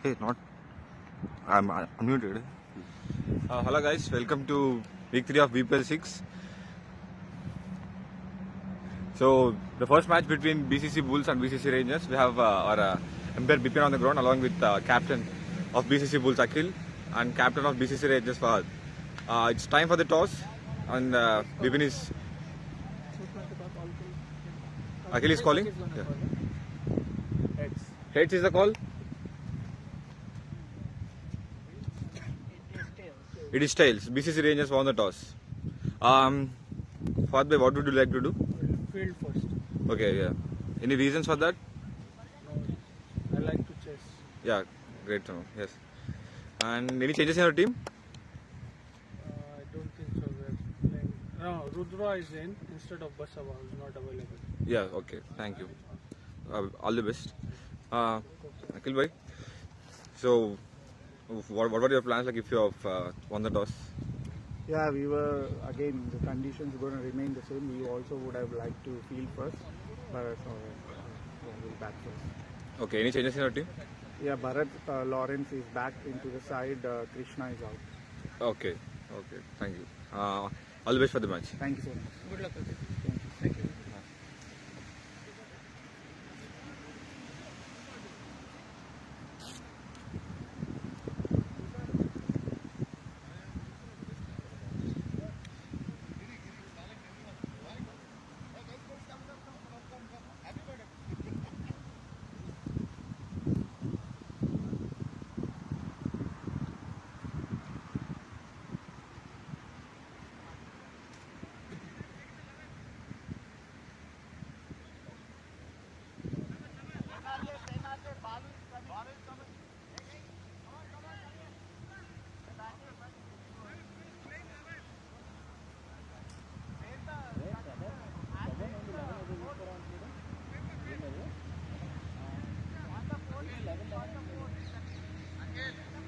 Hey, not. I'm unmuted. Hello guys, welcome to week 3 of BPL 6. So the first match between BCC Bulls and BCC Rangers, we have our umpire Bipin on the ground along with captain of BCC Bulls Akhil and captain of BCC Rangers Fahad. It's time for the toss and Bipin is. Akhil is calling. Yeah. Heads is the call. It is tails. BCC Rangers won the toss. Fahad bhai, what would you like to do? Field first. Okay, yeah. Any reasons for that? No, I like to chase. Yeah, great to know. Yes. And any changes in your team? I don't think so. We're playing. No, Rudra is in instead of Basava, who's not available. Yeah, okay. Thank you. All the best. Akhil bhai, so what were your plans like if you have won the toss? Yeah, we were, again, the conditions going to remain the same. We also would have liked to field first, but we'll bat first. Okay, any changes in your team? Yeah, Bharat Lawrence is back into the side, Krishna is out. Okay, thank you. All the best for the match. Thank you so much. Good luck. Thank you.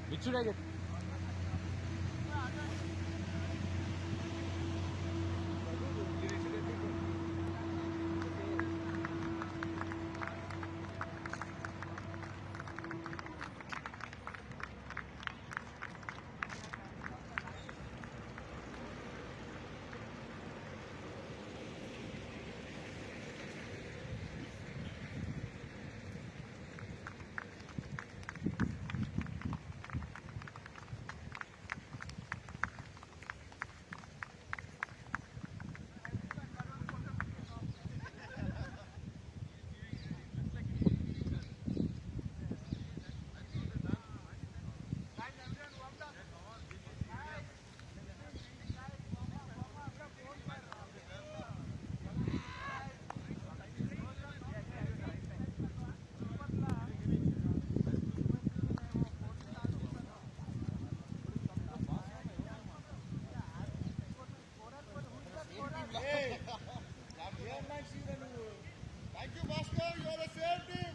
Which should I get? Thank you, Master. You're the same team.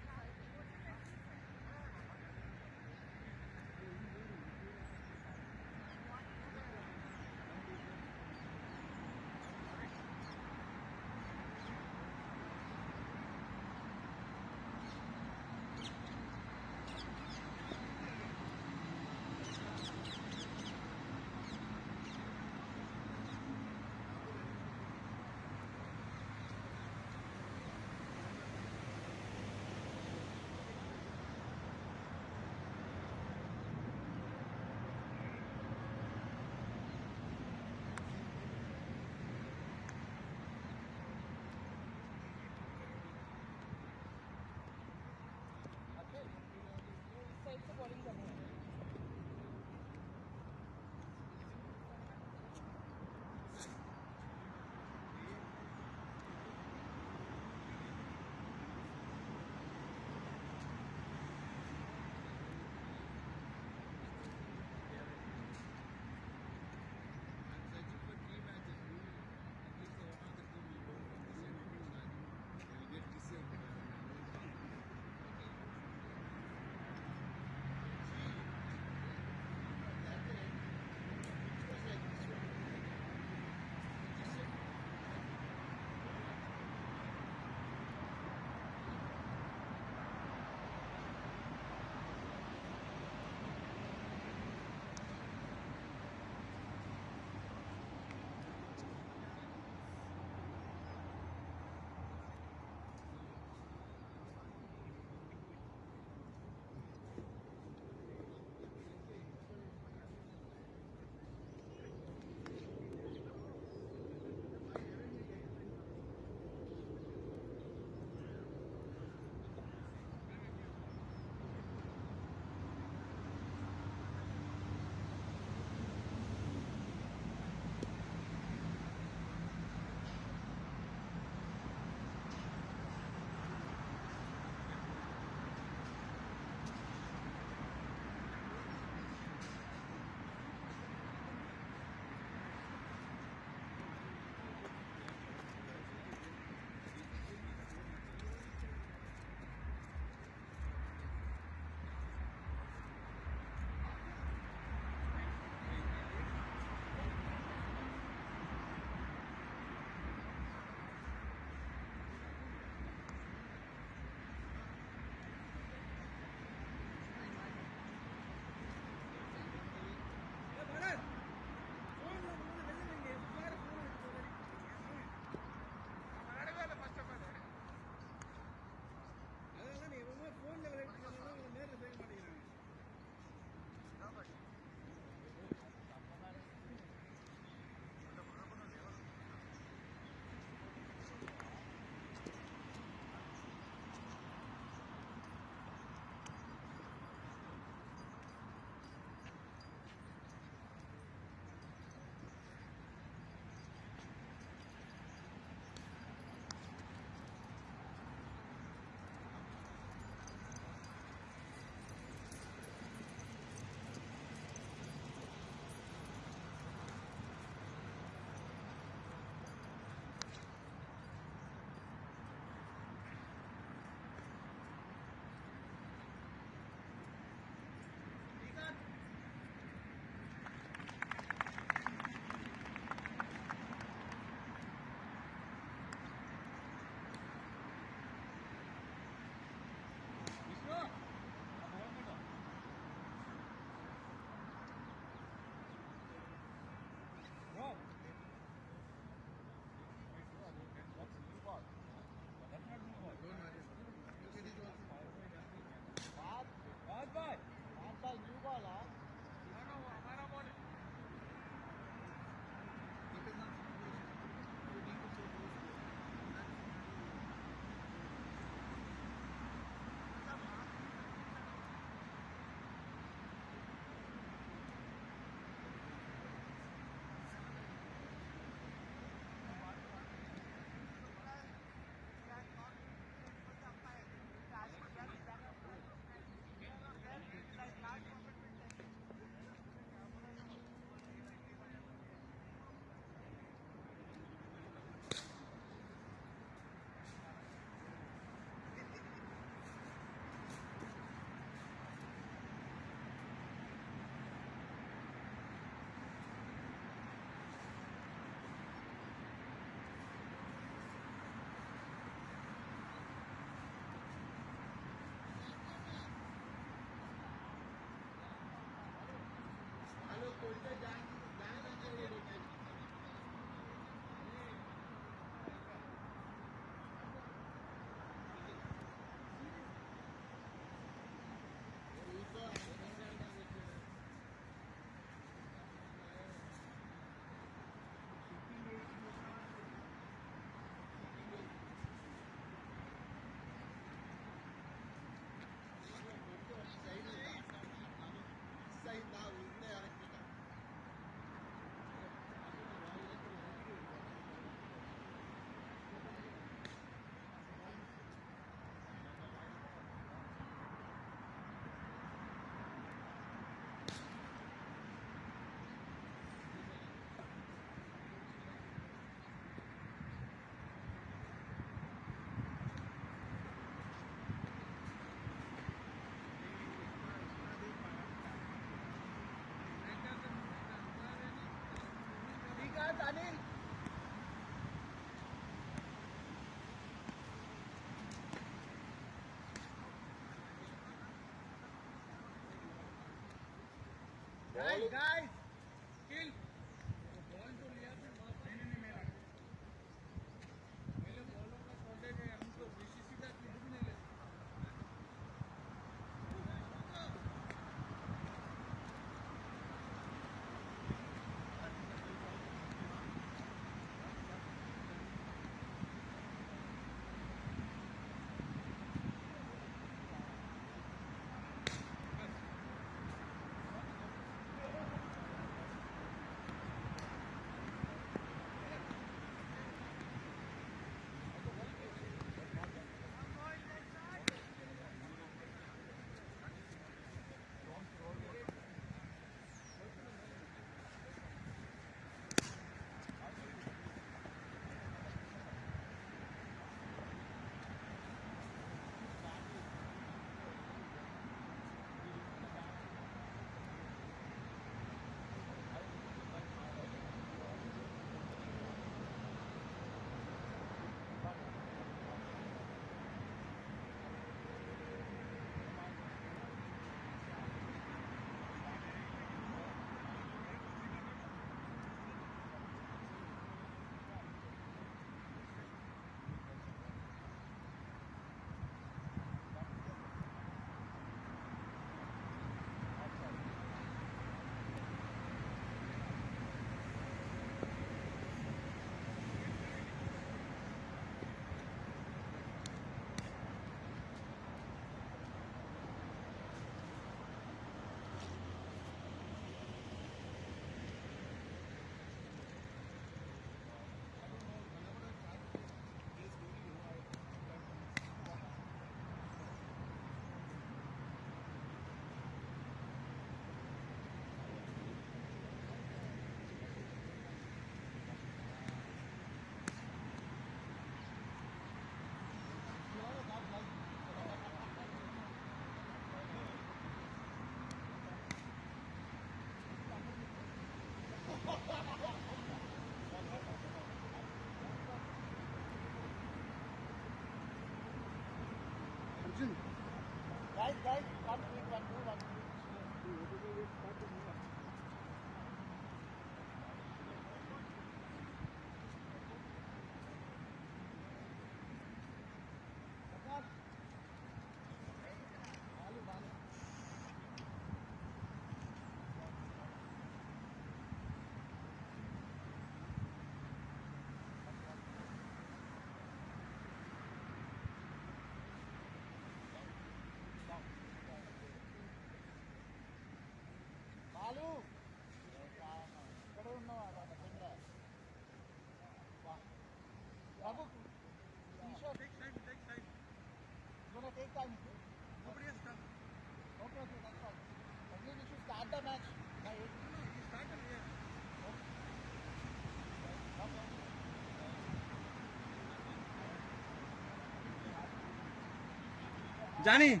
Johnny.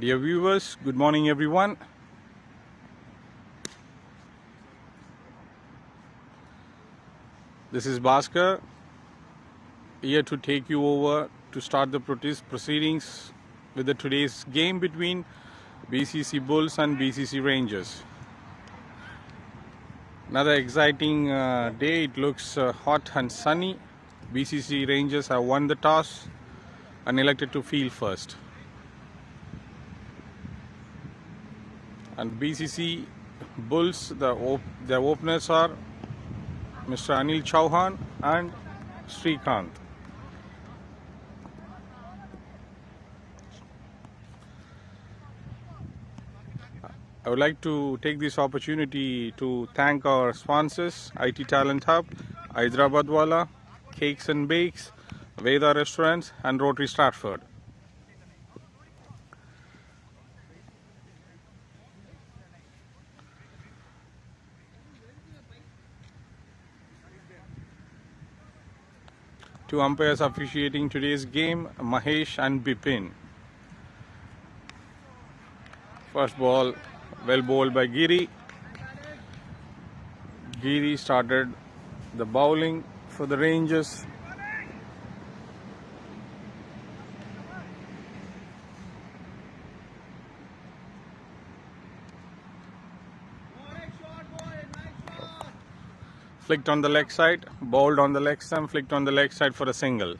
Dear viewers, good morning everyone. This is Bhaskar here to take you over to start the proceedings with the today's game between BCC Bulls and BCC Rangers. Another exciting day. It looks hot and sunny. BCC Rangers have won the toss and elected to field first. And BCC Bulls, their openers are Mr. Anil Chauhan and Srikanth. I would like to take this opportunity to thank our sponsors, IT Talent Hub, Hyderabad Wala, Cakes and Bakes, Veda Restaurants and Rotary Stratford. Two umpires officiating today's game, Mahesh and Bipin. First ball well bowled by Giri. Giri started the bowling for the Rangers. Flicked on the leg side, bowled on the leg stump, flicked on the leg side for a single.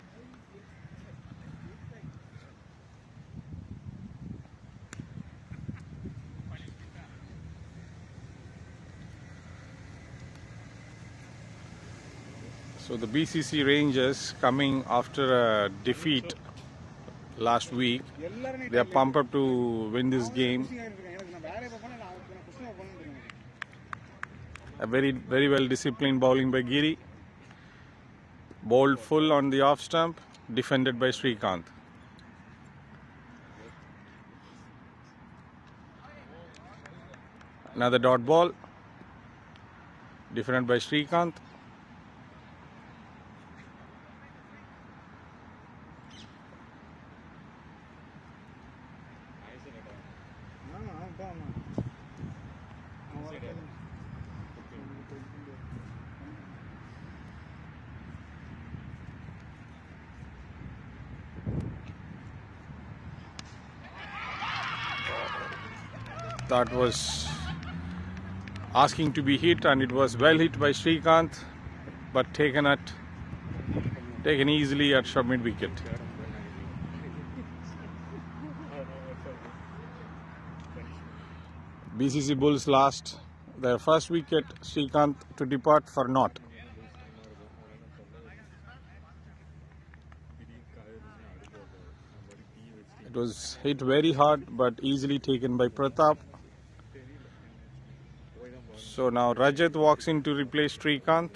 So the BCC Rangers, coming after a defeat last week, they are pumped up to win this game. A very well disciplined bowling by Giri. Bowled full on the off stump, defended by Srikanth. Another dot ball, defended by Srikanth. That was asking to be hit, and it was well hit by Srikanth, but taken easily at short mid wicket. BCC Bulls lost their first wicket. Srikanth to depart for naught. It was hit very hard but easily taken by Pratap. So now Rajat walks in to replace Srikanth.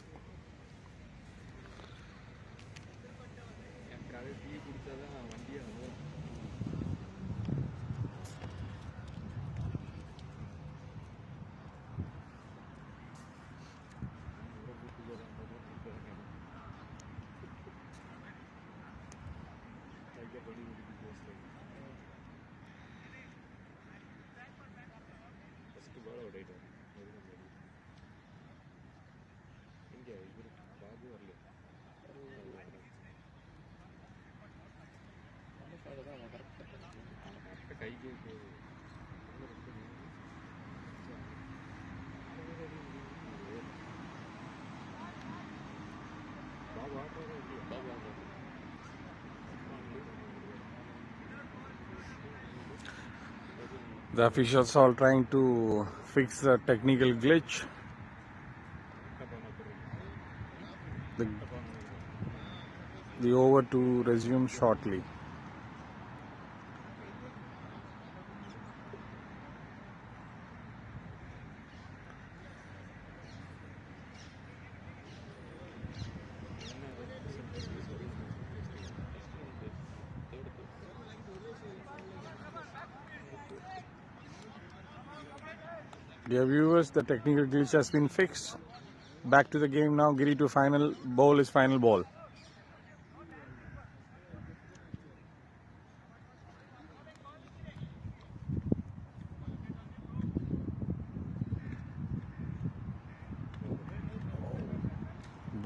The officials are trying to fix the technical glitch. The over to resume shortly. Dear viewers, the technical glitch has been fixed. Back to the game now. Giri to final ball is final ball.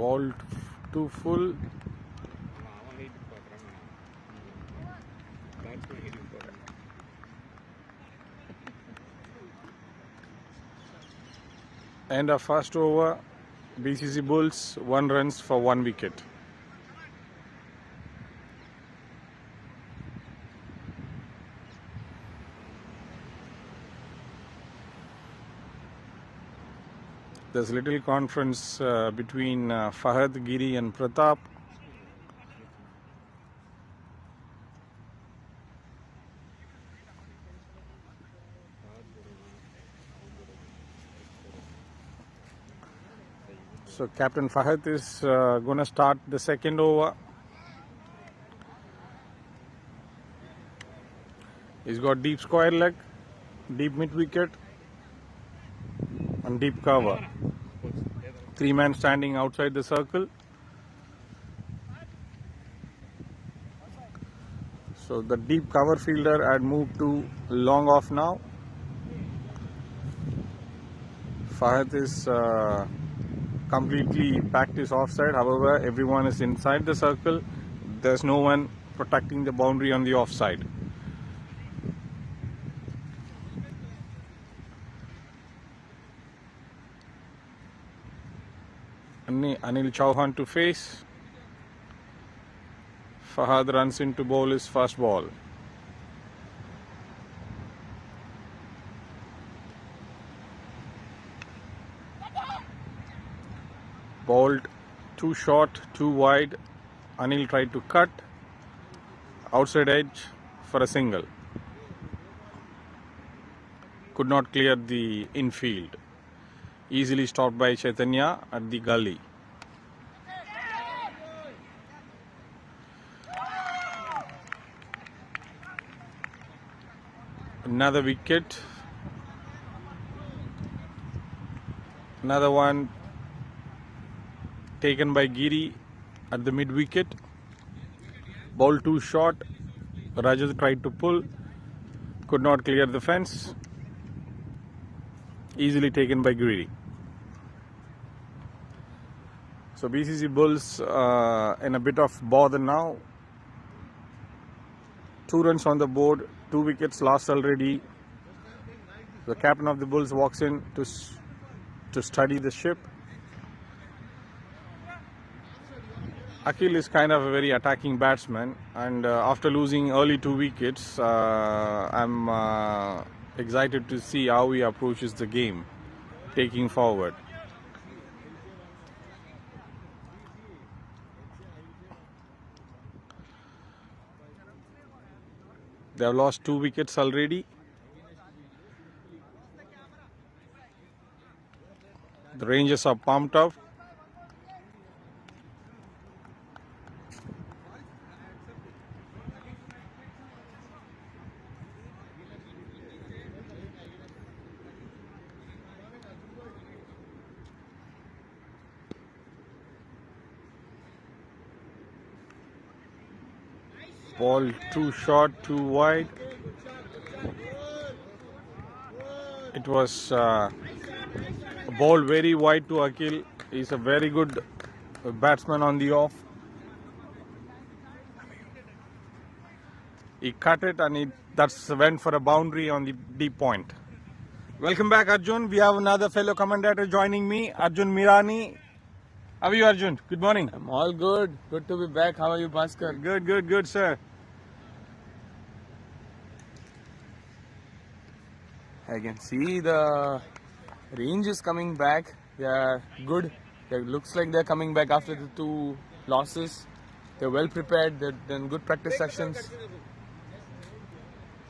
Ball too full. End of first over. BCC Bulls 1 runs for 1 wicket. There's little conference between Fahad, Giri and Pratap. So Captain Fahad is going to start the second over. He's got deep square leg, deep mid wicket and deep cover. 3 men standing outside the circle. So the deep cover fielder had moved to long off now. Fahad is completely packed his offside. However, everyone is inside the circle. There's no one protecting the boundary on the offside. Anil Chauhan to face. Fahad runs in to bowl his first ball. Bowled too short, too wide. Anil tried to cut. Outside edge for a single. Could not clear the infield. Easily stopped by Chaitanya at the gully. Another wicket. Another one taken by Giri at the mid wicket. Ball too short. Rajat tried to pull. Could not clear the fence. Easily taken by Giri. So BCC Bulls in a bit of bother now. 2 runs on the board, 2 wickets lost already. The captain of the Bulls walks in to study the ship. Akhil is kind of a very attacking batsman, and after losing early 2 wickets, I'm excited to see how he approaches the game, taking forward. They have lost 2 wickets already. The Rangers are pumped up. Ball too short, too wide. It was ball very wide to Akhil. He's a very good batsman on the off. He cut it and that's went for a boundary on the deep point. Welcome back, Arjun. We have another fellow commentator joining me, Arjun Mirani. How are you, Arjun? Good morning. I'm all good. Good to be back. How are you, Bhaskar? Good, sir. I can see the range is coming back. They are good. It looks like they're coming back after the 2 losses. They're well prepared. They've done good practice sessions.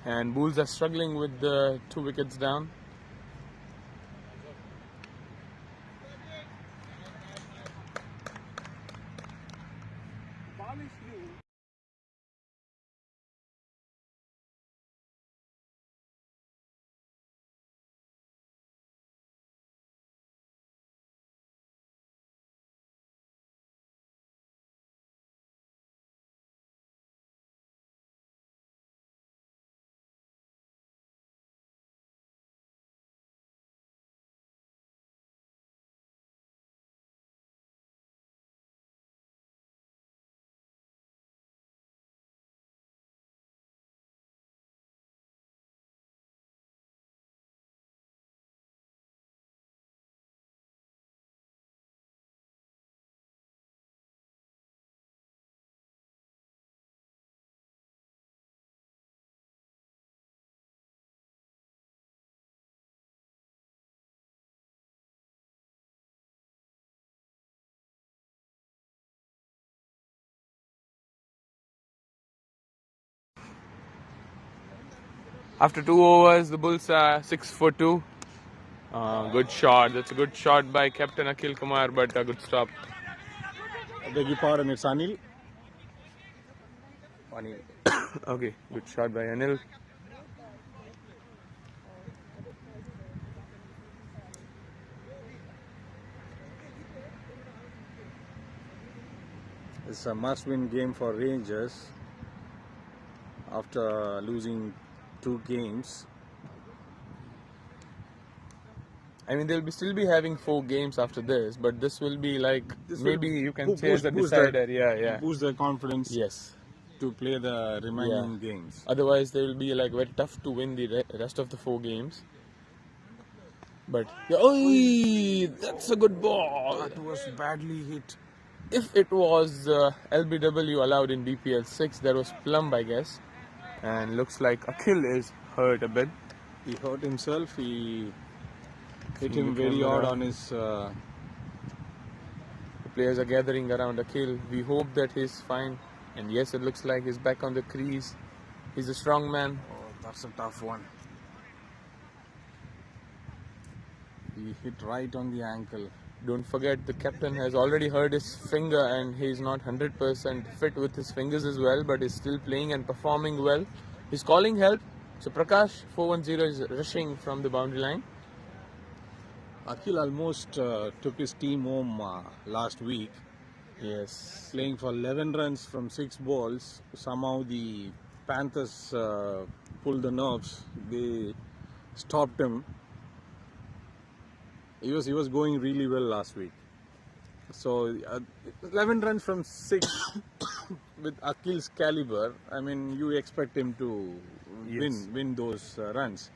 And Bulls are struggling with the 2 wickets down. After 2 overs, the Bulls are 6 for 2. Good shot. That's a good shot by Captain Akhil Kumar, but a good stop. I beg your pardon, it's Anil. Okay, good shot by Anil. It's a must-win game for Rangers after losing 2 games. I mean, they'll still be having 4 games after this, but this will be like maybe you can say as a decider. Yeah. Boost their confidence. Yes. To play the remaining games. Otherwise, they will be like very tough to win the rest of the 4 games. But that's a good ball. That was badly hit. If it was LBW allowed in BPL 6, there was plumb, I guess. And looks like Akhil is hurt a bit. He hurt himself. He hit him very hard on his. The players are gathering around Akhil. We hope that he's fine. And yes, it looks like he's back on the crease. He's a strong man. Oh, that's a tough one. He hit right on the ankle. Don't forget, the captain has already hurt his finger and he's not 100% fit with his fingers as well, but he's still playing and performing well. He's calling help. So Prakash 410 is rushing from the boundary line. Akhil almost took his team home last week. Yes. Playing for 11 runs from 6 balls. Somehow the Panthers pulled the nerves. They stopped him. He was going really well last week. So 11 runs from 6 with Akhil's caliber. I mean, you expect him to win those runs.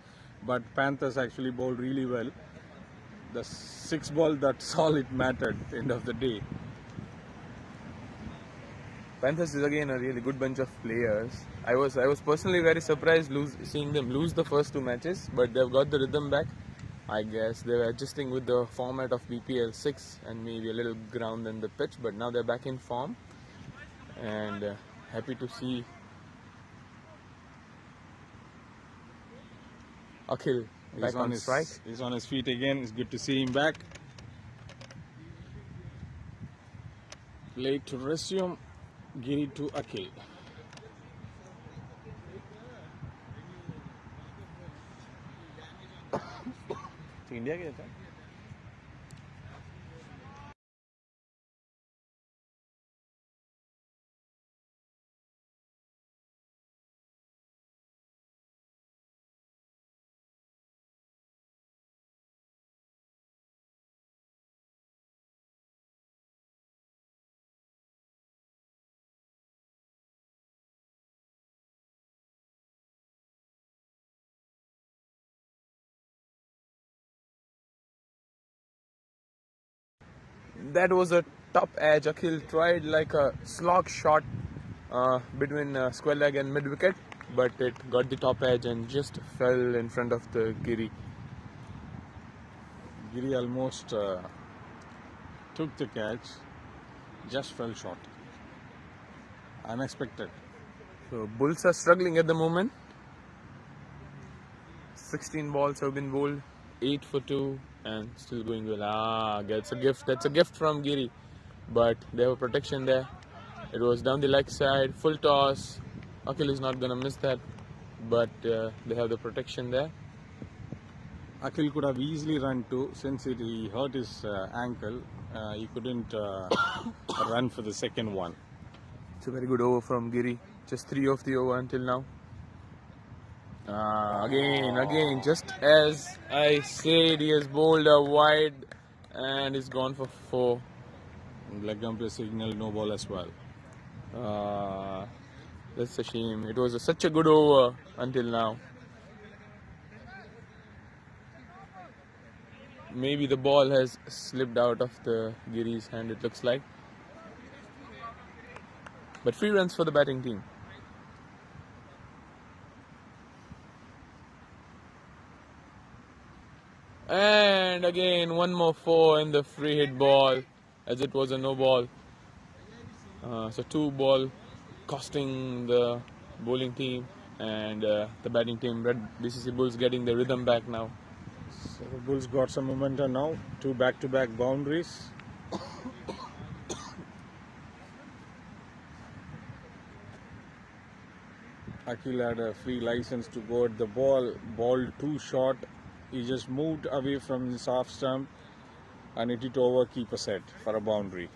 But Panthers actually bowled really well. The 6 ball, that's all it mattered at the end of the day. Panthers is again a really good bunch of players. I was personally very surprised seeing them lose the first 2 matches, but they've got the rhythm back. I guess they were adjusting with the format of BPL 6 and maybe a little ground in the pitch, but now they're back in form and happy to see Akhil back on strike. He's on his feet again. It's good to see him back. Play to resume. Giri to Akhil. India के था that was a top edge. Akhil tried like a slog shot between square leg and mid wicket, but it got the top edge and just fell in front of the Giri. Giri almost took the catch, just fell short. Unexpected. So Bulls are struggling at the moment. 16 balls have been bowled, 8 for 2 and still going well. That's a gift. That's a gift from Giri, but they have a protection there. It was down the leg side, full toss. Akhil is not gonna miss that, but they have the protection there. Akhil could have easily run too, since he hurt his ankle. He couldn't run for the second one. It's a very good over from Giri. Just 3 of the over until now. Again, just as I said, he has bowled a wide and he's gone for 4. Leg umpire signal no ball as well. That's a shame. It was such a good over until now. Maybe the ball has slipped out of the Giri's hand, it looks like. But free runs for the batting team. And again, one more 4 in the free hit ball, as it was a no ball. So 2 ball costing the bowling team. and the batting team, Red BCC Bulls, getting the rhythm back now. So the Bulls got some momentum now. 2 back-to-back boundaries. Akil had a free license to go at the ball too short. He just moved away from his half stump and hit it over keeper set for a boundary.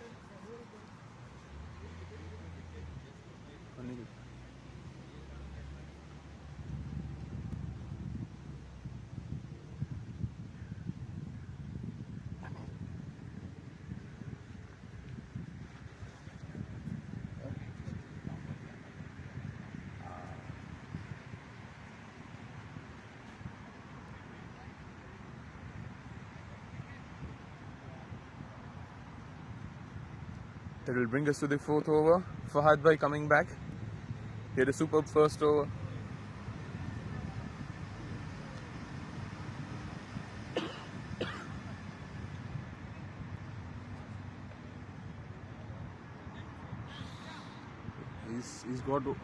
That will bring us to the 4th over. Fahad Bhai coming back. He had a superb first over.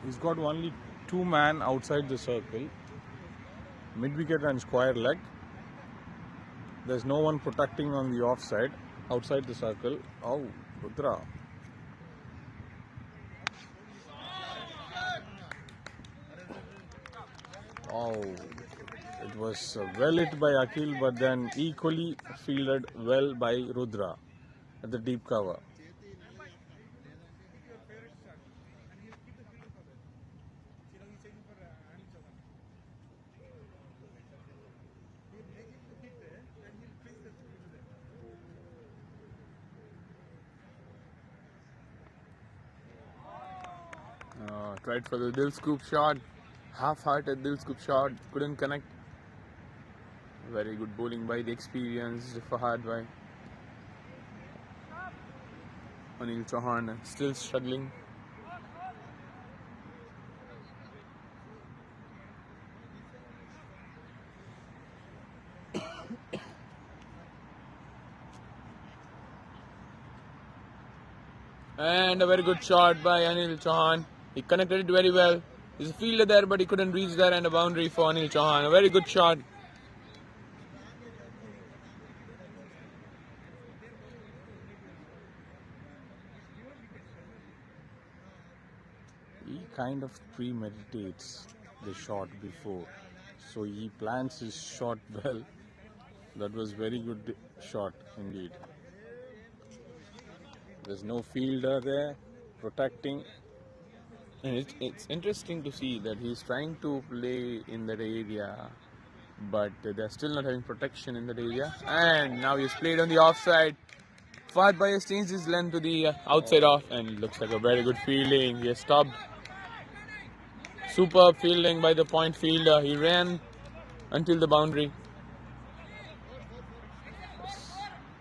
He's got only 2 men outside the circle. Mid wicket and square leg. There's no one protecting on the offside outside the circle. Oh, Rudra. Oh, it was well hit by Akil, but then equally fielded well by Rudra at the deep cover. Tried for the Dil scoop shot. Half-hearted Dil scoop shot. Couldn't connect. Very good bowling by the experienced Fahad Bhai. Anil Chauhan still struggling. And a very good shot by Anil Chauhan. He connected it very well. There's a fielder there, but he couldn't reach there, and a boundary for Anil Chauhan. A very good shot. He kind of premeditates the shot before, so he plans his shot well. That was very good shot indeed. There's no fielder there protecting. And it's interesting to see that he's trying to play in that area, but they're still not having protection in that area. And now he's played on the offside. Fahad Bhai has changed his length to the outside off, and it looks like a very good fielding. He has stopped. Superb fielding by the point fielder. He ran until the boundary.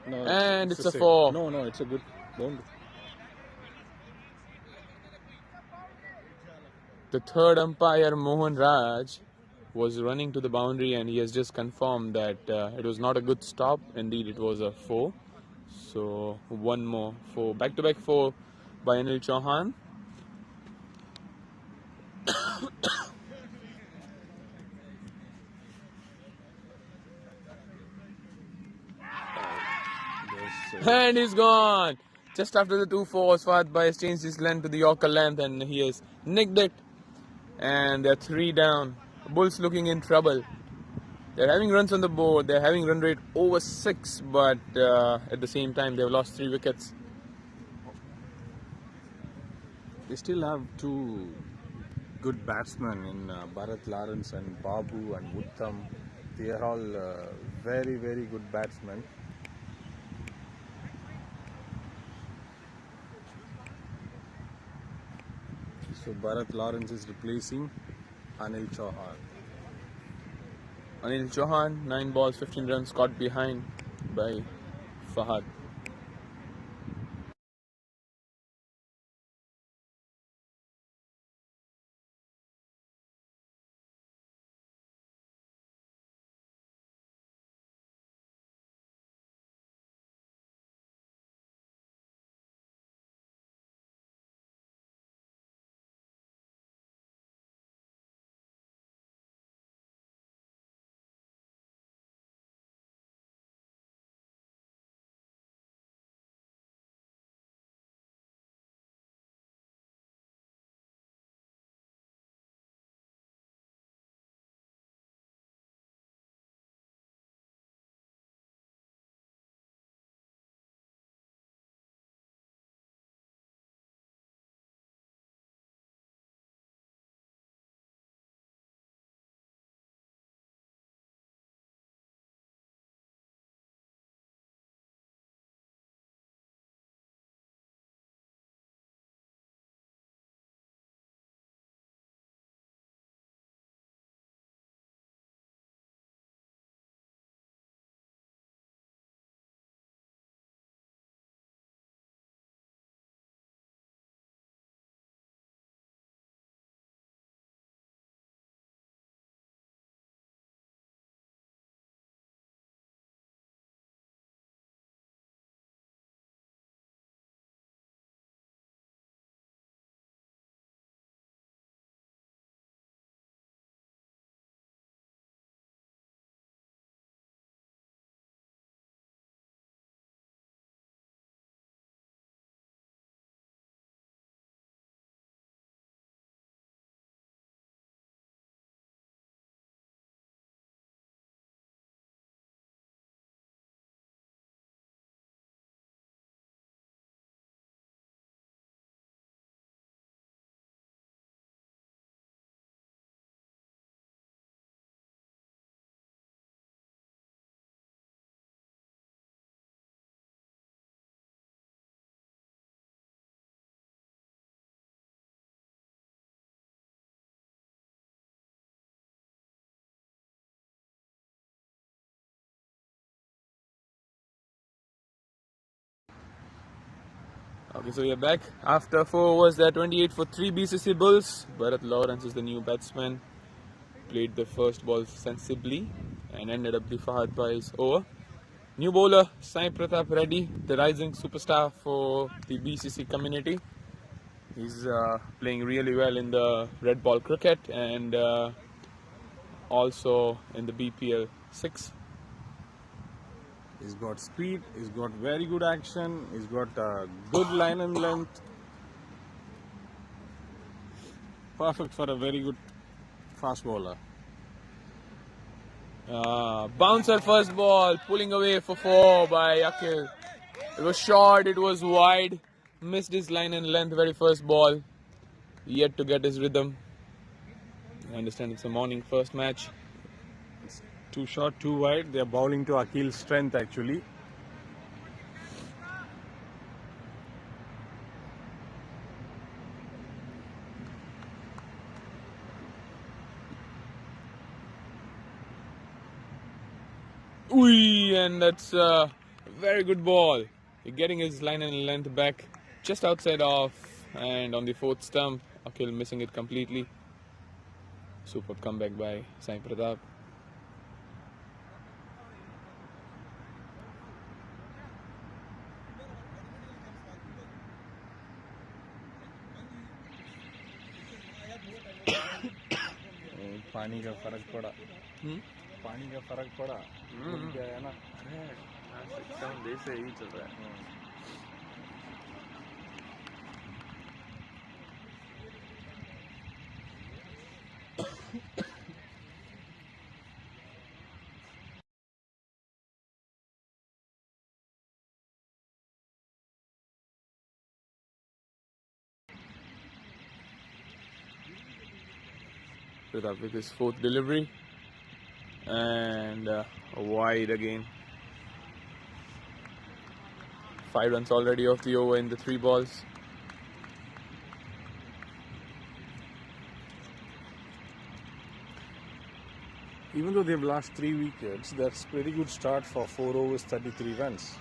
No, And it's a save. 4. No, it's a good boundary. The third umpire, Mohan Raj, was running to the boundary, and he has just confirmed that it was not a good stop. Indeed, it was a 4. So one more 4, back-to-back 4 by Anil Chauhan. And he's gone. Just after the 2-4s, Fahad Bhai has changed his length to the Yorker length, and he has nicked it. And they're 3 down. Bulls looking in trouble. They're having runs on the board. They're having run rate over 6, but at the same time, they've lost 3 wickets. They still have 2 good batsmen in Bharat Lawrence and Babu and Uttam. They are all very, very good batsmen. So Bharat Lawrence is replacing Anil Chauhan. Anil Chauhan, 9 balls, 15 runs, caught behind by Fahad. Okay, so we are back. After 4 overs, there are 28 for 3 BCC Bulls. Bharat Lawrence is the new batsman. Played the first ball sensibly and ended up the Fahad Bhai's over. New bowler Sai Pratap Reddy, the rising superstar for the BCC community. He's playing really well in the red ball cricket and also in the BPL 6. He's got speed, he's got very good action, he's got good line and length. Perfect for a very good fast bowler. Bouncer first ball, pulling away for 4 by Akhil. It was short, it was wide, missed his line and length very first ball. Yet to get his rhythm. I understand it's a morning first match. Too short, too wide. They are bowling to Akhil's strength actually. Ooh, and that's a very good ball. Getting his line and length back just outside off, and on the 4th stump, Akhil missing it completely. Superb comeback by Sai Pratap. पानी का फर्क पड़ा पानी का फर्क पड़ा क्या है ना 7 days से यही चल रहा है. Pratap with his 4th delivery and wide again. 5 runs already off the over in the 3 balls. Even though they've lost 3 wickets, that's pretty good start for 4 overs, 33 runs.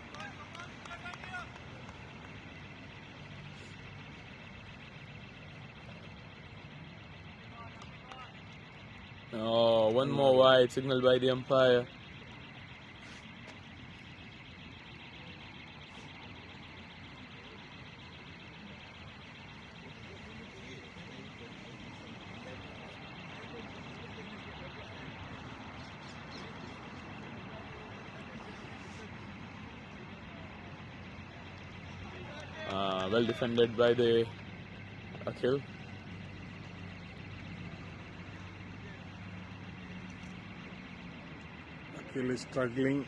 Oh, one more wide, signaled by the umpire. Well defended by the Akhil. Akhil is struggling.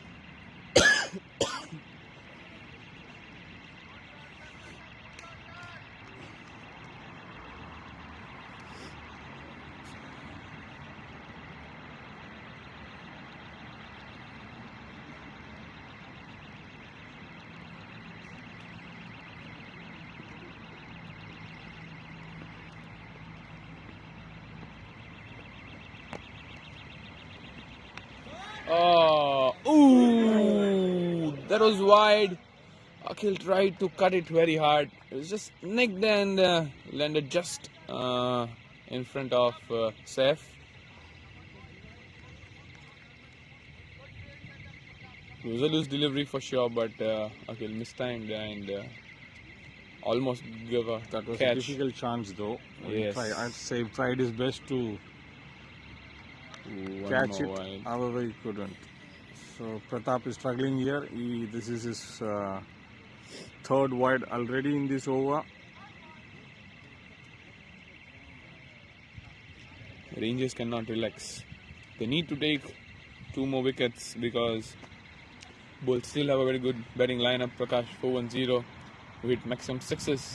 Ooh, that was wide. Akhil tried to cut it very hard. It was just nicked and landed just in front of Saif. It was a loose delivery for sure, but Akhil mistimed and almost gave a That was catch. a difficult chance though. Yes. I'd say he tried his best to One catch more it, wide. however he couldn't. So Pratap is struggling here. This is his 3rd wide already in this over. Rangers cannot relax. They need to take 2 more wickets because Bulls still have a very good batting lineup. Prakash 410 who hit maximum 6s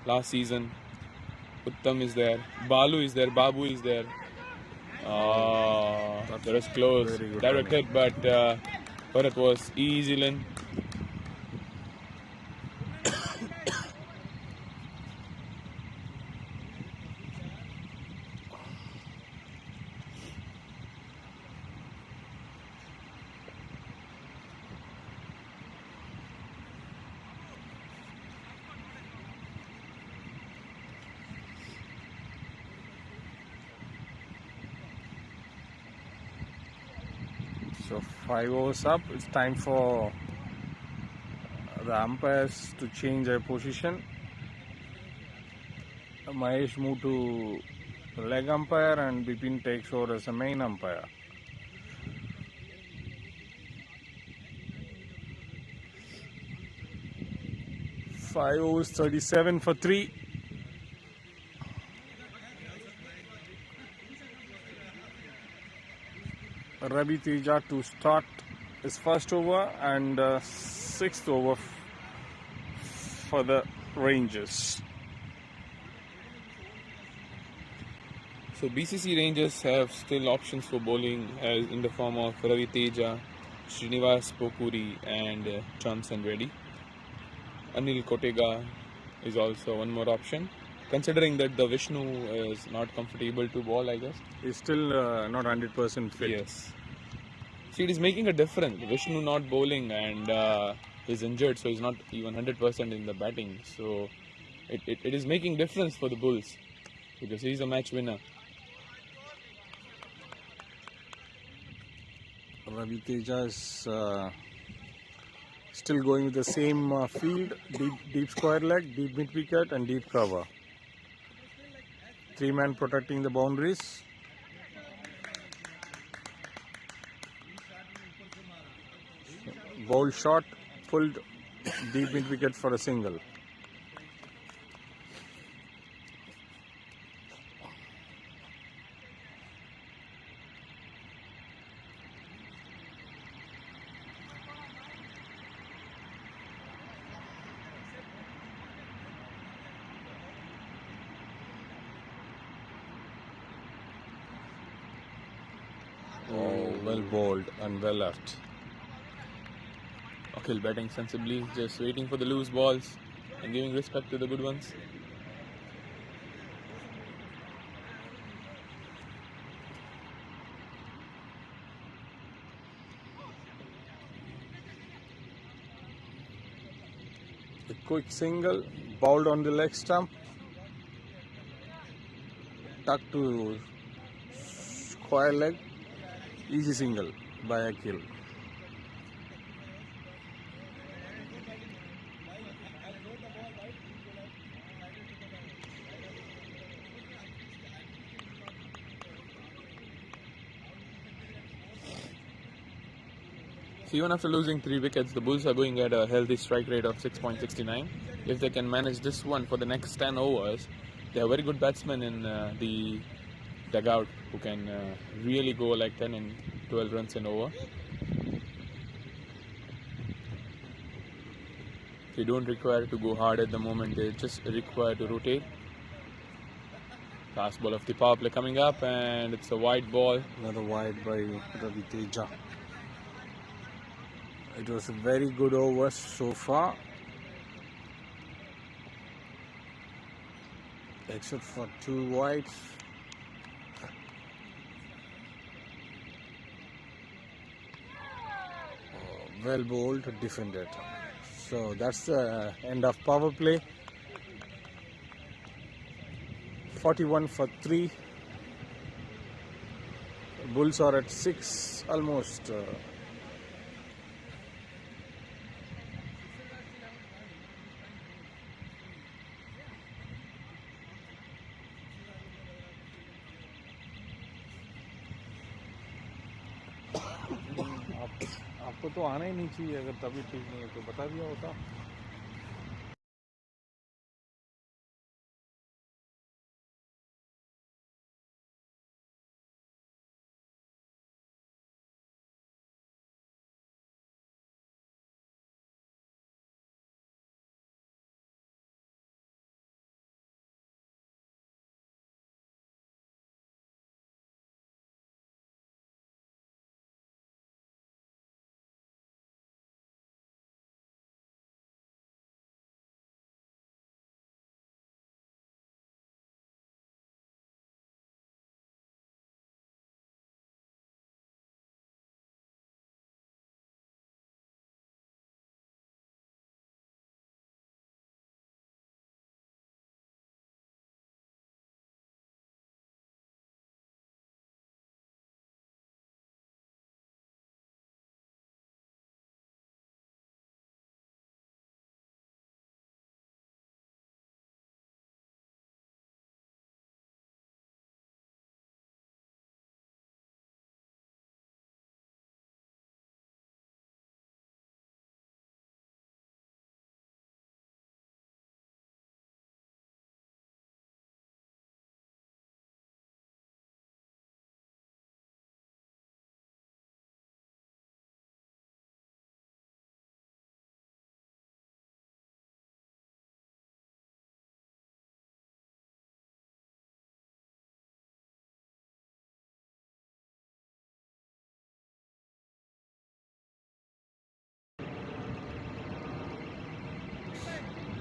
last season. Uttam is there. Balu is there. Babu is there. That was close. Very good Direct hit, but Bharat was easy in. So 5 overs up. It's time for the umpires to change their position. Mahesh moved to leg umpire and Bipin takes over as the main umpire. Five overs, 37 for 3. Ravi Teja to start his first over and sixth over for the Rangers. So BCC Rangers have still options for bowling as in the form of Ravi Teja, Srinivas Pokuri and Johnson Reddy. Anil Kotega is also one more option. Considering that the Vishnu is not comfortable to bowl, I guess. He's still not 100% fit. Yes. See, it is making a difference. Vishnu not bowling and he's injured, so he's not even 100% in the batting. So it is making difference for the Bulls because he's a match winner. Ravi Teja is still going with the same field, deep square leg, deep mid wicket and deep cover. 3-man protecting the boundaries. Bowl shot, pulled deep mid wicket for a single. Oh, well bowled and well left. Akhil batting sensibly, just waiting for the loose balls and giving respect to the good ones. A quick single, bowled on the leg stump, tucked to square leg, easy single by Akhil. So even after losing 3 wickets, the Bulls are going at a healthy strike rate of 6.69. If they can manage this one for the next 10 overs, they have very good batsmen in the dugout who can really go like 10 and 12 runs an over. They don't require to go hard at the moment, they just require to rotate. Last ball of the power play coming up and it's a wide ball. Another wide by Ravi Teja. It was a very good over so far, except for 2 wides. Well bowled, defended. So that's the end of power play. 41 for 3. Bulls are at 6 almost. आपको तो आना ही नहीं चाहिए, अगर तभी ठीक नहीं है तो बता दिया होता।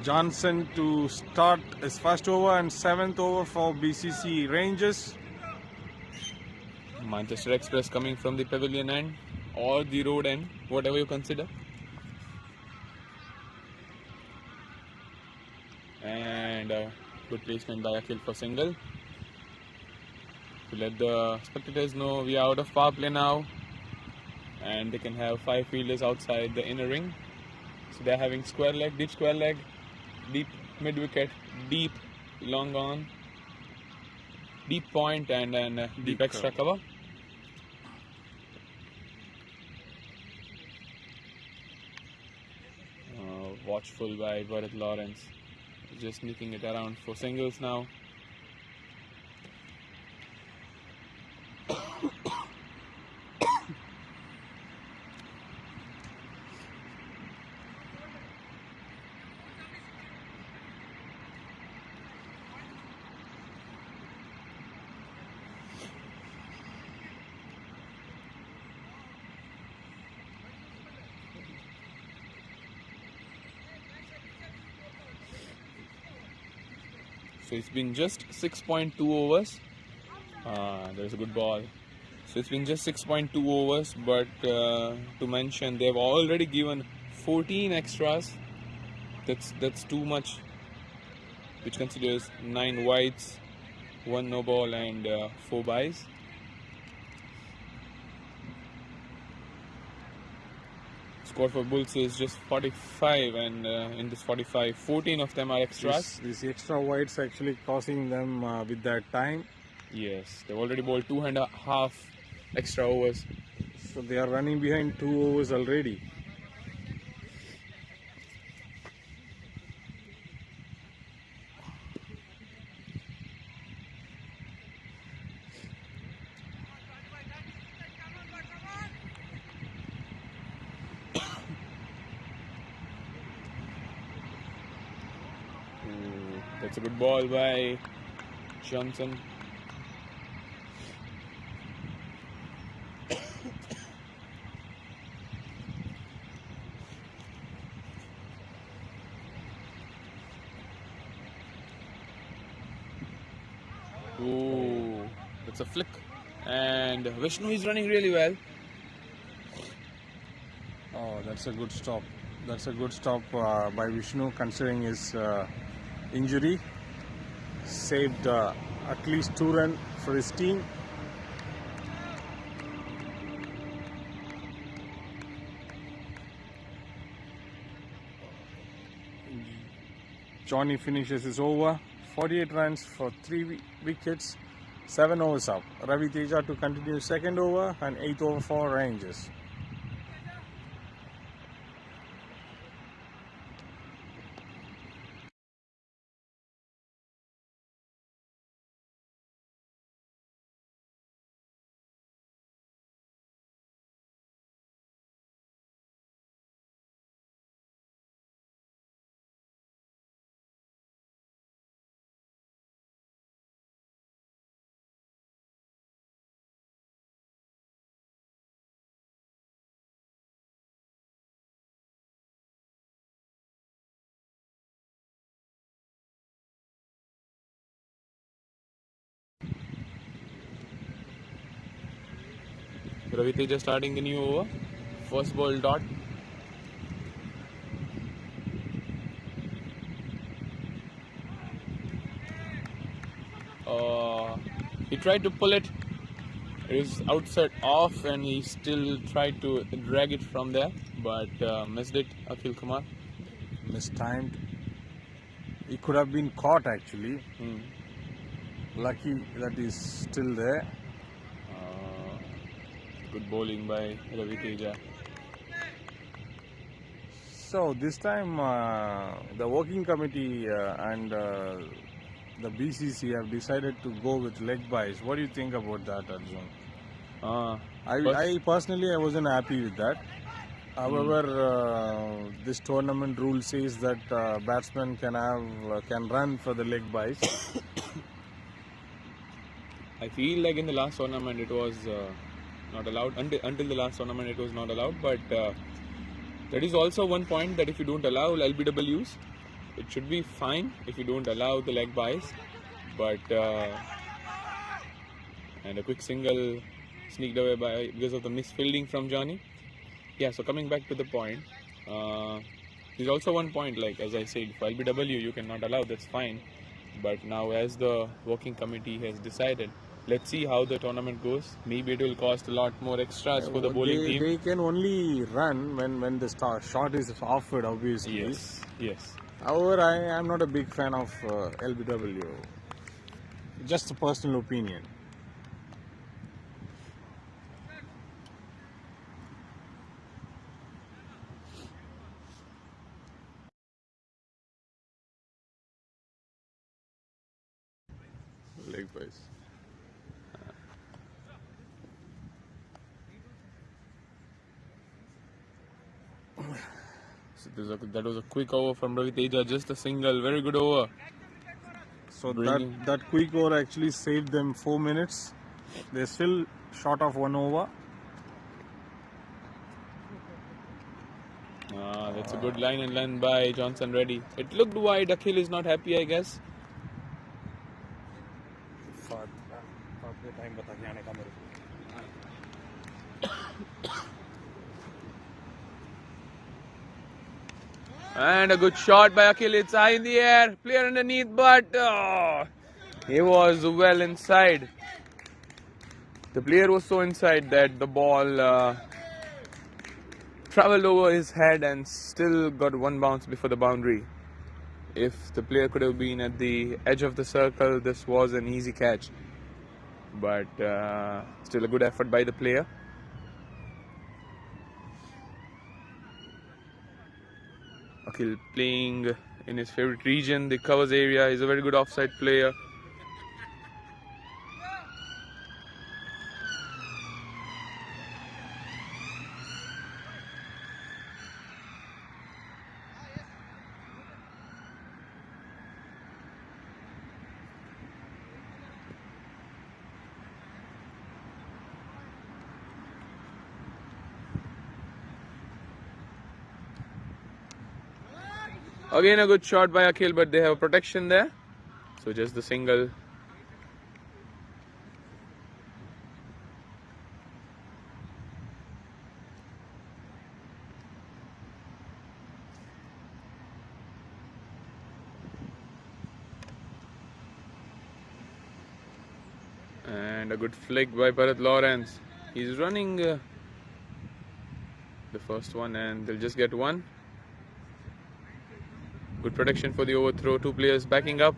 Johnson to start his first over and 7th over for BCC Rangers. Manchester Express coming from the pavilion end or the road end, whatever you consider. And good placement by Akhil for single. To let the spectators know we are out of power play now. And they can have 5 fielders outside the inner ring. So they are having square leg, deep mid wicket, deep long on, deep point, and then deep extra cover. Watchful by Bharat Lawrence, just sneaking it around for singles now. So it's been just 6.2 overs. There's a good ball. So it's been just 6.2 overs, but to mention they've already given 14 extras. That's too much, which considers 9 wides, 1 no ball, and 4 byes. Score for Bulls is just 45, and in this 45, 14 of them are extras. This extra wides actually causing them with that time. Yes, they've already bowled 2.5 extra overs. So they are running behind 2 overs already. That's a good ball by Johnson. Ooh, that's a flick. And Vishnu is running really well. Oh, that's a good stop. That's a good stop by Vishnu considering his injury. Saved at least 2 runs for his team. Johnny finishes his over. 48 runs for 3 wickets, 7 overs up. Ravi Teja to continue 2nd over and 8th over for Rangers. Ravi Teja starting the new over. First ball dot. He tried to pull it. It was outside off, and he still tried to drag it from there, but missed it. Akhil Kumar. Mistimed. He could have been caught actually. Lucky that he's still there. Good bowling by Ravi Teja. So this time the working committee and the BCC have decided to go with leg byes. What do you think about that, Arjun? I personally I wasn't happy with that. However, this tournament rule says that batsmen can run for the leg byes. I feel like in the last tournament it was not allowed. Until the last tournament it was not allowed. But that is also one point, that if you don't allow LBWs, it should be fine if you don't allow the leg buys, but and a quick single sneaked away by because of the misfielding from Johnny. Yeah, so coming back to the point, there's also one point, like as I said, for LBW you cannot allow, that's fine, but now as the working committee has decided, let's see how the tournament goes. Maybe it will cost a lot more extras for the bowling team. They can only run when the shot is offered, obviously. Yes. However, I am not a big fan of LBW. Just a personal opinion. Leg buys. So that was a quick over from Ravi Teja, just a single, very good over. So Bringing- that quick over actually saved them 4 minutes. They're still short of 1 over. That's a good line and length by Johnson Reddy. It looked wide. Akhil is not happy, I guess. And a good shot by Akhil. It's high in the air. Player underneath, but he was well inside. The player was so inside that the ball traveled over his head and still got one bounce before the boundary. If the player could have been at the edge of the circle, this was an easy catch. But still a good effort by the player. Akhil playing in his favorite region, the covers area. He's a very good offside player. Again a good shot by Akhil, but they have protection there. So just the single. And a good flick by Bharat Lawrence. He's running the first one and they'll just get one. Good protection for the overthrow. Two players backing up.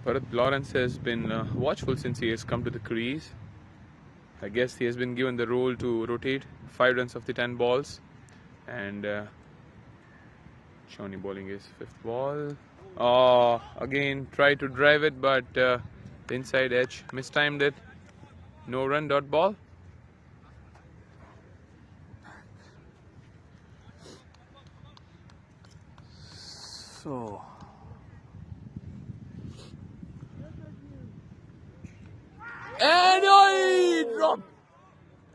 Bharat Lawrence has been watchful since he has come to the crease. I guess he has been given the role to rotate 5 runs of the 10 balls. And Shawnee bowling his 5th ball. Again tried to drive it, but the inside edge mistimed it. No run, dot ball. So And he dropped.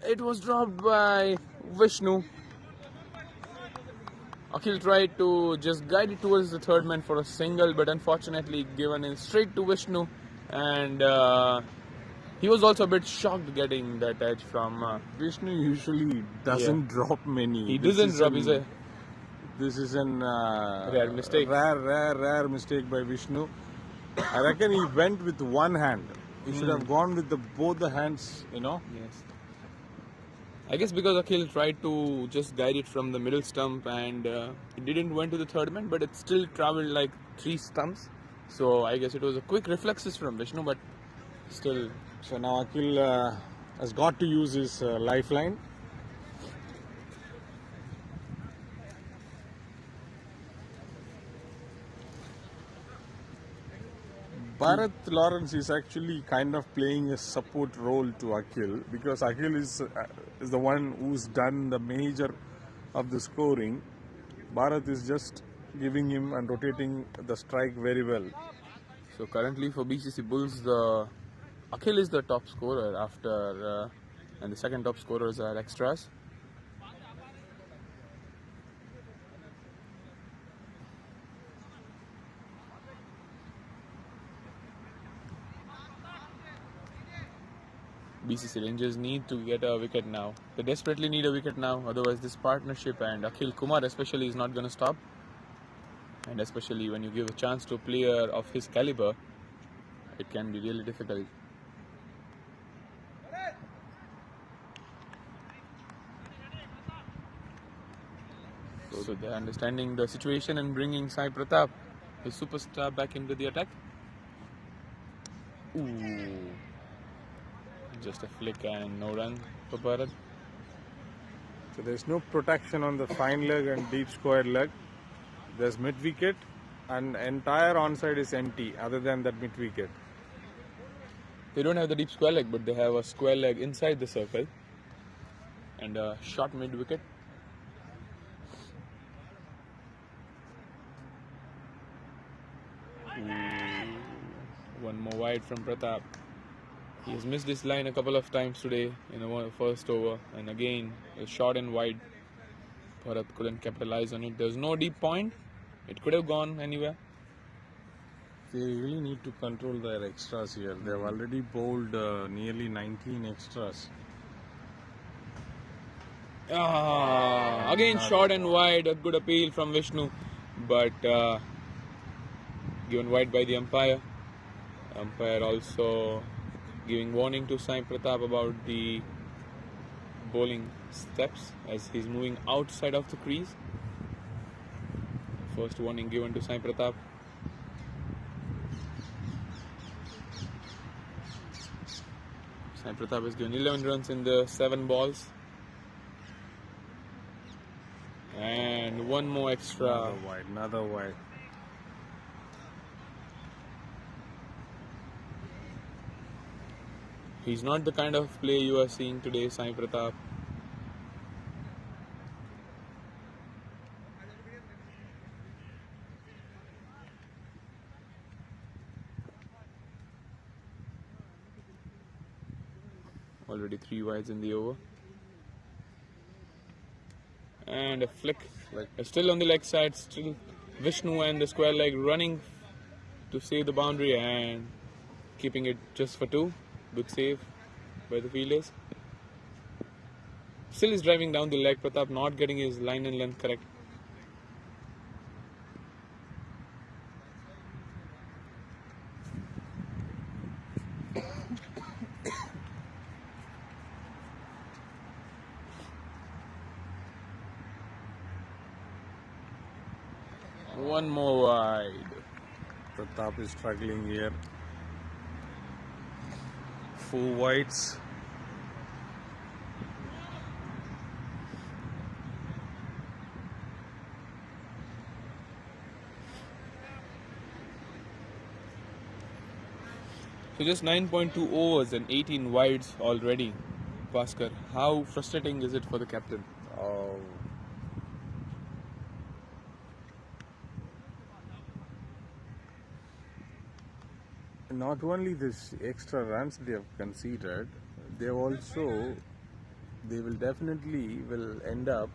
It was dropped by Vishnu. Akhil tried to just guide it towards the third man for a single, but unfortunately given in straight to Vishnu. And he was also a bit shocked getting that edge from. Vishnu usually doesn't drop many. He doesn't drop. This is an Rare mistake. Rare mistake by Vishnu. I reckon he went with one hand. He should have gone with both the hands, Yes. I guess because Akhil tried to just guide it from the middle stump and it didn't went to the third man, but it still traveled like 3 stumps. So I guess it was a quick reflexes from Vishnu, but still. So now Akhil has got to use his lifeline. Bharat Lawrence is actually kind of playing a support role to Akhil because Akhil is the one who's done the major of the scoring. Bharat is just giving him and rotating the strike very well. So currently for BCC Bulls, the Akhil is the top scorer after, and the second top scorers are extras. BCC Rangers need to get a wicket now. They desperately need a wicket now, otherwise this partnership and Akhil Kumar especially is not going to stop. And especially when you give a chance to a player of his caliber, it can be really difficult. So they're understanding the situation and bringing Sai Pratap, his superstar, back into the attack. Ooh. Just a flick and no run for Bharat. So there's no protection on the fine leg and deep square leg. There's mid wicket and entire onside is empty other than that mid wicket. They don't have the deep square leg, but they have a square leg inside the circle and a short mid wicket. One more wide from Pratap. He has missed this line a couple of times today in the first over, and again a short and wide. Bharat couldn't capitalize on it. There's no deep point. It could have gone anywhere. They really need to control their extras here. They've already bowled nearly 19 extras. Again short and wide. A good appeal from Vishnu, but given wide by the umpire. Umpire also giving warning to Sai Pratap about the bowling steps as he's moving outside of the crease. First warning given to Sai Pratap. Sai Pratap has given 11 runs in the 7 balls. And one more extra. Another wide. He's not the kind of play you are seeing today, Sai Pratap. Already 3 wides in the over. And a flick. Still on the leg side, still Vishnu and the square leg running to save the boundary and keeping it just for 2. Good save by the fielders. Still is driving down the leg. Pratap not getting his line and length correct. One more wide. Pratap is struggling here. 4 wides. So just 9.2 overs and 18 wides already. Bhaskar, how frustrating is it for the captain? Not only this extra runs they have conceded, they will definitely end up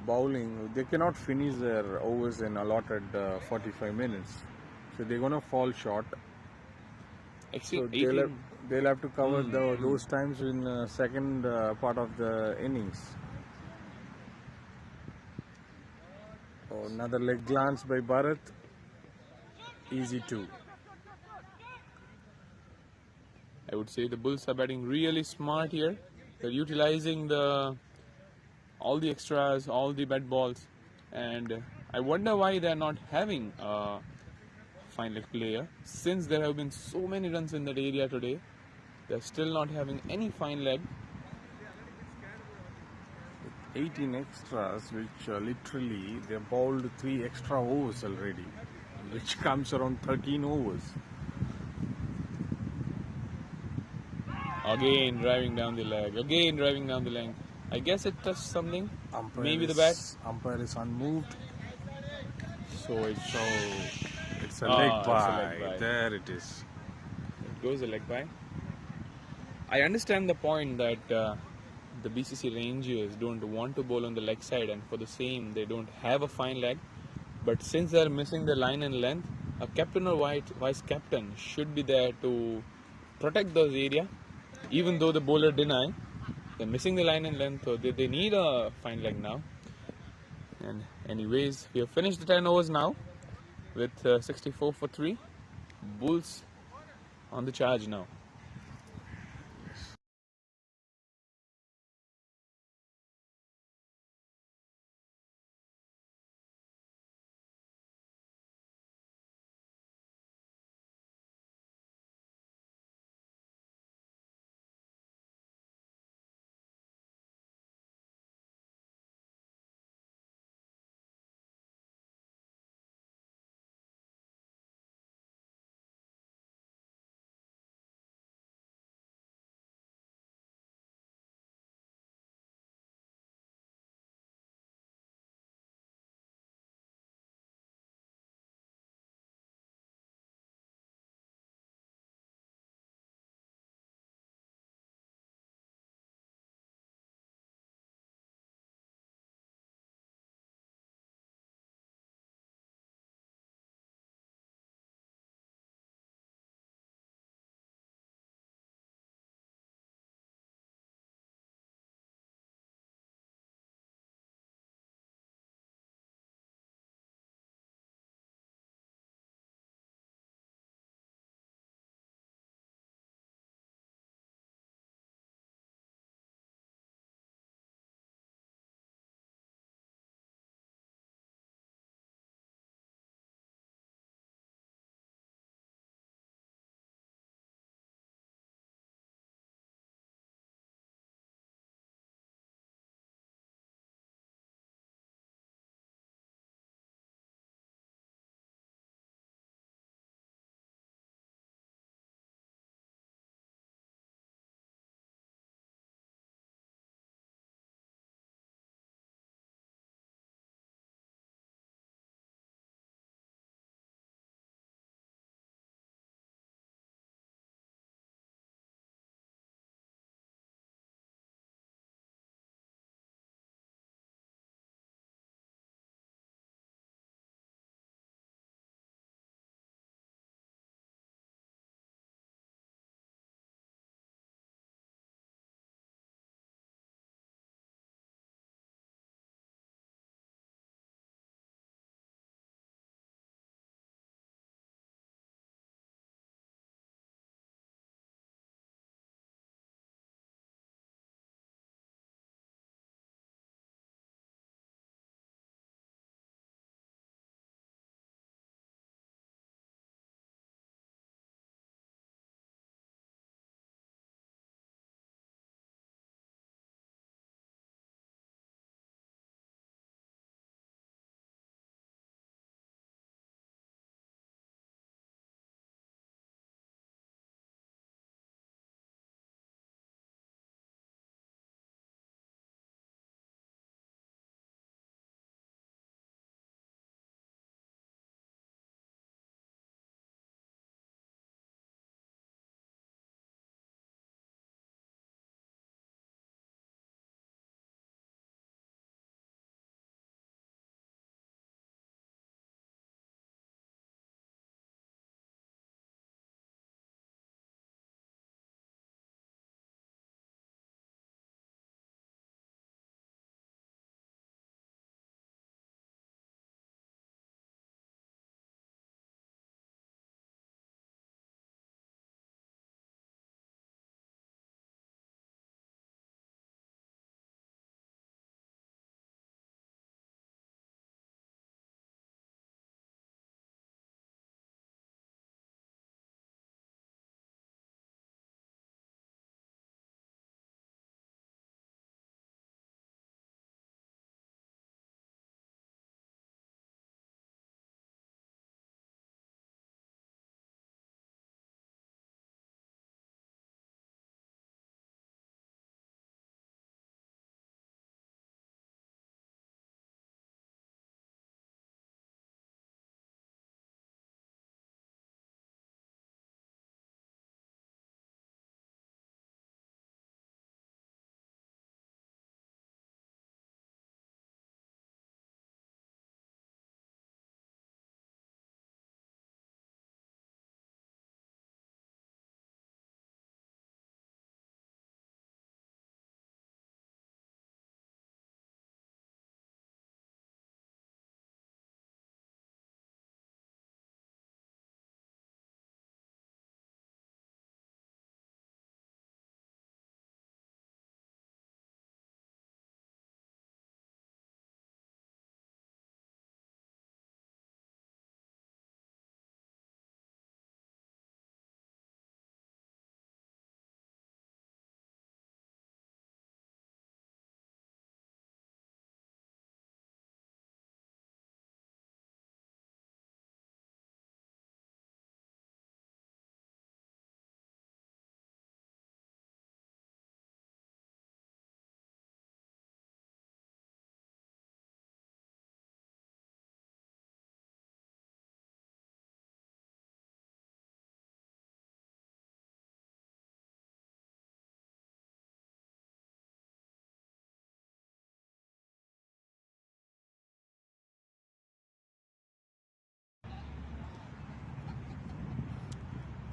bowling. They cannot finish their overs in allotted 45 minutes, so they're gonna fall short. So they'll have to cover those times in the second part of the innings. Oh, another leg glance by Bharat. Easy 2. I would say the Bulls are batting really smart here. They're utilizing all the extras, all the bad balls, and I wonder why they're not having a fine leg player. Since there have been so many runs in that area today, they're still not having any fine leg. 18 extras, which literally they bowled 3 extra overs already, which comes around 13 overs. Again driving down the leg. Again driving down the leg. I guess it touched something. Maybe the bat. Umpire is unmoved. So it's a leg bye. There it is. it goes a leg bye. I understand the point that the BCC Rangers don't want to bowl on the leg side, and for the same, they don't have a fine leg. But since they're missing the line and length, a captain or vice captain should be there to protect those area. Even though the bowler deny, they're missing the line and length, so they need a fine leg now. And anyways, we have finished the 10 overs now with 64 for 3. Bulls on the charge now.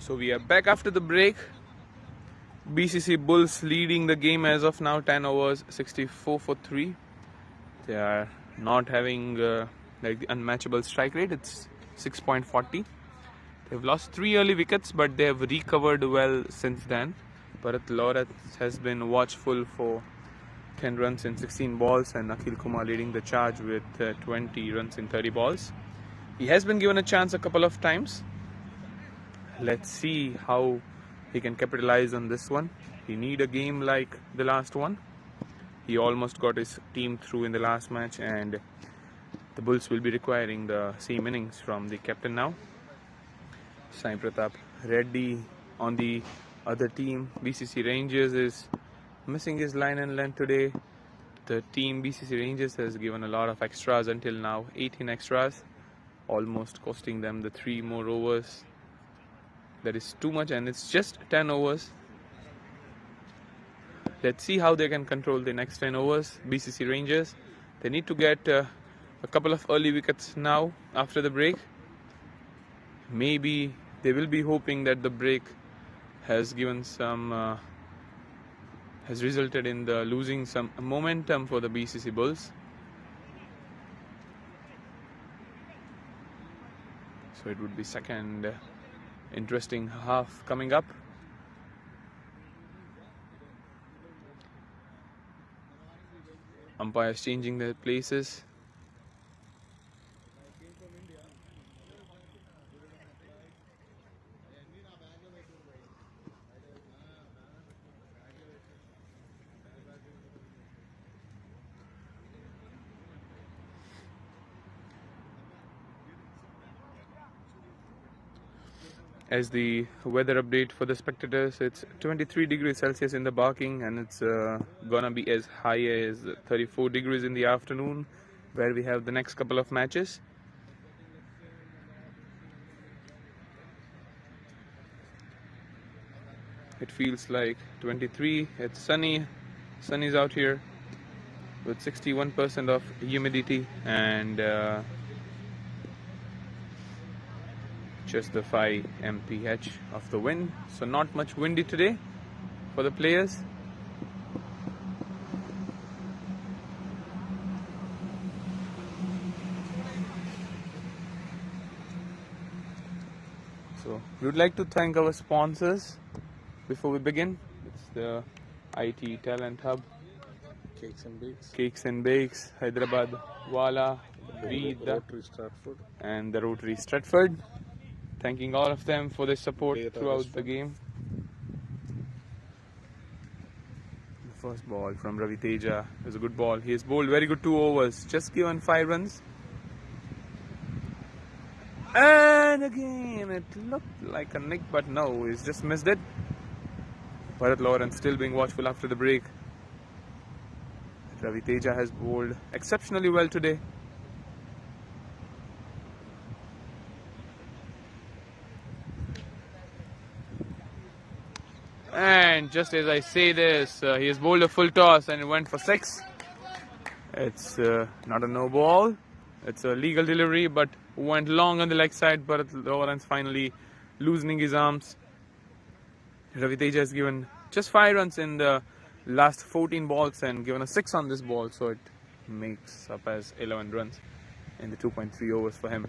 So we are back after the break. BCC Bulls leading the game as of now, 10 overs, 64 for 3. They are not having like the unmatchable strike rate. It's 6.40. They've lost 3 early wickets, but they have recovered well since then. Bharat Lawrence has been watchful for 10 runs in 16 balls, and Akhil Kumar leading the charge with 20 runs in 30 balls. He has been given a chance a couple of times. Let's see how he can capitalize on this one. He need a game like the last one. He almost got his team through in the last match, and the Bulls will be requiring the same innings from the captain now. Sai Pratap Reddy on the other team, BCC Rangers, is missing his line and length today. The team BCC Rangers has given a lot of extras until now, 18 extras, almost costing them the 3 more overs. That is too much, and it's just 10 overs. Let's see how they can control the next 10 overs. BCC Rangers, they need to get a couple of early wickets now after the break. Maybe they will be hoping that the break has given some has resulted in the losing some momentum for the BCC Bulls. So it would be second interesting half coming up. Umpires changing their places. As the weather update for the spectators, it's 23 degrees Celsius in the Barking, and it's gonna be as high as 34 degrees in the afternoon, where we have the next couple of matches. It feels like 23. It's sunny. Sun is out here with 61% of humidity, and just the 5 mph of the wind. So not much windy today for the players. So we would like to thank our sponsors before we begin. It's the IT Talent Hub, Cakes and Bakes, Hyderabad Wala, Veed, Rotary Stratford. and the Rotary Stratford. Thanking all of them for their support throughout the game. The first ball from Ravi Teja is a good ball. He has bowled very good 2 overs, just given 5 runs. And again, it looked like a nick, but no, he's just missed it. Bharat Lawrence still being watchful after the break. Ravi Teja has bowled exceptionally well today. And just as I say this, he has bowled a full toss and it went for 6. It's not a no ball. It's a legal delivery, but went long on the leg side. But Lawrence finally loosening his arms. Ravi Teja has given just 5 runs in the last 14 balls and given a 6 on this ball. So it makes up as 11 runs in the 2.3 overs for him.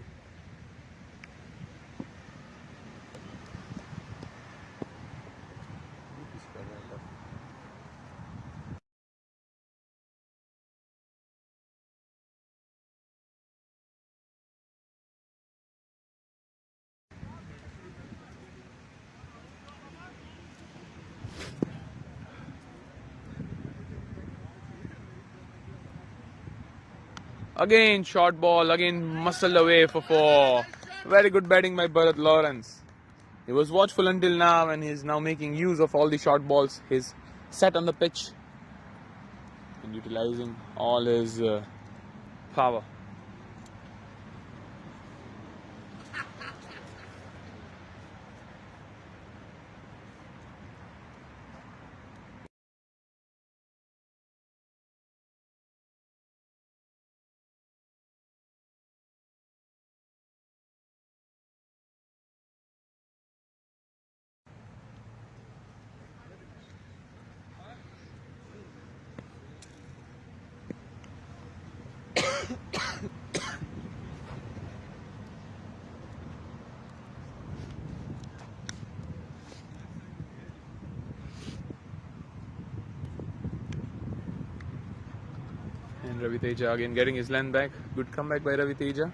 Again, short ball, again muscled away for 4. Very good batting by Bharat Lawrence. He was watchful until now, and he's now making use of all the short balls he's set on the pitch and utilizing all his power. And Ravi Teja again getting his length back. Good comeback by Ravi Teja.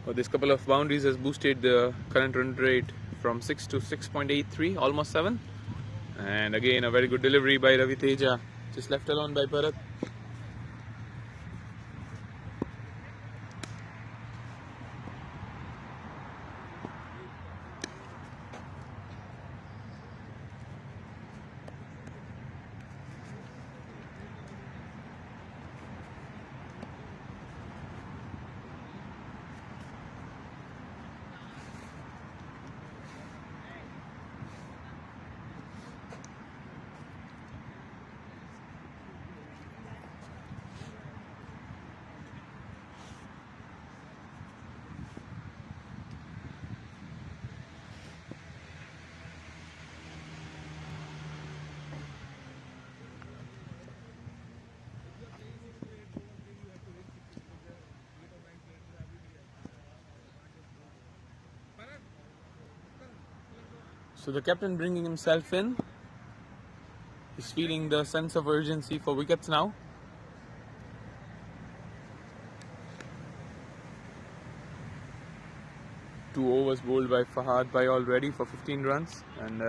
This couple of boundaries has boosted the current run rate from 6 to 6.83, almost 7. And again a very good delivery by Ravi Teja, just left alone by Bharat. So the captain bringing himself in. He's feeling the sense of urgency for wickets now. Two overs bowled by Fahad Bhai already for 15 runs and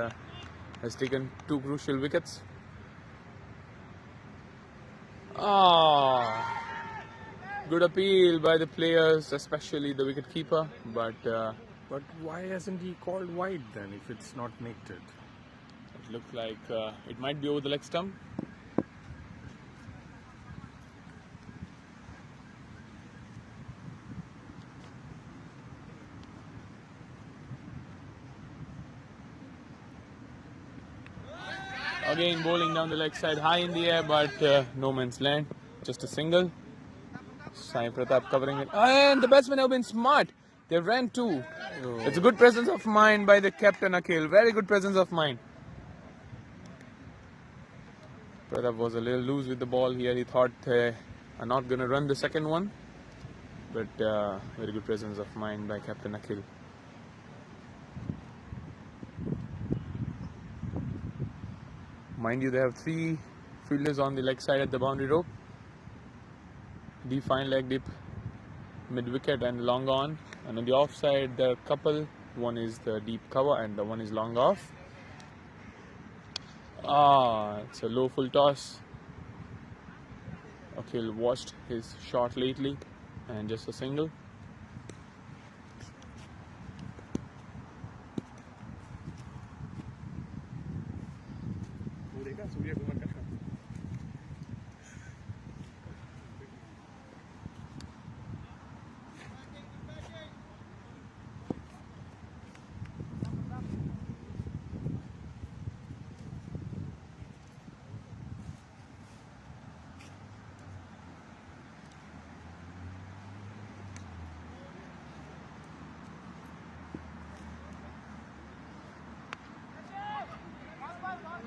has taken 2 crucial wickets. Good appeal by the players, especially the wicketkeeper, but But why hasn't he called wide then if it's not nicked it? it looked like it might be over the leg stump. Again bowling down the leg side, high in the air, but no man's land. Just a single. Sai Pratap covering it. And the batsmen have been smart. They ran too. It's a good presence of mind by the captain Akhil. Very good presence of mind. Pratap was a little loose with the ball here. He thought I'm not going to run the second one. But very good presence of mind by Captain Akhil. Mind you, they have 3 fielders on the leg side at the boundary rope. Deep fine leg dip, mid wicket and long on. And on the offside, there are a couple. One is the deep cover and the one is long off. It's a low full toss. Akhil watched his shot lately and just a single.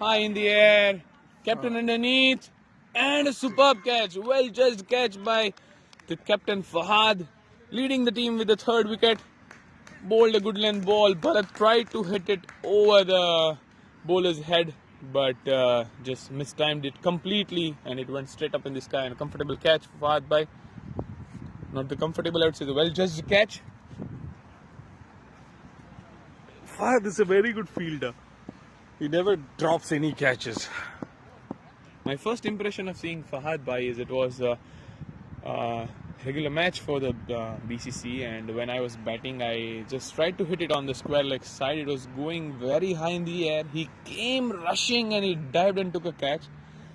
High in the air, captain underneath, and a superb catch. Well judged catch by the captain Fahad, leading the team with the 3rd wicket. Bowled a good length ball. Bharat tried to hit it over the bowler's head, but just mistimed it completely, and it went straight up in the sky. And a comfortable catch for Fahad Bhai. Not the comfortable, I would say the well judged catch. Fahad is a very good fielder. He never drops any catches. My first impression of seeing Fahad Bhai is it was a regular match for the BCC, and when I was batting, I just tried to hit it on the square leg side. It was going very high in the air. He came rushing and he dived and took a catch.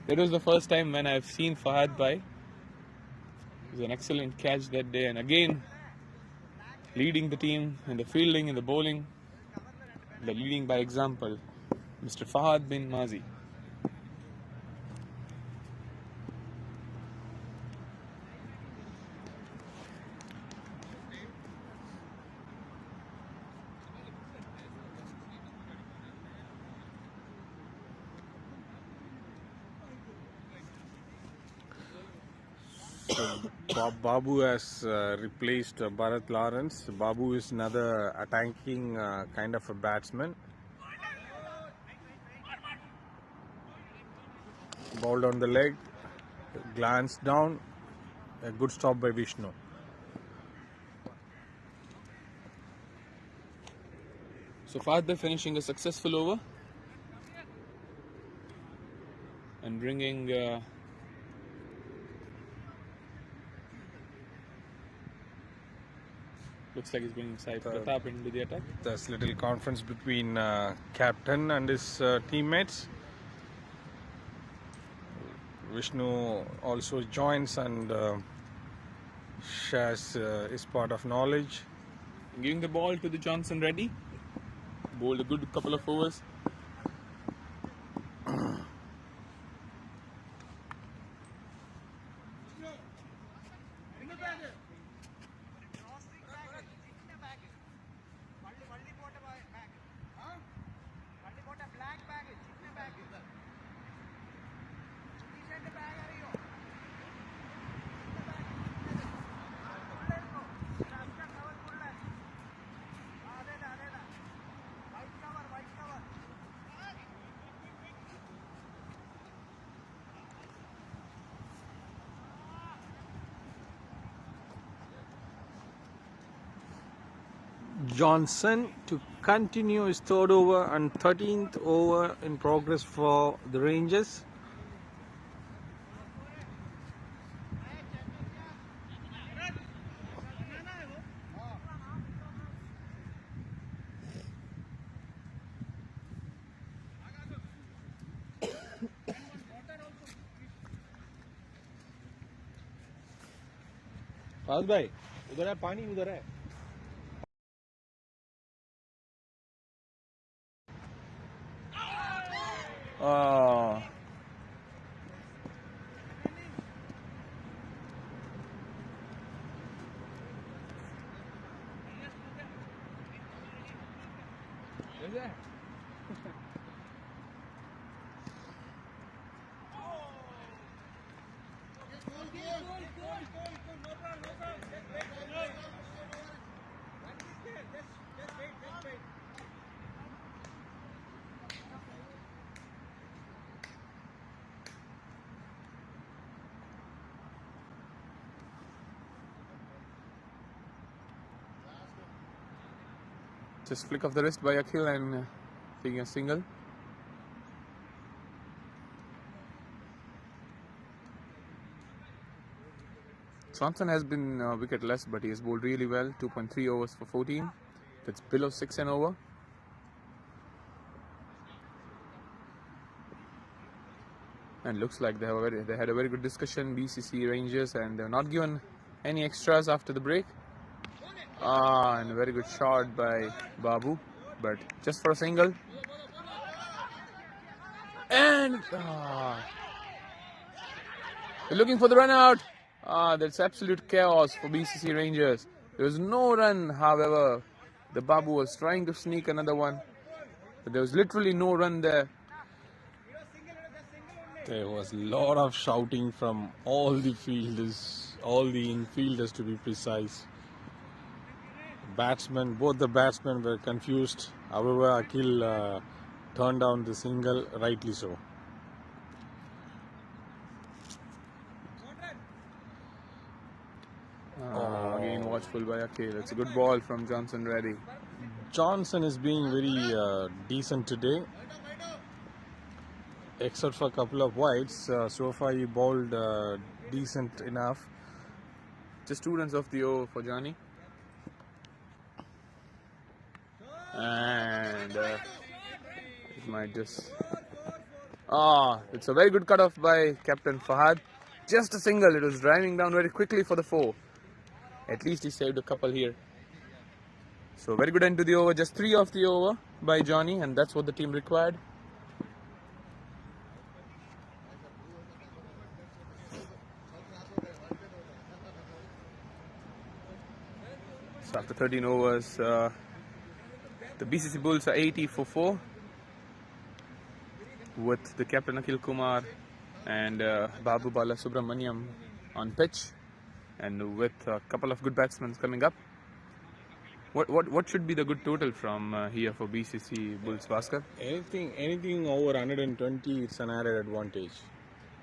That was the first time when I've seen Fahad Bhai. It was an excellent catch that day, and again leading the team in the fielding, in the bowling, the leading by example, Mr. Fahad bin Mazi. Babu has replaced Bharat Lawrence. Babu is another attacking kind of a batsman. Bowled on the leg, glanced down, a good stop by Vishnu. So Fahad finishing a successful over and bringing looks like he's bringing Sai Pratap into the attack. There's little conference between captain and his teammates. Vishnu also joins and shares his part of knowledge. Giving the ball to the Johnson Reddy. Bowled a good couple of overs. Johnson to continue his third over and 13th over in progress for the Rangers. Fahad भाई उधर है पानी उधर है Just flick of the wrist by Akhil and taking a single. Swanson has been wicketless, but he has bowled really well. 2.3 overs for 14. That's below 6 an over. And looks like they had a very good discussion, BCC Rangers, and they're not given any extras after the break. And a very good shot by Babu, but just for a single. And they're looking for the run out. That's absolute chaos for BCC Rangers. There was no run, however. The Babu was trying to sneak another one, but there was literally no run there. There was a lot of shouting from all the fielders, all the infielders to be precise. Batsmen, both the batsmen were confused. However, Akhil turned down the single, rightly so. Again watchful by Akhil. It's a good ball from Johnson Reddy. Johnson is being very decent today, except for a couple of wides. So far he bowled decent enough. Just 2 runs off the over for Johnny. And it might just... it's a very good cutoff by Captain Fahad. Just a single. It was driving down very quickly for the 4. At least he saved a couple here. So very good end to the over. Just 3 off the over by Johnny, and that's what the team required. So after 13 overs, the BCC Bulls are 80 for 4 with the captain Akhil Kumar and Babu Bala Subramaniam on pitch. and with a couple of good batsmen coming up. What should be the good total from here for BCC Bulls, Bhaskar? Anything over 120, it's an added advantage.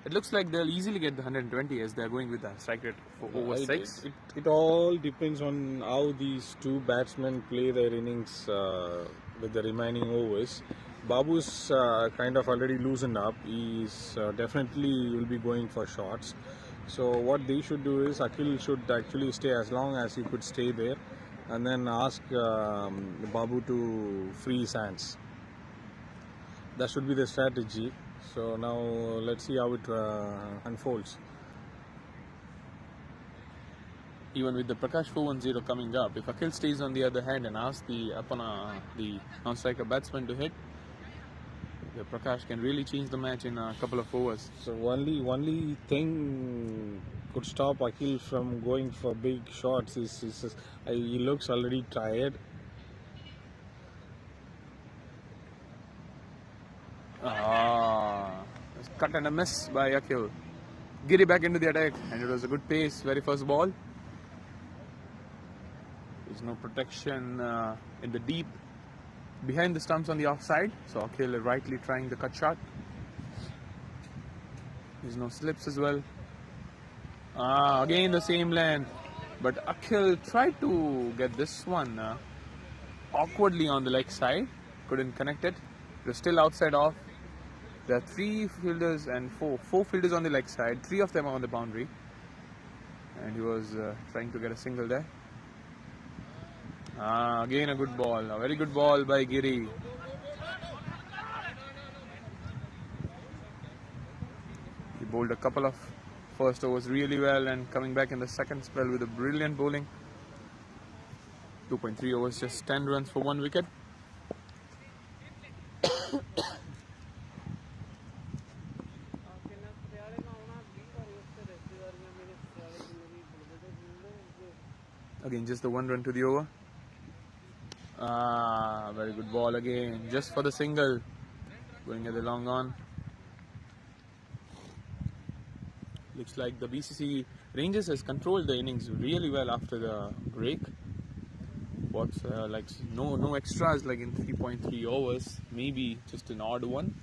It looks like they'll easily get the 120 as they're going with a strike rate for over 6. It all depends on how these two batsmen play their innings with the remaining overs. Babu's kind of already loosened up. He's definitely will be going for shots. So what they should do is Akhil should actually stay as long as he could stay there, and then ask Babu to free his hands. That should be the strategy. So now let's see how it unfolds. Even with the Prakash 410 coming up, if Akhil stays on the other hand and asks the non-striker batsman to hit, the Prakash can really change the match in a couple of overs. So only thing could stop Akhil from going for big shots is he looks already tired. Cut and a miss by Akhil. Giri back into the attack, and it was a good pace. Very first ball. There's no protection in the deep behind the stumps on the offside. So Akhil rightly trying the cut shot. There's no slips as well. Again the same length, but Akhil tried to get this one awkwardly on the leg side. Couldn't connect it. It was still outside off. There are 3 fielders and 4 fielders on the leg side. 3 of them are on the boundary, and he was trying to get a single there. Again a good ball, a very good ball by Giri. He bowled a couple of first overs really well, and coming back in the second spell with a brilliant bowling. 2.3 overs, just 10 runs for 1 wicket. Again, just the 1 run to the over. Very good ball again, just for the single. Going at the long on. Looks like the BCC Rangers has controlled the innings really well after the break. What's like no extras like in 3.3 overs. Maybe just an odd one.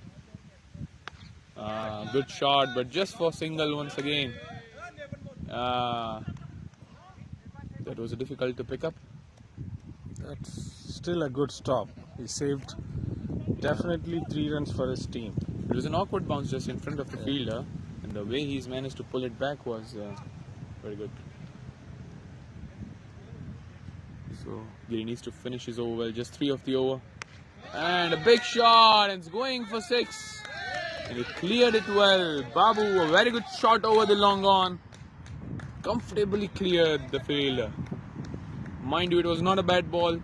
Good shot, but just for single once again. That was difficult to pick up. That's still a good stop. He saved definitely 3 runs for his team. It was an awkward bounce just in front of the fielder, and the way he's managed to pull it back was very good. So Giri needs to finish his over well, just 3 of the over. And a big shot, and it's going for 6. And he cleared it well. Babu, a very good shot over the long on. Comfortably cleared the fielder. Mind you, it was not a bad ball.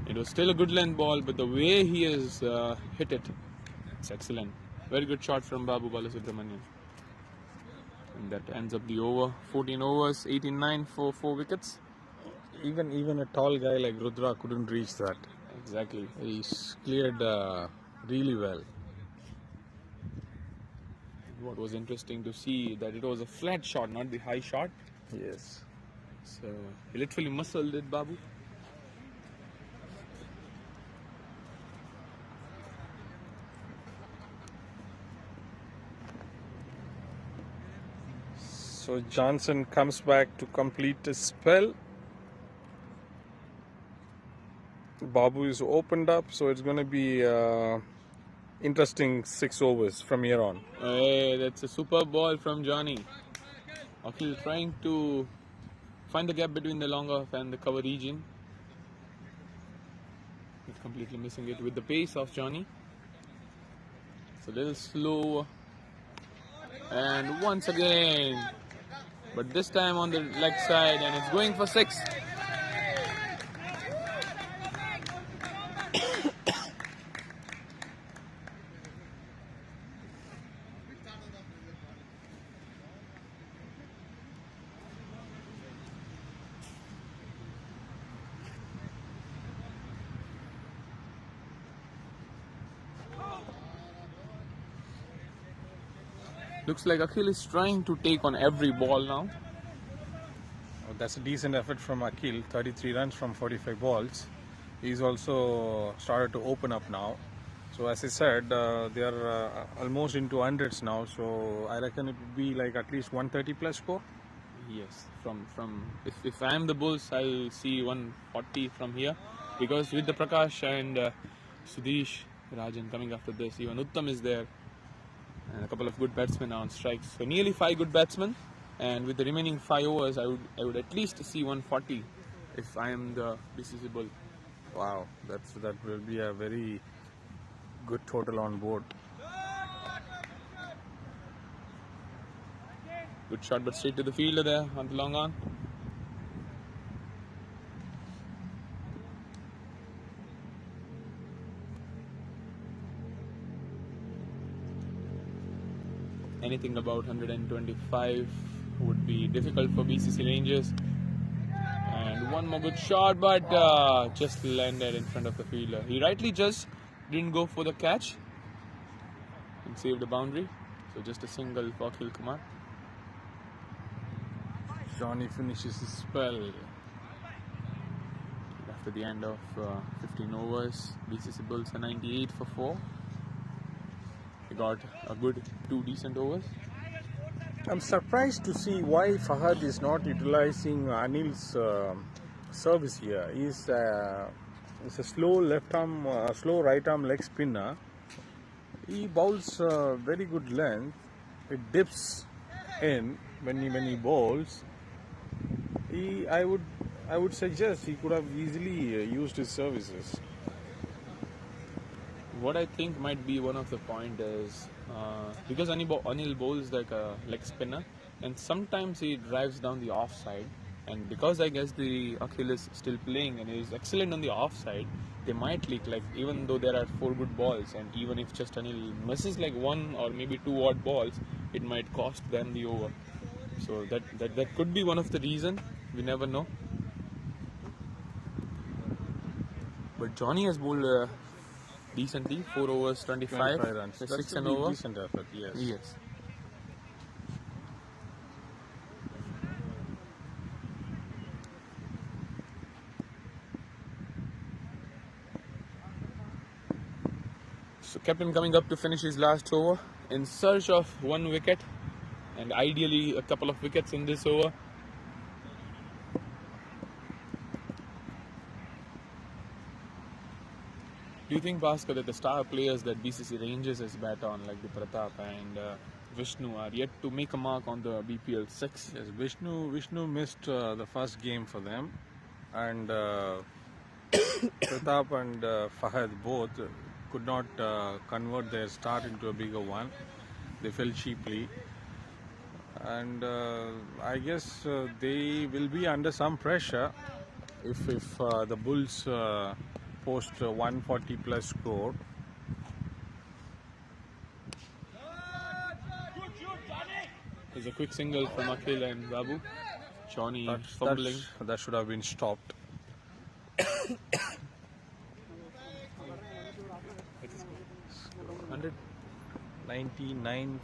It was still a good length ball, but the way he has hit it, it's excellent. Very good shot from Babu Balasubramanian. And that ends up the over. 14 overs, 18-9 for 4 wickets. Even a tall guy like Rudra couldn't reach that. Exactly. He's cleared really well. What was interesting to see that it was a flat shot, not the high shot. Yes. So he literally muscled it, Babu. So Johnson comes back to complete his spell. Babu is opened up, so it's going to be interesting 6 overs from here on. Hey, that's a super ball from Johnny. Akhil trying to find the gap between the long off and the cover region. He's completely missing it with the pace of Johnny. It's a little slow. And once again, but this time on the leg side, and it's going for 6. Looks like Akhil is trying to take on every ball now. That's a decent effort from Akhil. 33 runs from 45 balls. He's also started to open up now. So as I said, they are almost into hundreds now. So I reckon it would be like at least 130 plus score. Yes, from if I am the Bulls, I'll see 140 from here, because with the Prakash and Sudesh Rajan coming after this, even Uttam is there, and a couple of good batsmen are on strikes. So nearly 5 good batsmen, and with the remaining 5 overs, I would at least see 140 if I am the BCC Bull. Wow, that will be a very good total on board. Good shot, but straight to the fielder there on the long on. Anything about 125 would be difficult for BCC Rangers. And one more good shot, but just landed in front of the fielder. He rightly just didn't go for the catch and saved the boundary. So just a single for Akhil Kumar. Johnny finishes his spell. After the end of 15 overs, BCC Bulls are 98 for 4. They got a good 2 decent overs. I'm surprised to see why Fahad is not utilizing Anil's service here. He's a slow slow right arm leg spinner. He bowls very good length. It dips in when he bowls. I would suggest he could have easily used his services. What I think might be one of the point is because Anil bowls like a leg spinner, and sometimes he drives down the offside, and because I guess the Akhil is still playing and is excellent on the offside, they might leak, like even though there are 4 good balls, and even if just Anil misses like 1 or maybe 2 odd balls, it might cost them the over. So that could be one of the reason. We never know. But Johnny has bowled decently, 4 overs, 25 runs. That's 6 a and over. decent effort, yes. Yes. So captain coming up to finish his last over in search of 1 wicket, and ideally a couple of wickets in this over. Do you think, Bhaskar, that the star players that BCC Rangers has bat on, like the Pratap and Vishnu, are yet to make a mark on the BPL 6? Yes, Vishnu missed the first game for them, and Pratap and Fahad both could not convert their start into a bigger one. They fell cheaply, and I guess they will be under some pressure if the Bulls post 140 plus score. There's a quick single from Akhil and Babu. Johnny fumbling. That should have been stopped. 100. 99.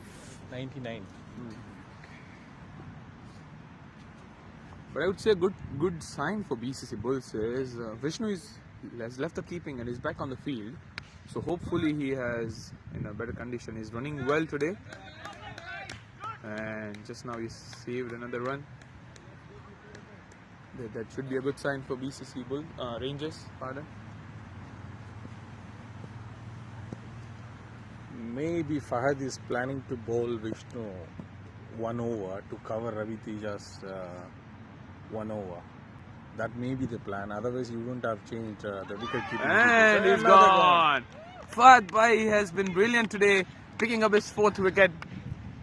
But I would say a good sign for BCC Bulls is Vishnu has left the keeping and is back on the field. So hopefully he has in a better condition. He's running well today, and just now he saved another run. That should be a good sign for BCC Rangers. Pardon. Maybe Fahad is planning to bowl Vishnu 1 over to cover Ravi Teja's 1 over. That may be the plan. Otherwise, you wouldn't have changed the wicket keeping. And he's gone. Fahad Bhai has been brilliant today, picking up his 4th wicket,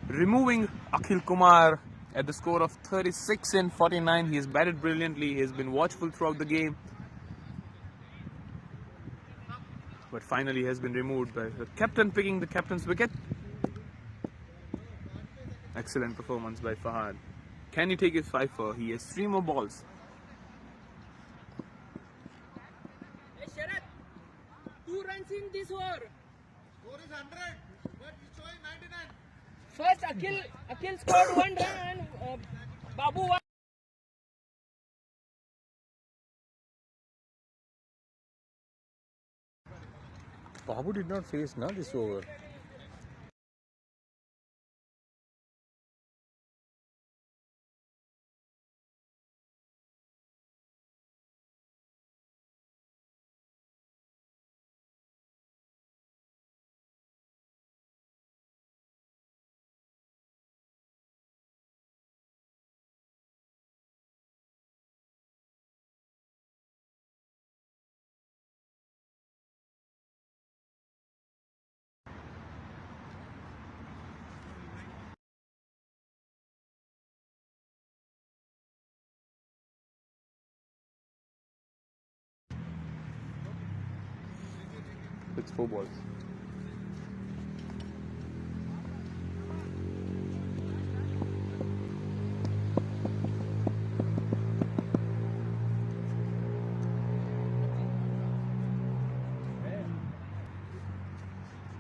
removing Akhil Kumar at the score of 36 in 49. He has batted brilliantly. He has been watchful throughout the game. But finally has been removed by the captain, picking the captain's wicket. Excellent performance by Fahad. Can he take his 5-4? He has 3 more balls. Hey Sharat, 2 runs in this over. Score is 100, but he's showing 99. First Akhil scored 1 run and Babu 1. Babu did not face this over. It's 4 balls.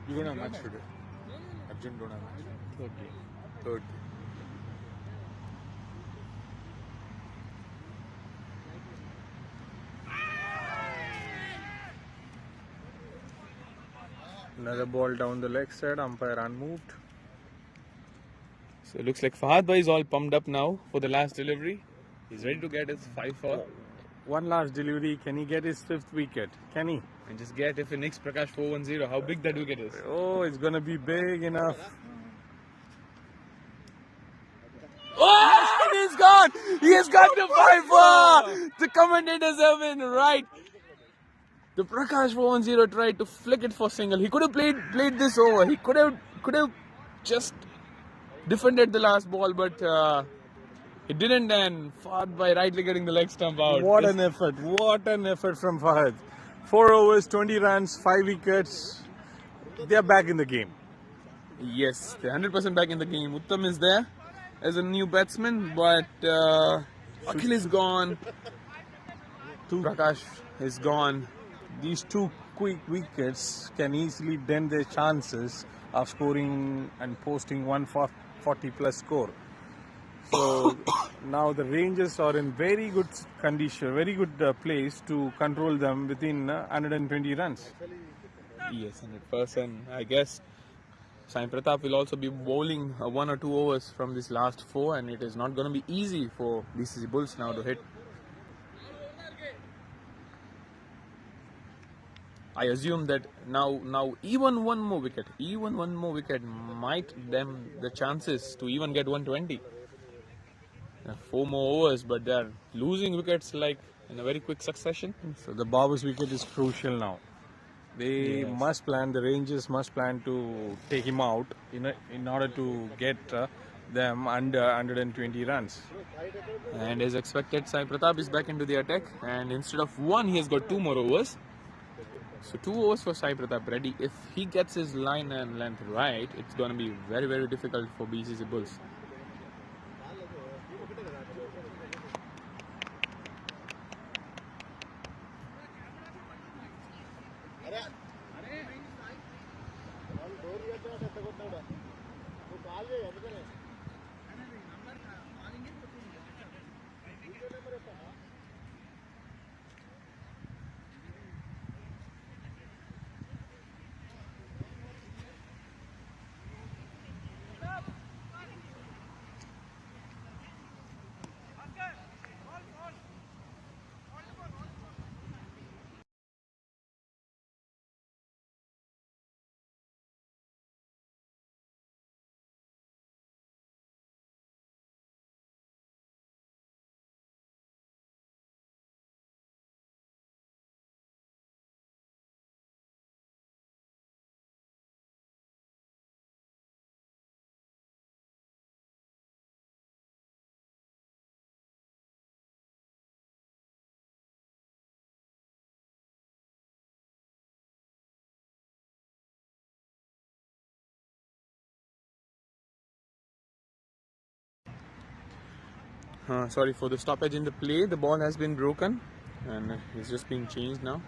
You don't have match today. Arjun don't have match. Third. Another ball down the leg side, umpire unmoved. So it looks like Fahad Bhai is all pumped up now for the last delivery. He's ready to get his 5-4. One last delivery, can he get his 5th wicket? Can he? And just get if he nicks Prakash 410, how big that wicket is. Oh, it's gonna be big enough. Oh, he's gone! He has got the 5-4! The commentators have been right. The Prakash 410 tried to flick it for single. He could have played this over. He could have just defended the last ball, but he didn't. And Fahad by rightly getting the leg stump out. What an effort! What an effort from Fahad. 4 overs, 20 runs, 5 wickets. They are back in the game. Yes, they're 100% back in the game. Uttam is there as a new batsman, but Akhil is gone. Prakash is gone. These 2 quick wickets can easily dent their chances of scoring and posting 140 plus score. So now the Rangers are in very good condition, very good place to control them within 120 runs. Yes, 100%. I guess Sai Pratap will also be bowling 1 or 2 overs from this last 4, and it is not going to be easy for BCC Bulls now to hit. I assume that now even one more wicket might them the chances to even get 120. 4 more overs, but they are losing wickets like in a very quick succession. So the Babu's wicket is crucial now. They must plan, the Rangers must plan to take him out in order to get them under 120 runs. And as expected, Sai Pratap is back into the attack, and instead of 1, he has got 2 more overs. So 2 overs for Sai Pratap ready. If he gets his line and length right, it's going to be very, very difficult for BCC Bulls. Sorry for the stoppage in the play. The ball has been broken and it's just being changed now.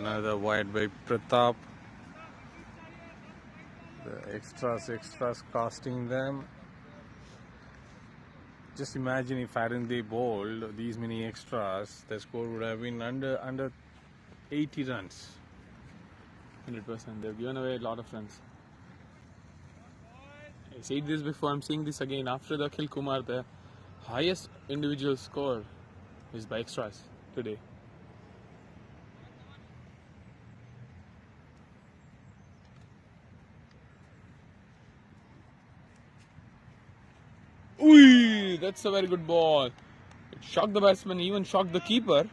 Another wide by Pratap. The extras costing them. Just imagine if hadn't they bowled these many extras, the score would have been under 80 runs. 100%. They've given away a lot of runs. I said this before, I'm saying this again. After the Akhil Kumar, the highest individual score is by extras today. Ooh, that's a very good ball. It shocked the batsman, even shocked the keeper.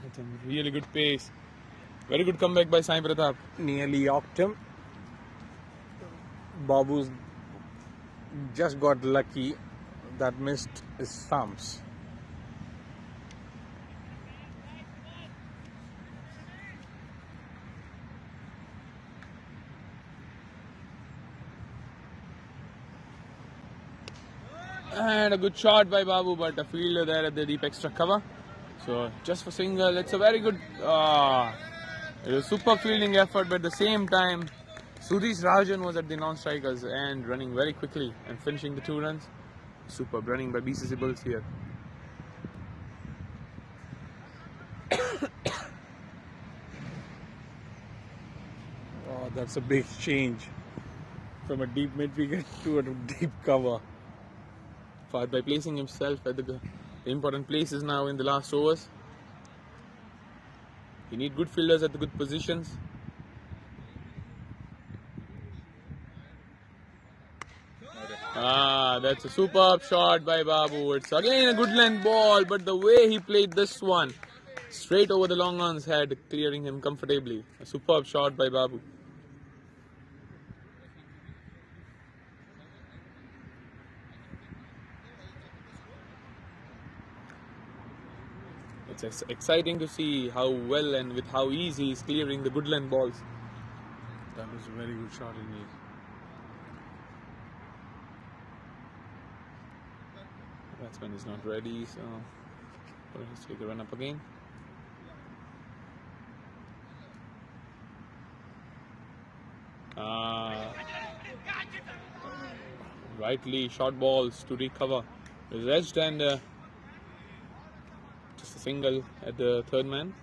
That's a really good pace. Very good comeback by Sai Pratap. Nearly yorked him. Babu's just got lucky that missed his thumbs. And a good shot by Babu, but a fielder there at the deep extra cover. So just for single, it's a very good, it was a super fielding effort, but at the same time, Sudhish Rajan was at the non-strikers and running very quickly and finishing the 2 runs. Superb running by BCC Bulls here. Oh, that's a big change from a deep mid wicket to a deep cover. Fahd by placing himself at the important places now in the last overs. You need good fielders at the good positions. That's a superb shot by Babu. It's again a good length ball, but the way he played this one, straight over the long on's head, clearing him comfortably. A superb shot by Babu. It's exciting to see how well and with how easy he's clearing the good length balls. That was a very good shot indeed. Batsman is not ready, so let's take the run up again. Rightly short balls to recover. It was edged and just a single at the third man.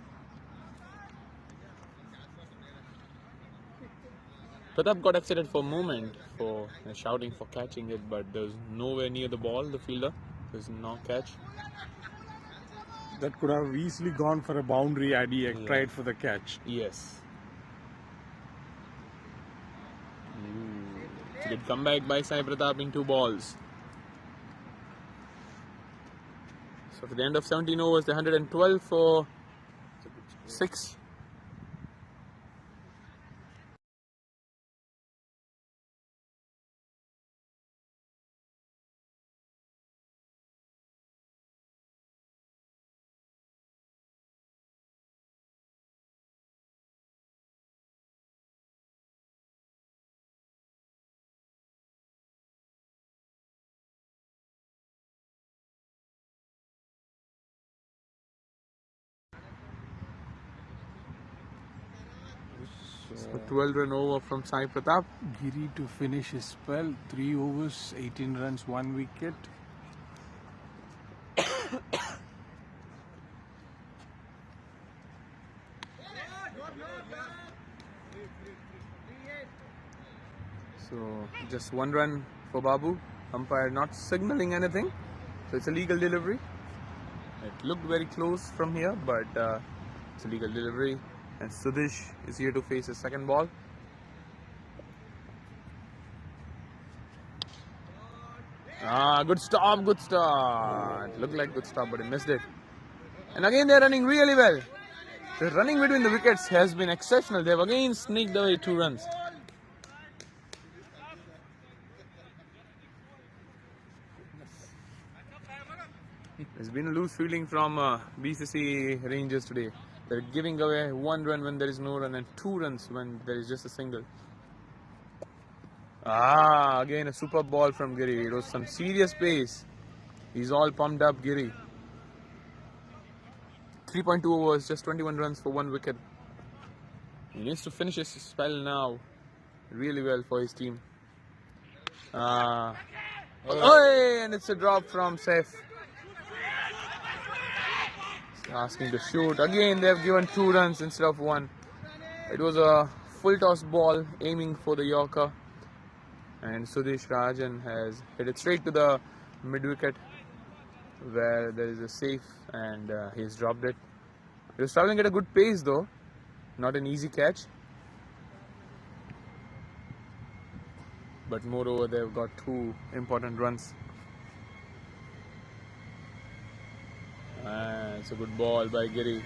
Pratap got excited for a moment for shouting for catching it, but there was nowhere near the ball, the fielder. There's no catch. That could have easily gone for a boundary had he tried for the catch. Yes. It's a good comeback by Sai Pratap in 2 balls. So for the end of 17 overs, the 112 for 6. So 12 run over from Sai Pratap. Giri to finish his spell, 3 overs, 18 runs, 1 wicket. So just 1 run for Babu. Umpire not signaling anything. So it's a legal delivery. It looked very close from here, but it's a legal delivery. And Sudhish is here to face his second ball. Good stop, good start. It looked like good stop, but he missed it. And again, they're running really well. The running between the wickets has been exceptional. They've again sneaked away 2 runs. There's been a loose fielding from BCC Rangers today. They're giving away 1 run when there is no run and 2 runs when there is just a single. Again a super ball from Giri. It was some serious pace. He's all pumped up, Giri. 3.2 overs, just 21 runs for 1 wicket. He needs to finish his spell now really well for his team. And it's a drop from Saif. Asking to shoot. Again, they have given 2 runs instead of 1. It was a full toss ball aiming for the Yorker. And Sudesh Rajan has hit it straight to the mid wicket where there is a safe, and he's dropped it. He was traveling at a good pace though. Not an easy catch. But moreover, they've got 2 important runs. It's a good ball by Giri.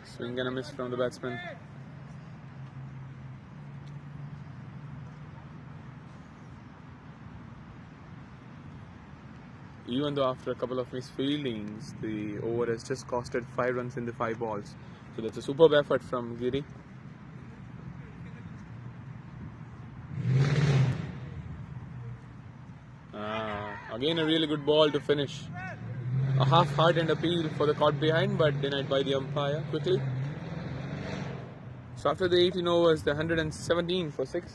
Swing and a miss from the batsman. Even though after a couple of misfieldings, the over has just costed 5 runs in the 5 balls. So that's a superb effort from Giri. Again a really good ball to finish. A half-hearted appeal for the caught behind, but denied by the umpire quickly. So after the 18 overs, the 117 for 6.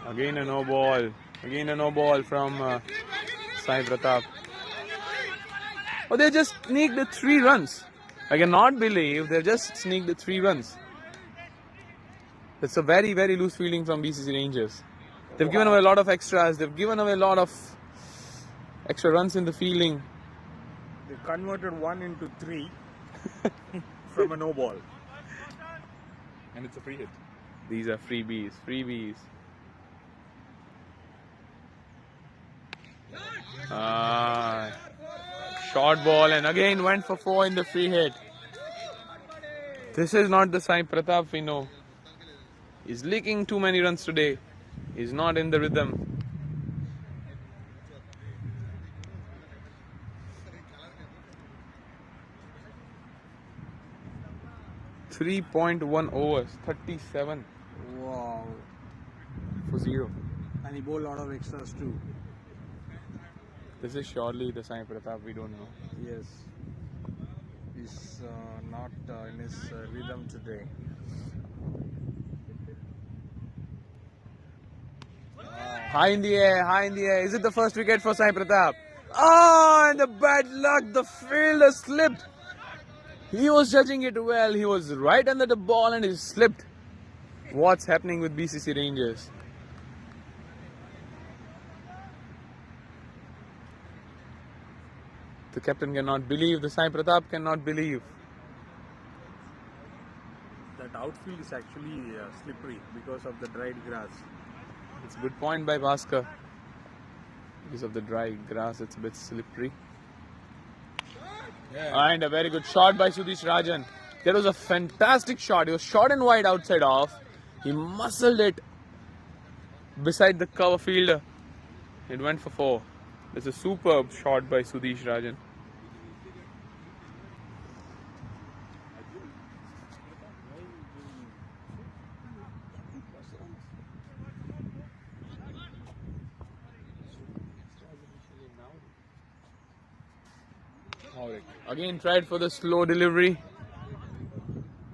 Again a no ball. Again a no ball from Sai Pratap. Oh, they just sneaked the 3 runs. I cannot believe they've just sneaked the 3 runs. That's a very, very loose fielding from BCC Rangers. They've given away a lot of extras. They've given away a lot of extra runs in the fielding. They converted 1 into 3 from a no ball. And it's a free hit. These are freebies. Freebies. Short ball, and again went for 4 in the free hit. This is not the Sai Pratap we know. He's leaking too many runs today. He's not in the rhythm. .1 overs, 37 Wow. for 0. And he bowled a lot of extras too. This is surely the Sai Pratap we don't know. Yes. He's not in his rhythm today. High in the air, high in the air. Is it the first wicket for Sai Pratap? Oh, and the bad luck, the fielder slipped. He was judging it well. He was right under the ball and he slipped. What's happening with BCC Rangers? The captain cannot believe. The Sai Pratap cannot believe. That outfield is actually slippery because of the dried grass. It's a good point by Bhaskar. Because of the dry grass, it's a bit slippery. And a very good shot by Sudesh Rajan. That was a fantastic shot. He was short and wide outside off. He muscled it beside the cover fielder. It went for 4. It's a superb shot by Sudesh Rajan. Again tried for the slow delivery.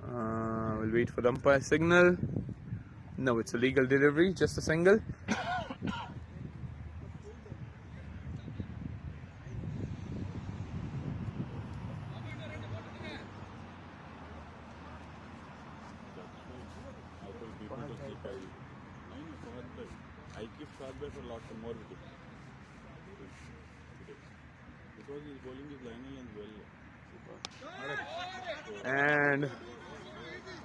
We'll wait for the umpire signal. No, it's a legal delivery, just a single. I keep short ball for lots of more wickets. Because his bowling is lining and well. And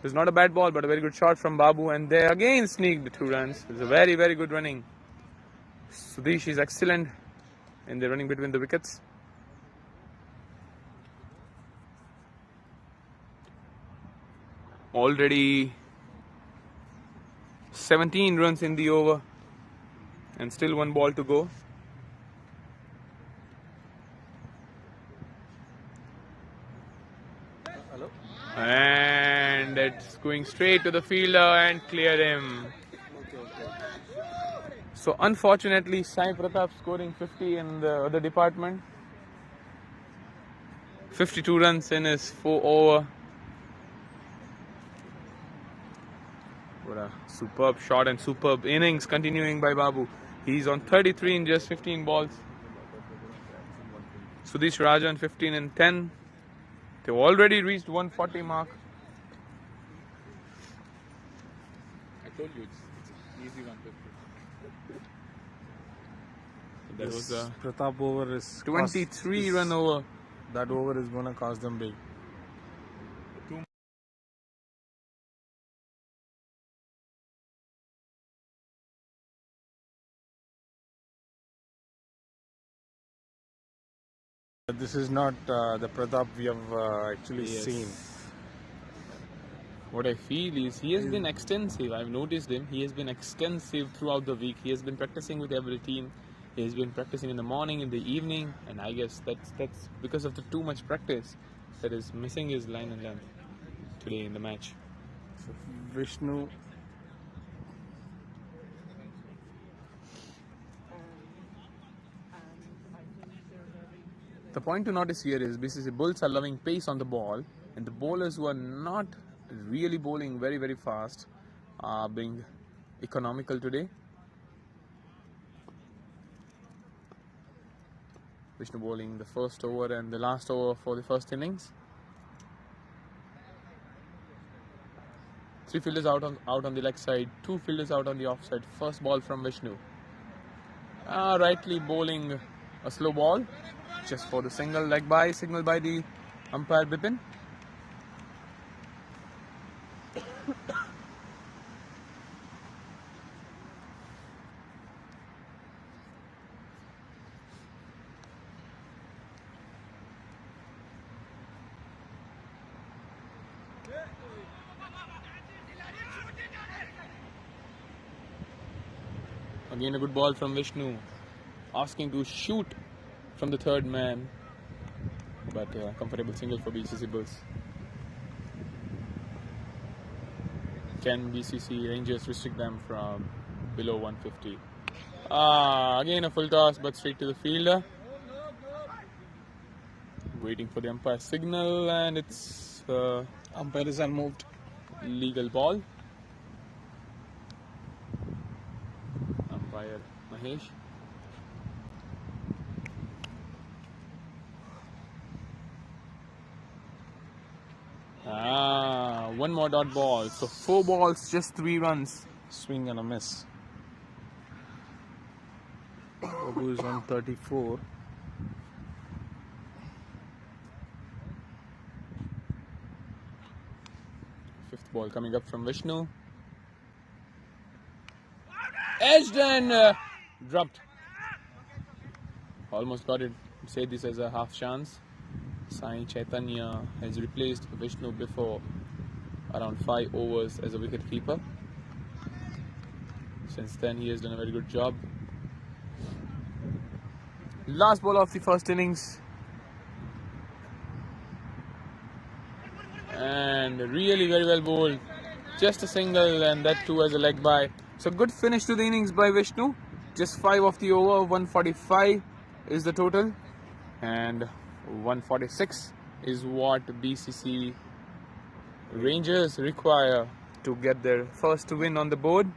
it's not a bad ball, but a very good shot from Babu. And they again sneaked the 2 runs. It's a very, very good running. Sudesh is excellent in the running between the wickets. Already 17 runs in the over and still 1 ball to go. And it's going straight to the fielder and clear him. So unfortunately, Sai Pratap scoring 50 in the other department. 52 runs in his 4 over. What a superb shot and superb innings continuing by Babu. He's on 33 in just 15 balls. Sudesh Rajan 15 and 10. They've already reached 140 mark. I told you it's easy 150. That was a Pratap over is 23 run over. That over is gonna cost them big. This is not the Pratap we have actually seen. What I feel is he has been extensive. I've noticed him. He has been extensive throughout the week. He has been practicing with every team. He has been practicing in the morning, in the evening, and I guess that's because of the too much practice that is missing his line and length today in the match. So Vishnu. The point to notice here is BCC Bulls are loving pace on the ball, and the bowlers who are not really bowling very, very fast are being economical today. Vishnu bowling the first over and the last over for the first innings. 3 fielders out on the leg side, 2 fielders out on the offside. First ball from Vishnu. Rightly bowling a slow ball just for the single leg by signal by the umpire Bipin. Again a good ball from Vishnu, asking to shoot from the third man, but comfortable single for BCC Bulls. Can BCC Rangers restrict them from below 150? Again a full toss, but straight to the fielder. Waiting for the umpire signal, and it's Umpire is unmoved. legal ball. Umpire Mahesh. One more dot ball. So 4 balls, just 3 runs. Swing and a miss. Babu is on 34. Fifth ball coming up from Vishnu. Edged and dropped. Almost got it. Say this as a half chance. Sai Chaitanya has replaced Vishnu before around 5 overs as a wicket keeper. Since then he has done a very good job. Last ball of the first innings. And really very well bowled. Just a single, and that too as a leg by. So good finish to the innings by Vishnu. Just 5 of the over. 145 is the total. And 146 is what BCC Rangers require to get their first win on the board.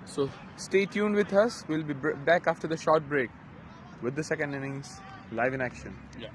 So stay tuned with us. We'll be back after the short break with the second innings live in action. Yeah.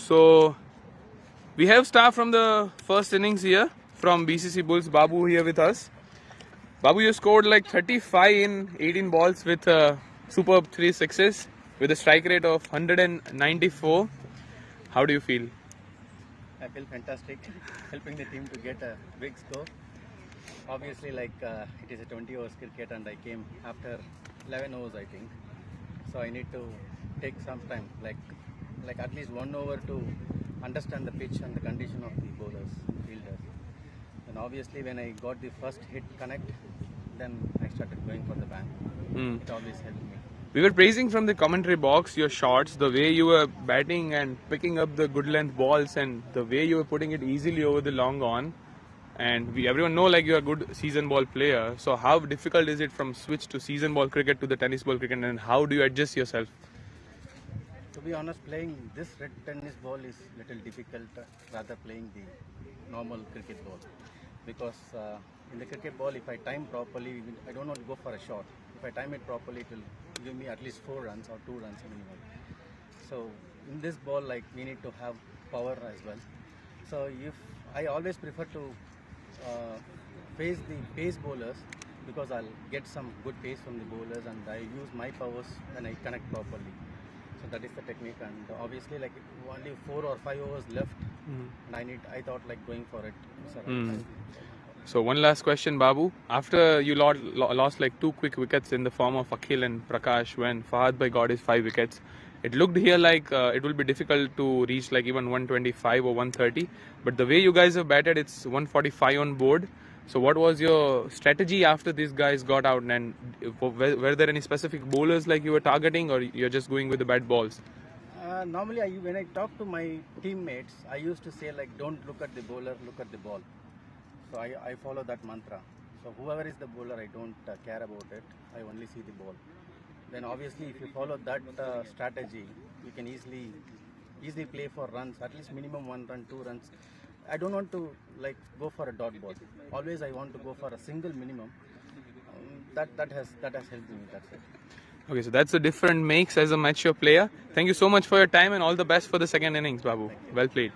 So we have staff from the first innings here from BCC Bulls. Babu here with us. Babu, you scored like 35 in 18 balls with superb 3 sixes with a strike rate of 194. How do you feel? I feel fantastic helping the team to get a big score. Obviously, it is a 20 overs cricket, and I came after 11 overs, I think. So I need to take some time, like at least 1 over to understand the pitch and the condition of the bowlers, fielders. And obviously, when I got the first hit connect, then I started going for the bang. It always helped me. We were praising from the commentary box your shots, the way you were batting and picking up the good length balls, and the way you were putting it easily over the long on. And everyone know like you're a good season ball player. So how difficult is it from switch to season ball cricket to the tennis ball cricket, and how do you adjust yourself? To be honest, playing this red tennis ball is little difficult rather playing the normal cricket ball, because in the cricket ball, if I time properly, I don't want to go for a shot. If I time it properly, it will give me at least 4 runs or 2 runs minimum. So in this ball, like, we need to have power as well. So if I always prefer to face the pace bowlers, because I'll get some good pace from the bowlers, and I use my powers when I connect properly. So that is the technique, and obviously like only 4 or 5 overs left, and I thought like going for it. So one last question, Babu. After you lost like 2 quick wickets in the form of Akhil and Prakash when Fahad Bhai got his 5 wickets, it looked here like it will be difficult to reach like even 125 or 130. But the way you guys have batted, it's 145 on board. So what was your strategy after these guys got out, and were there any specific bowlers like you were targeting, or you're just going with the bad balls? Normally, when I talk to my teammates, I used to say like, don't look at the bowler, look at the ball. So I follow that mantra. So whoever is the bowler, I don't care about it. I only see the ball. Then obviously, if you follow that strategy, you can easily play for runs, at least minimum 1 run, 2 runs. I don't want to like go for a dot ball. Always I want to go for a single minimum. That has helped me. That's it. Okay, so that's the different makes as a mature player. Thank you so much for your time, and all the best for the second innings, Babu. Well played.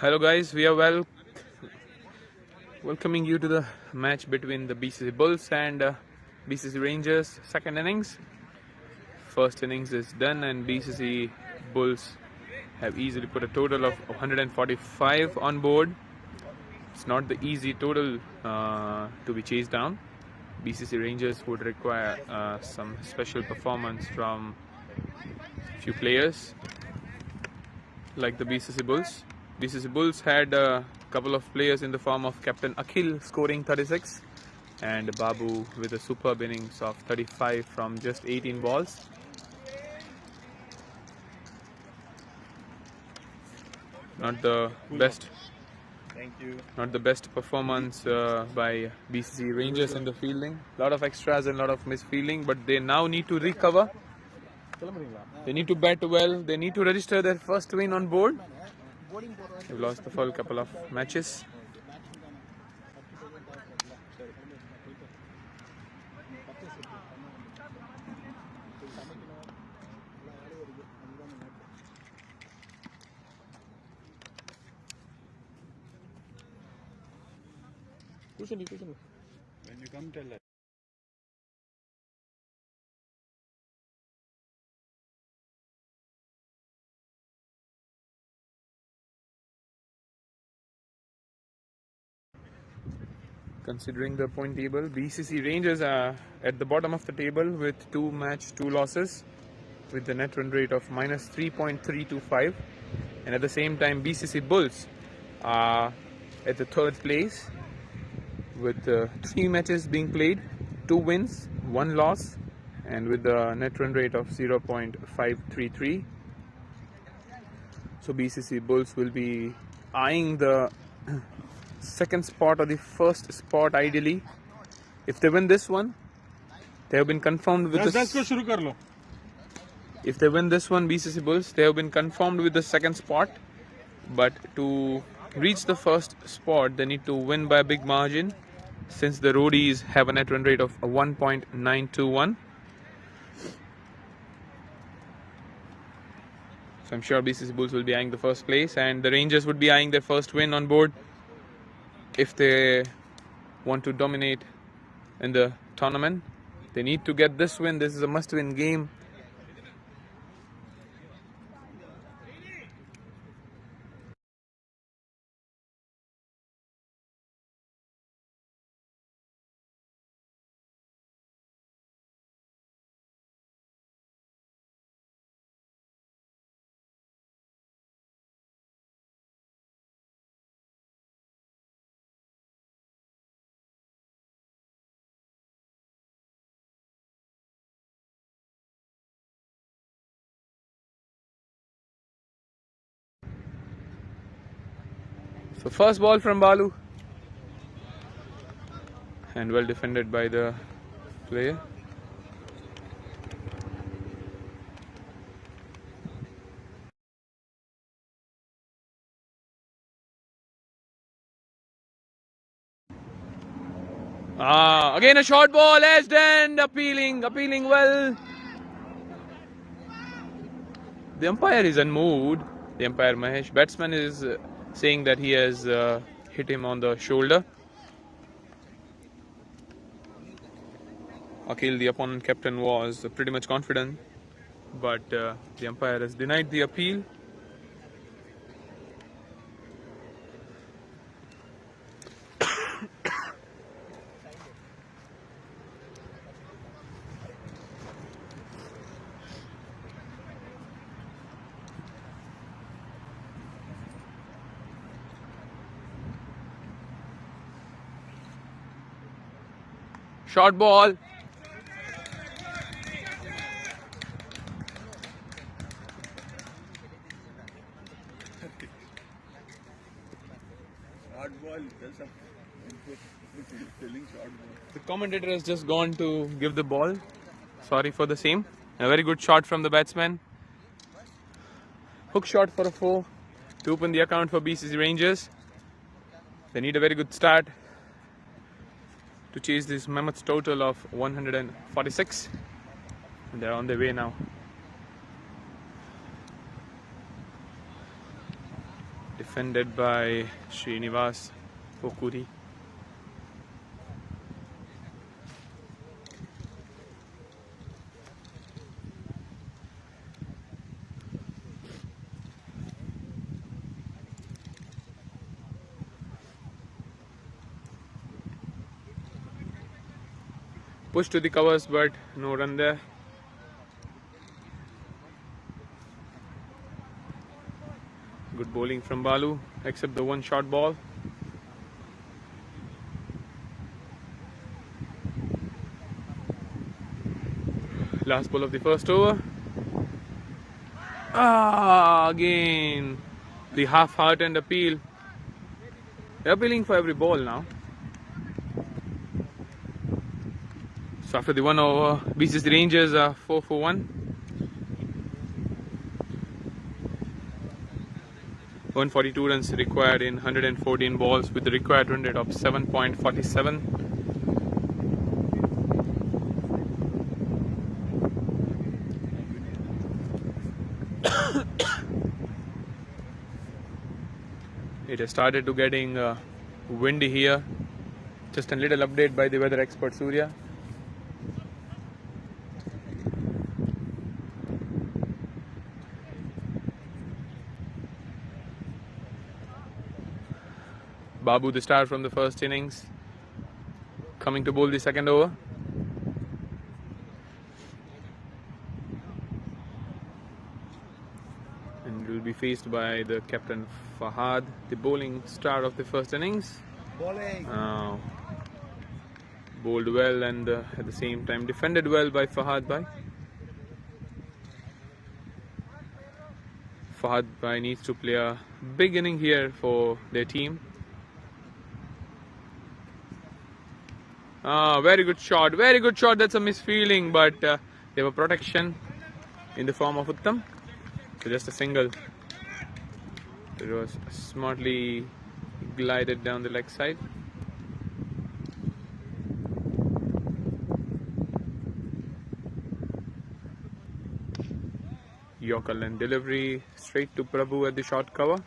Hello guys, we are welcoming you to the match between the BCC Bulls and BCC Rangers. Second innings. First innings is done and BCC Bulls have easily put a total of 145 on board. It's not the easy total to be chased down. BCC Rangers would require some special performance from few players like the BCC Bulls. BCC Bulls had a couple of players in the form of Captain Akhil scoring 36 and Babu with a superb innings of 35 from just 18 balls. Not the best. Thank you. Not the best performance by BCC Rangers in the fielding. A lot of extras and a lot of misfielding, but they now need to recover. They need to bat well. They need to register their first win on board. They've lost the first couple of matches. When you come, tell us. Considering the point table, BCC Rangers are at the bottom of the table with 2 losses with the net run rate of -3.325, and at the same time BCC Bulls are at the 3rd place with 3 matches being played, 2 wins, 1 loss, and with the net run rate of 0.533. So BCC Bulls will be eyeing the second spot or the first spot ideally. If they win this one, they have been confirmed with the. If they win this one, BCC Bulls, they have been confirmed with the second spot. But to reach the first spot, they need to win by a big margin, since the roadies have a net run rate of 1.921. So I'm sure BCC Bulls will be eyeing the first place, and the Rangers would be eyeing their first win on board if they want to dominate in the tournament. They need to get this win. This is a must-win game. So first ball from Balu, and well defended by the player. Again a short ball, edged and appealing well. The umpire is unmoved. The umpire Mahesh, batsman, is saying that he has hit him on the shoulder. Akhil, the opponent captain, was pretty much confident, but the umpire has denied the appeal. Short ball. The commentator has just gone to give the ball. Sorry for the same. A very good shot from the batsman. Hook shot for a 4 to open the account for BCC Rangers. They need a very good start to chase this mammoth total of 146, and they're on their way now. defended by Srinivas Okuri. Push to the covers, but no run there. Good bowling from Balu, except the one short ball. Last ball of the first over. Again, the half-hearted appeal. They're appealing for every ball now. So after the 1 over, BCC Rangers are 4 for 1. 142 runs required in 114 balls with the required run rate of 7.47. It has started to getting windy here. Just a little update by the weather expert Surya. Babu, the star from the first innings, coming to bowl the second over. And will be faced by the captain Fahad, the bowling star of the first innings. Bowling. Bowled well and at the same time defended well by Fahad Bhai. Fahad Bhai needs to play a big inning here for their team. Very good shot, very good shot. That's a misfielding, but they have a protection in the form of Uttam. So just a single. It was smartly glided down the leg side. Yorker and delivery straight to Prabhu at the short cover.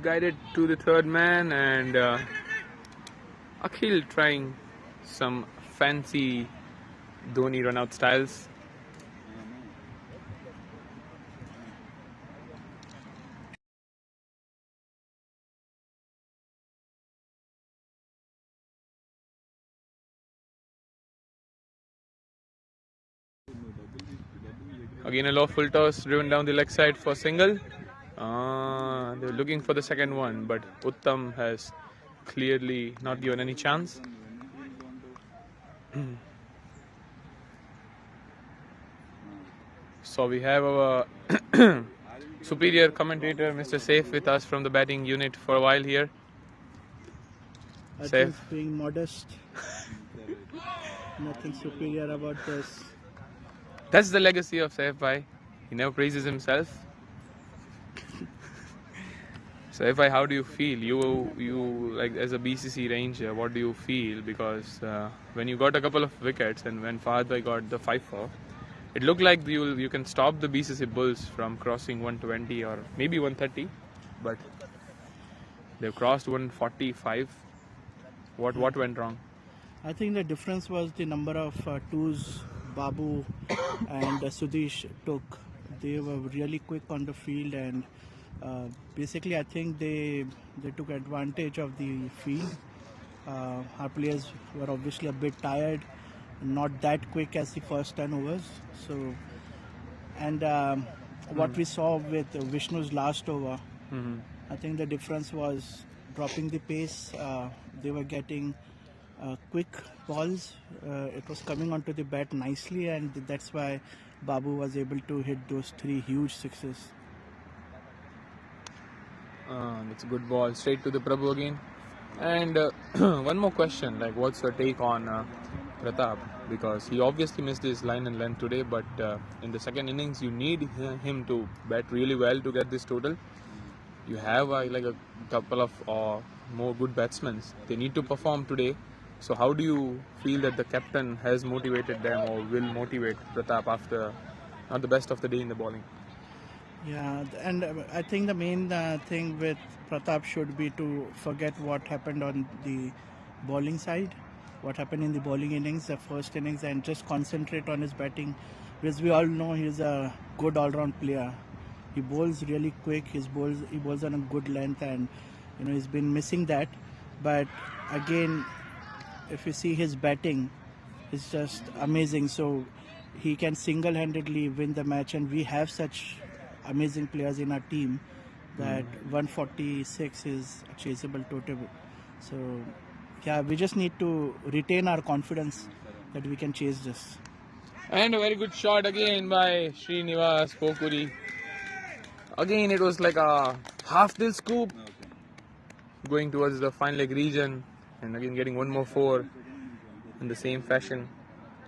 Guided to the third man, and Akhil trying some fancy Dhoni run-out styles. Again a low full toss driven down the leg side for single. They're looking for the second one, but Uttam has clearly not given any chance. So we have our superior commentator Mr. Saif with us from the batting unit for a while here. Saif, being modest. Nothing superior about this. That's the legacy of Saif Bhai. He never praises himself. Saif Bhai, how do you feel? You like as a BCC Ranger, what do you feel? Because when you got a couple of wickets and when Fahad Bhai got the 5-4, it looked like you can stop the BCC Bulls from crossing 120 or maybe 130, but they've crossed 145. What went wrong? I think the difference was the number of twos Babu and Sudesh took. They were really quick on the field, and basically I think they took advantage of the field. Our players were obviously a bit tired, not that quick as the first 10 overs. So, and what we saw with Vishnu's last over, I think the difference was dropping the pace. They were getting quick balls. It was coming onto the bat nicely, and that's why Babu was able to hit those 3 huge sixes. That's a good ball straight to the Prabhu again. And one more question, like what's your take on Pratap? Because he obviously missed his line and length today, but in the second innings you need him to bat really well to get this total. You have like a couple of more good batsmen. They need to perform today. So how do you feel that the captain has motivated them or will motivate Pratap after not the best of the day in the bowling? Yeah, and I think the main thing with Pratap should be to forget what happened on the bowling side, what happened in the bowling innings, the first innings, and just concentrate on his batting, because we all know he's a good all-round player. He bowls really quick. He bowls on a good length, and he's been missing that. But again, if you see his batting, it's just amazing. So he can single-handedly win the match, and we have such amazing players in our team that 146 is a chaseable total. So yeah, we just need to retain our confidence that we can chase this. And a very good shot again by Srinivas Pokuri. Again, it was like a half-dill scoop going towards the fine leg region, and again getting one more 4 in the same fashion.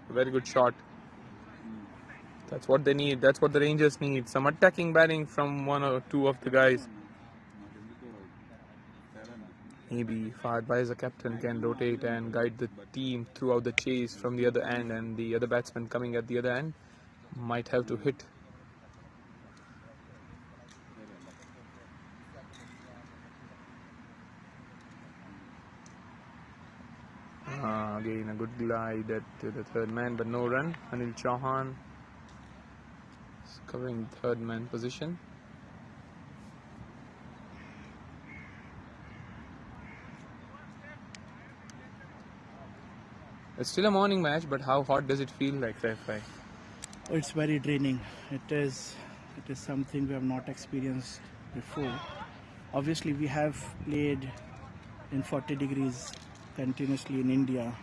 A very good shot. That's what they need. That's what the Rangers need. Some attacking batting from one or two of the guys. Maybe Fahad Bhai as a captain can rotate and guide the team throughout the chase from the other end, and the other batsman coming at the other end might have to hit. Again a good glide to the third man, but no run. Anil Chauhan is covering third man position. It's still a morning match, but how hot does it feel like, Saifai? It's very draining. It is something we have not experienced before. Obviously, we have played in 40 degrees continuously in India.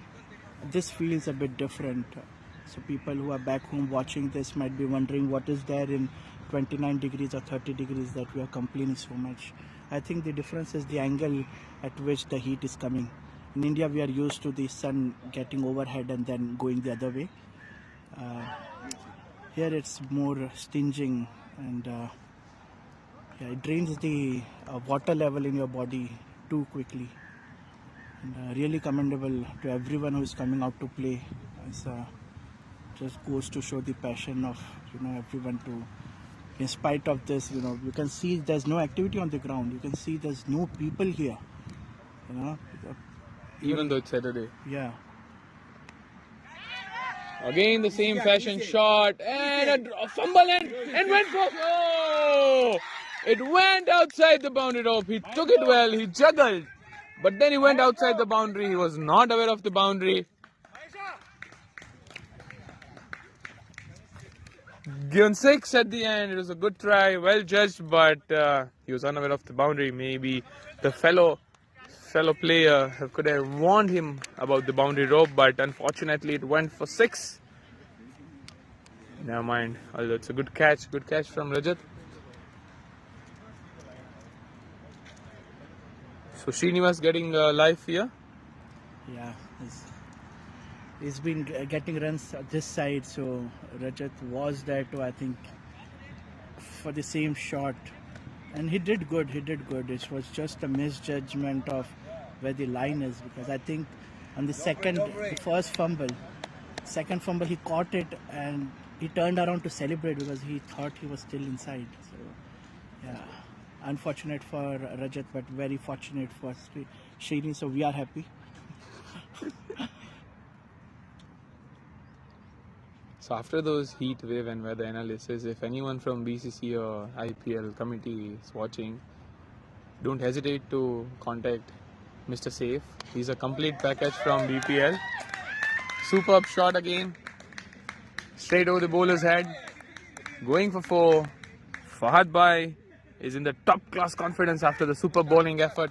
This feels a bit different. So people who are back home watching this might be wondering what is there in 29 degrees or 30 degrees that we are complaining so much. I think the difference is the angle at which the heat is coming. In India, we are used to the sun getting overhead and then going the other way. Here it's more stinging, and it drains the water level in your body too quickly. And really commendable to everyone who is coming out to play. It's just goes to show the passion of everyone to. In spite of this, you can see there's no activity on the ground. You can see there's no people here. Even though it's Saturday. Yeah. Again the same fashion shot and a fumble and went for it went outside the boundary rope. He took it well, he juggled, but then he went outside the boundary. He was not aware of the boundary. Given 6 at the end. It was a good try, well judged, but he was unaware of the boundary. Maybe the fellow player could have warned him about the boundary rope, but unfortunately it went for 6. Never mind. Although it's a good catch from Rajat. So Srinivas getting life here. Yeah, he's been getting runs this side, so Rajat was there too, I think, for the same shot, and he did good. It was just a misjudgment of where the line is, because I think on the first fumble, he caught it and he turned around to celebrate because he thought he was still inside. So yeah, unfortunate for Rajat, but very fortunate for Srini. So we are happy. So after those heat wave and weather analysis, if anyone from BCC or IPL committee is watching, don't hesitate to contact Mr. Safe. He's a complete package from BPL. Superb shot again. Straight over the bowler's head. Going for 4. Fahad Bhai is in the top class confidence after the super bowling effort.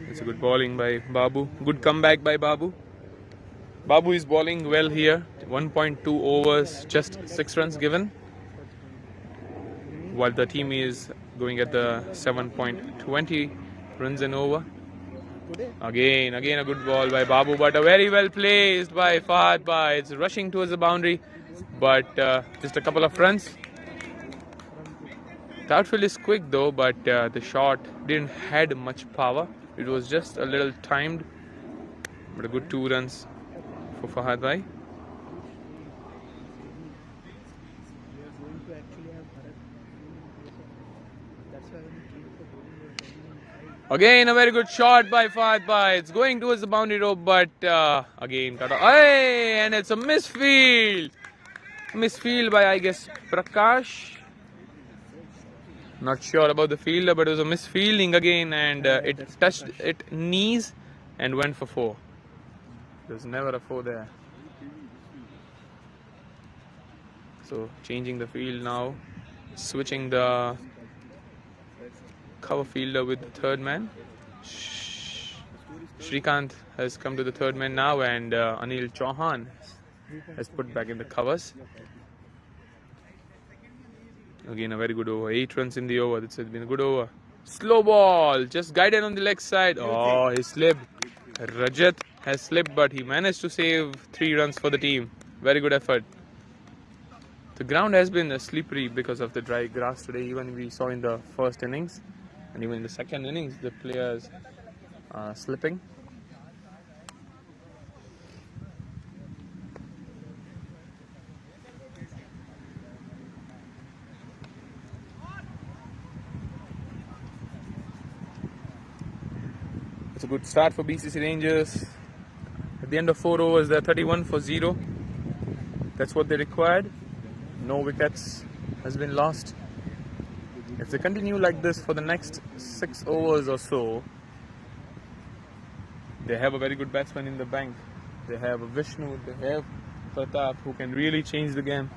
It's a good bowling by Babu. Good comeback by Babu. Babu is bowling well here. 1.2 overs, just 6 runs given. While the team is going at the 7.20 runs an over. Again a good ball by Babu, but a very well placed by Fahad Bhai. It's rushing towards the boundary, but just a couple of runs. The outfield is quick though, but the shot didn't had much power. It was just a little timed, but a good 2 runs for Fahad Bhai. Again a very good shot by Fahad Bhai. It's going towards the boundary rope, but again cut off. Hey, and it's a misfield. Misfield by, I guess, Prakash. Not sure about the fielder, but it was a misfielding again, and it touched its knees and went for 4. There's never a 4 there. So changing the field now, switching the cover fielder with the third man. Shrikant has come to the third man now, and Anil Chauhan has put back in the covers. Again a very good over. 8 runs in the over. This has been a good over. Slow ball, just guided on the leg side. Oh, he slipped. Rajat has slipped, but he managed to save 3 runs for the team. Very good effort. The ground has been slippery because of the dry grass today. Even we saw in the first innings, and even in the second innings, the players are slipping. It's a good start for BCC Rangers. At the end of 4 overs, they're 31 for 0. That's what they required. No wickets has been lost. If they continue like this for the next 6 overs or so, they have a very good batsman in the bank. They have a Vishnu, they have Pratap, who can really change the game.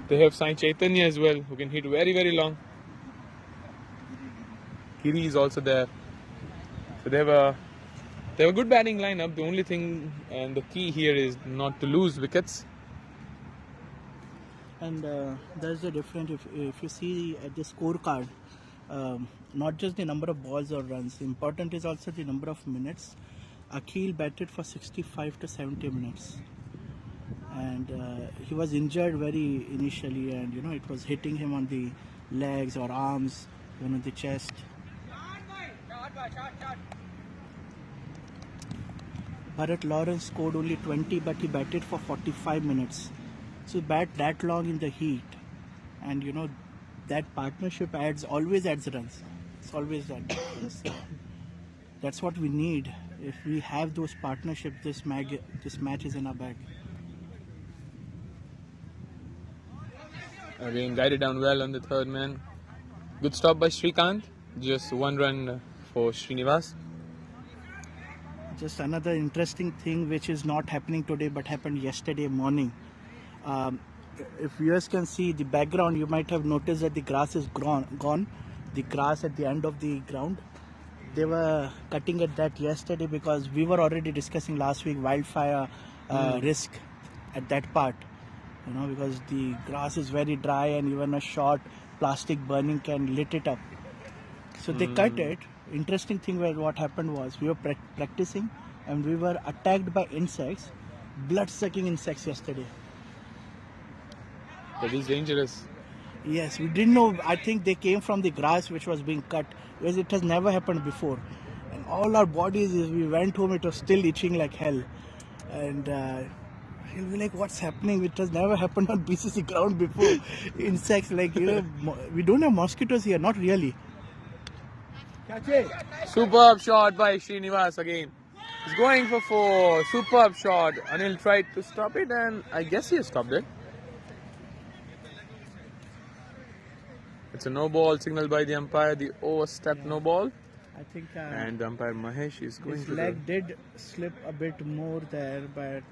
They have Sai Chaitanya as well, who can hit very, very long. Giri is also there. So they have a good batting lineup. The only thing and the key here is not to lose wickets. And there's the difference. If you see at the scorecard, not just the number of balls or runs, important is also the number of minutes. Akhil batted for 65 to 70 minutes, and he was injured very initially, and it was hitting him on the legs or arms, on the chest. Bharat Lawrence scored only 20, but he batted for 45 minutes. So bat that long in the heat, and that partnership always adds runs. It's always that. That's what we need. If we have those partnerships, this match is in our bag. Again, guided down well on the third man. Good stop by Shrikant. Just 1 run for Srinivas. Just another interesting thing which is not happening today but happened yesterday morning. If viewers can see the background, you might have noticed that the grass is gone. The grass at the end of the ground. They were cutting at that yesterday because we were already discussing last week wildfire risk at that part. Because the grass is very dry and even a short plastic burning can lit it up. So they cut it. Interesting thing what happened was we were practicing and we were attacked by insects, blood-sucking insects yesterday. That is dangerous. Yes, we didn't know. I think they came from the grass which was being cut, because it has never happened before. And all our bodies, we went home, it was still itching like hell. And we were like, what's happening? It has never happened on BCC ground before. Insects, we don't have mosquitoes here, not really. Superb shot by Srinivas again. He's going for 4. Superb shot. Anil tried to stop it, and I guess he has stopped it. It's a no ball signal by the umpire. The overstepped no ball. I think. And the umpire Mahesh is going his to. Leg did slip a bit more there, but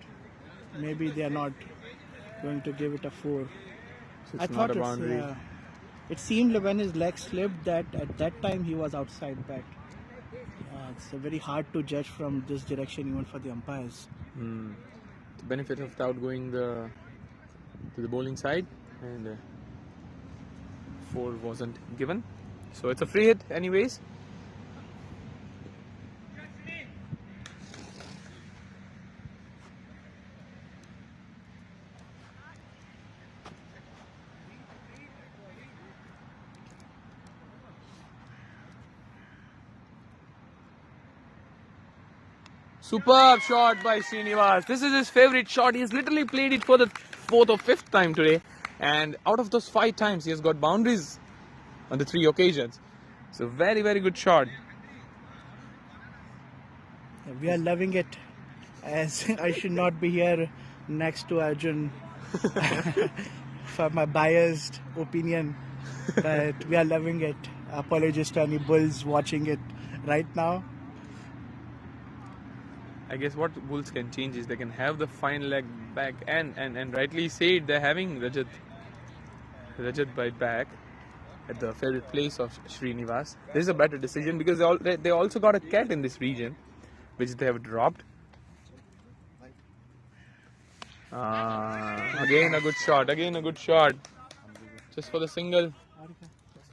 maybe they are not going to give it a 4. So it's not a boundary. it seemed when his leg slipped that at that time he was outside bat. It's very hard to judge from this direction even for the umpires. The benefit of doubt going to the bowling side, and 4 wasn't given. So it's a free hit anyways. Superb shot by Srinivas. This is his favorite shot. He's literally played it for the 4th or 5th time today. And out of those 5 times, he has got boundaries on the 3 occasions. So very, very good shot. We are loving it, as I should not be here next to Arjun for my biased opinion, but we are loving it. Apologies to any Bulls watching it right now. I guess what Bulls can change is they can have the fine leg back, and rightly said, they're having Rajat by back at the favorite place of Srinivas. This is a better decision because they also got a cat in this region, which they have dropped. Again a good shot. Just for the single.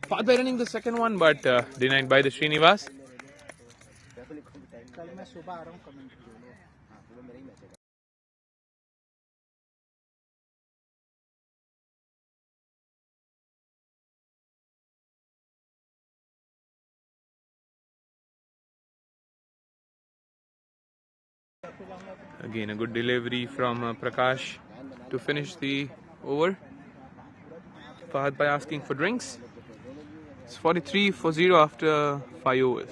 Far by running the second one, but denied by the Srinivas. Again a good delivery from Prakash to finish the over. Fahad by asking for drinks. It's 43-0 after 5 overs.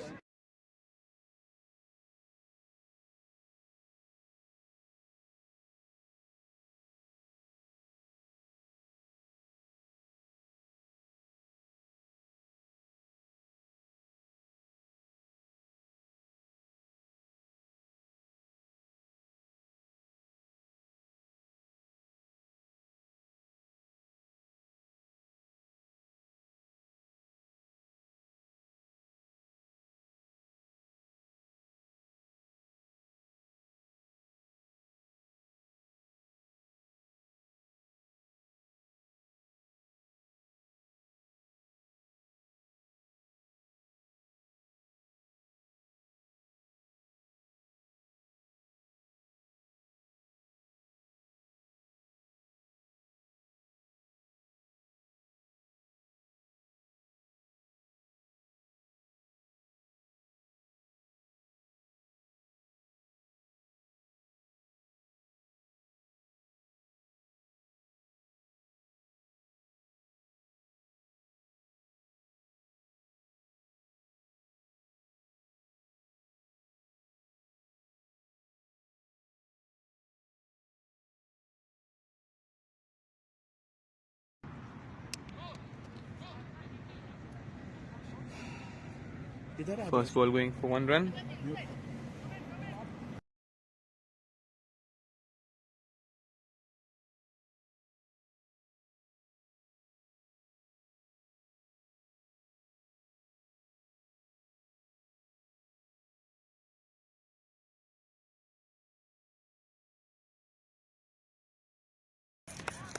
First ball going for 1 run.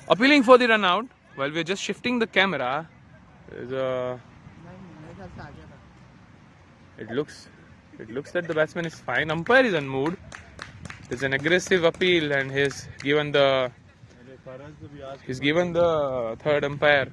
Appealing for the run out. While we're just shifting the camera, it looks that the batsman is fine. Umpire is unmoved. There's an aggressive appeal, and he's given the third umpire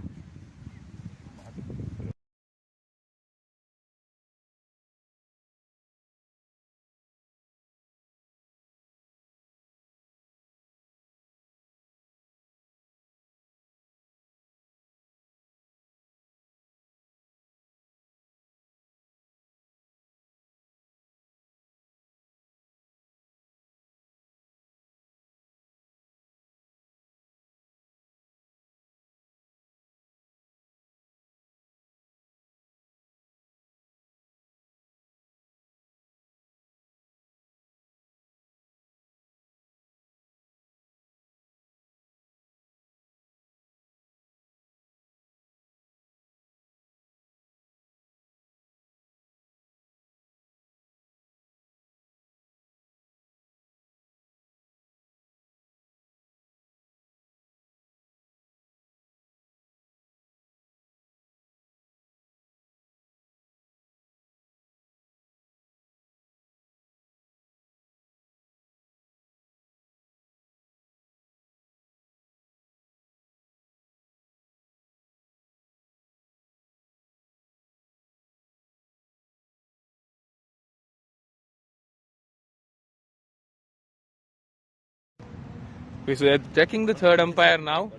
Okay, so they're checking the third umpire now.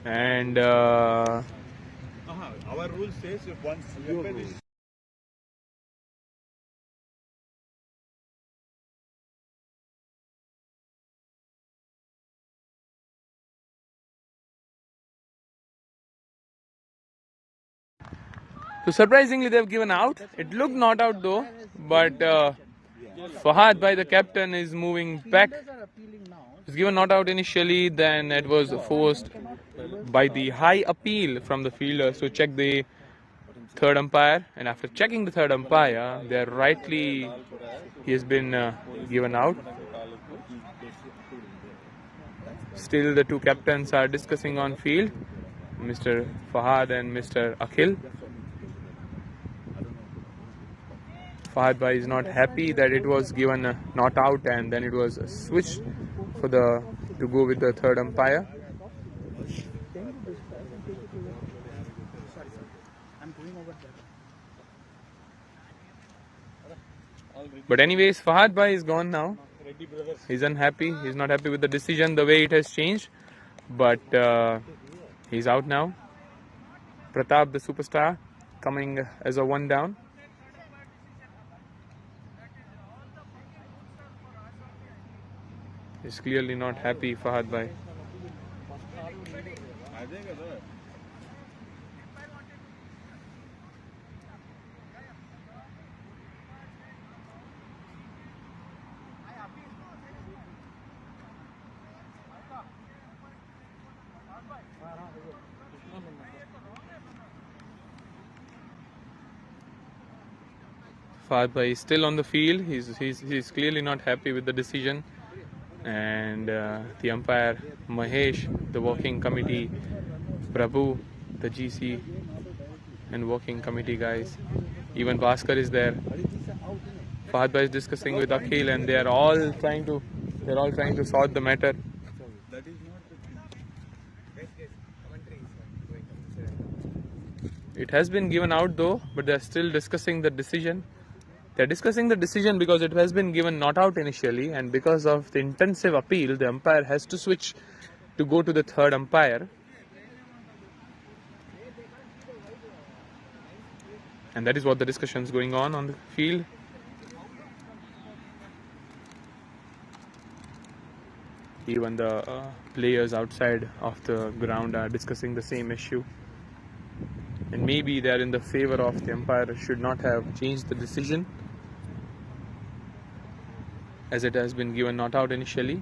And Our rule says if once so surprisingly, they've given out. It looked not out though, but Fahad, by the captain, is moving back. It's given not out initially, then it was forced by the high appeal from the fielders to check the third umpire. And after checking the third umpire, he has been given out. Still, the two captains are discussing on field, Mr. Fahad and Mr. Akhil. Fahad Bhai is not happy that it was given not out and then it was switched to go with the third umpire. But anyways, Fahad Bhai is gone now. He's unhappy. He's not happy with the decision, the way it has changed. But he's out now. Pratap, the superstar, coming as a one down. He's clearly not happy, Fahad Bhai. Fahad Bhai is still on the field. He's clearly not happy with the decision. And the umpire Mahesh, the working committee, Prabhu, the GC and working committee guys. Even Bhaskar is there. Fahad Bhai is discussing with Akhil, and they're all trying to sort the matter. It has been given out though, but they're still discussing the decision. They're discussing the decision because it has been given not out initially, and because of the intensive appeal, the umpire has to switch to go to the third umpire. And that is what the discussion is going on the field. Even the players outside of the ground are discussing the same issue. And maybe they are in the favor of the umpire should not have changed the decision, as it has been given not out initially.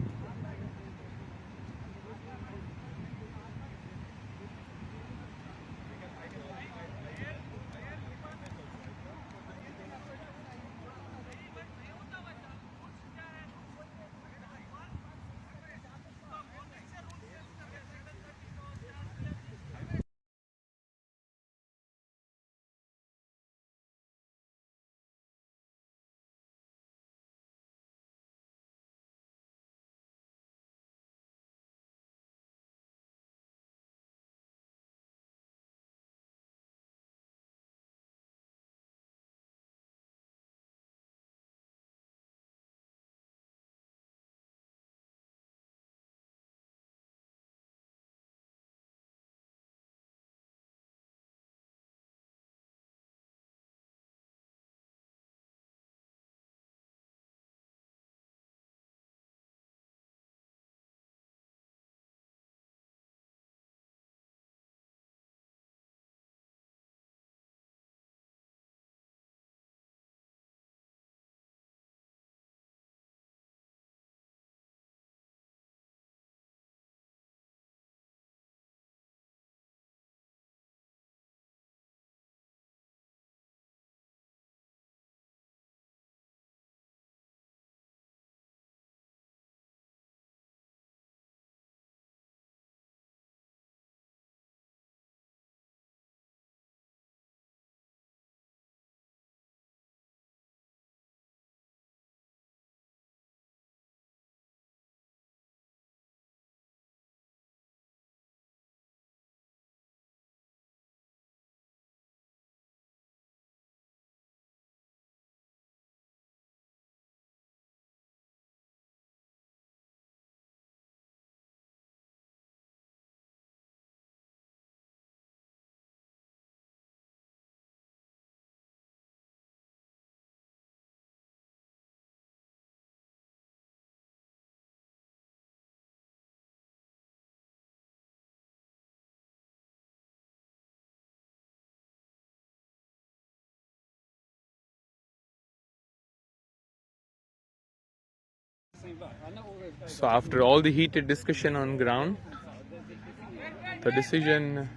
So after all the heated discussion on ground, the decision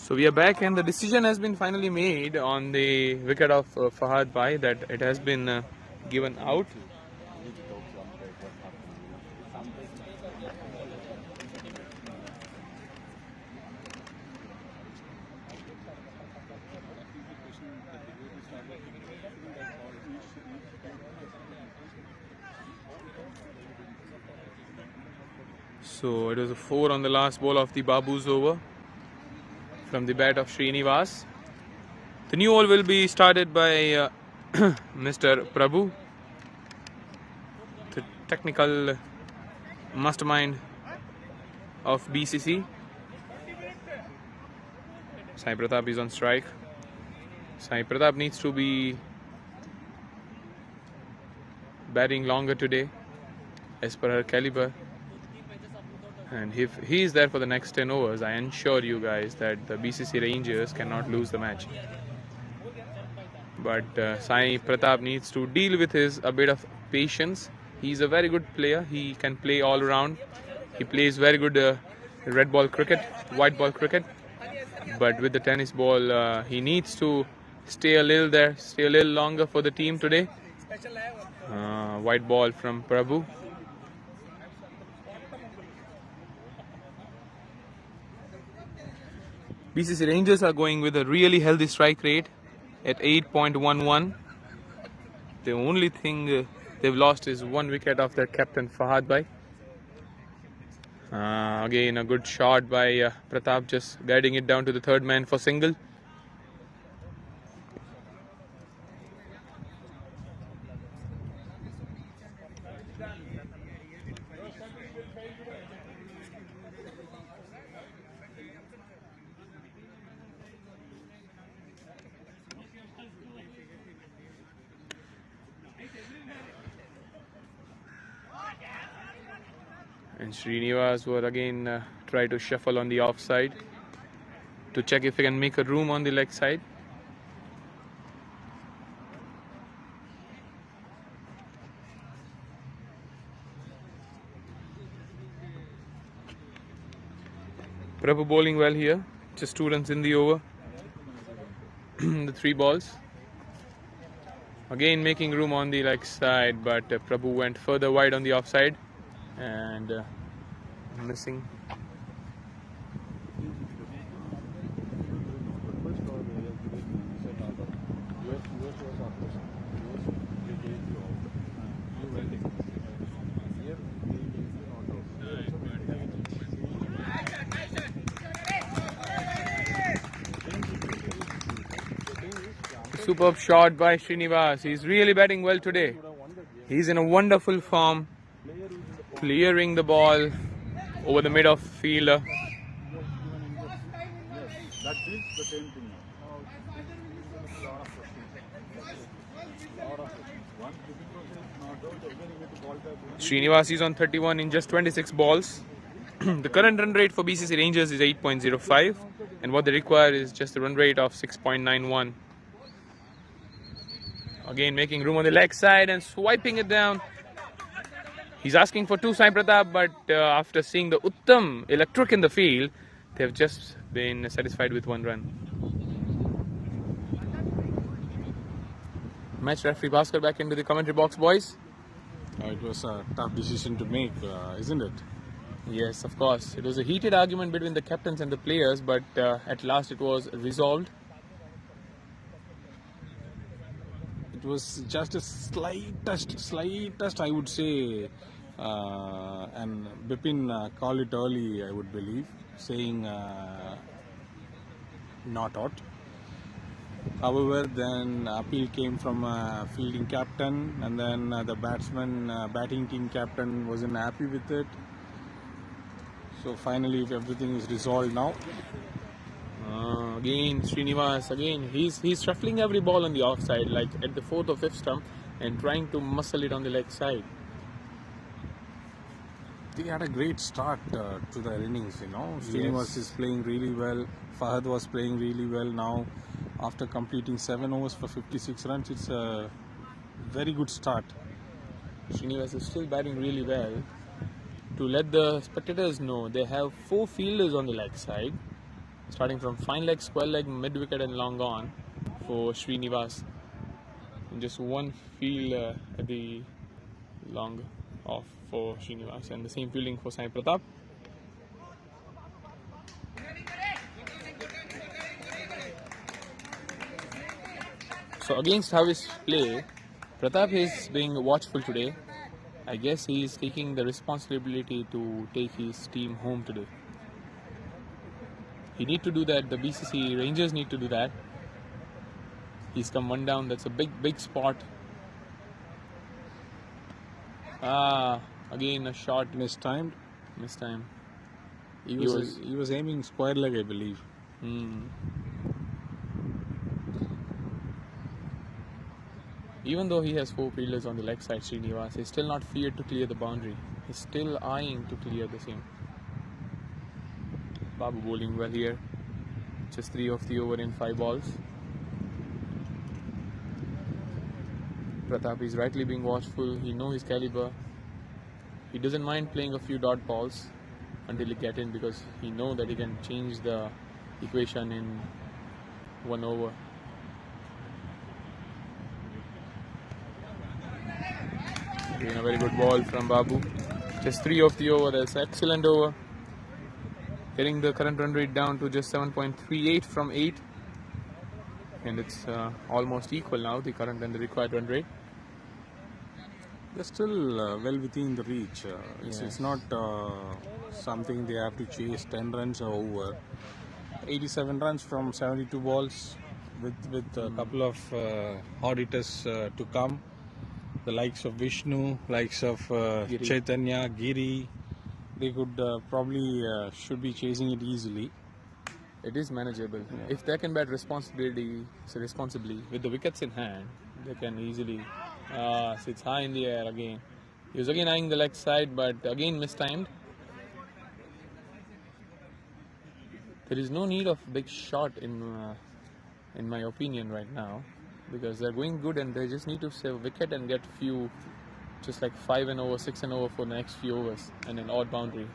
So we are back, and the decision has been finally made on the wicket of Fahad Bhai that it has been given out. So it was a 4 on the last ball of the Babu's over from the bat of Srinivas. The new over will be started by Mr. Prabhu, the technical mastermind of BCC. Sai Pratap is on strike. Sai Pratap needs to be batting longer today as per her caliber. And if he is there for the next 10 overs, I ensure you guys that the BCC Rangers cannot lose the match. But Sai Pratap needs to deal with a bit of patience. He's a very good player. He can play all around. He plays very good red ball cricket, white ball cricket. But with the tennis ball, he needs to stay a little longer for the team today. White ball from Prabhu. BCC Rangers are going with a really healthy strike rate at 8.11. The only thing they've lost is 1 wicket of their captain Fahad Bhai. Again a good shot by Pratap, just guiding it down to the third man for single. And Srinivas will again try to shuffle on the offside to check if he can make a room on the leg side. Prabhu bowling well here, just 2 runs in the over. The 3 balls. Again making room on the leg side, but Prabhu went further wide on the offside and missing. Superb shot by Srinivas. He's really batting well today. He's in a wonderful form, clearing the ball over the mid of fielder. Srinivas is on 31 in just 26 balls. The current run rate for BCC Rangers is 8.05, and what they require is just a run rate of 6.91. Again making room on the leg side and swiping it down. He's asking for 2 Sai Pratap, but after seeing the Uttam electric in the field, they've just been satisfied with 1 run. Match referee Bhaskar back into the commentary box, boys. It was a tough decision to make, isn't it? Yes, of course. It was a heated argument between the captains and the players, but at last it was resolved. It was just a slightest, I would say, and Bipin called it early, I would believe, saying not out. However, then appeal came from fielding captain, and then the batting team captain wasn't happy with it. So finally, everything is resolved now. Again Srinivas, again he's shuffling every ball on the offside, like at the 4th or 5th stump, and trying to muscle it on the leg side. They had a great start to their innings, you know. Srinivas is playing really well. Fahad was playing really well now. After completing 7 overs for 56 runs, it's a very good start. Srinivas is still batting really well. To let the spectators know, they have 4 fielders on the leg side. Starting from fine leg, square leg, mid wicket, and long on for Srinivas. And just one field at the long off for Srinivas, and the same fielding for Sai Pratap. So against Harvey's play, Pratap is being watchful today. I guess he is taking the responsibility to take his team home today. He need to do that. The BCC Rangers need to do that. He's come one down. That's a big spot. Again a shot Mistimed. Mistime. He was aiming square leg, I believe. Even though he has 4 fielders on the leg side, Srinivas, he's still not feared to clear the boundary. He's still eyeing to clear the same. Babu bowling well here. Just 3 of the over in 5 balls. Pratap is rightly being watchful. He knows his caliber. He doesn't mind playing a few dot balls until he get in, because he knows that he can change the equation in 1 over. Again, a very good ball from Babu. Just 3 of the over. That's excellent over. Getting the current run rate down to just 7.38 from 8. And it's almost equal now, the current and the required run rate. They're still well within the reach. It's not something they have to chase 10 runs or over. 87 runs from 72 balls with a couple of hard hitters to come. The likes of Vishnu, likes of Chaitanya, Giri, they could probably should be chasing it easily. It is manageable. If they can bat responsibly with the wickets in hand, they can easily. Sits high in the air again. He was again eyeing the leg side, but again mistimed. There is no need of big shot in my opinion right now, because they're going good and they just need to save a wicket and get few, just like 5 and over, 6 and over for the next few overs and an odd boundary.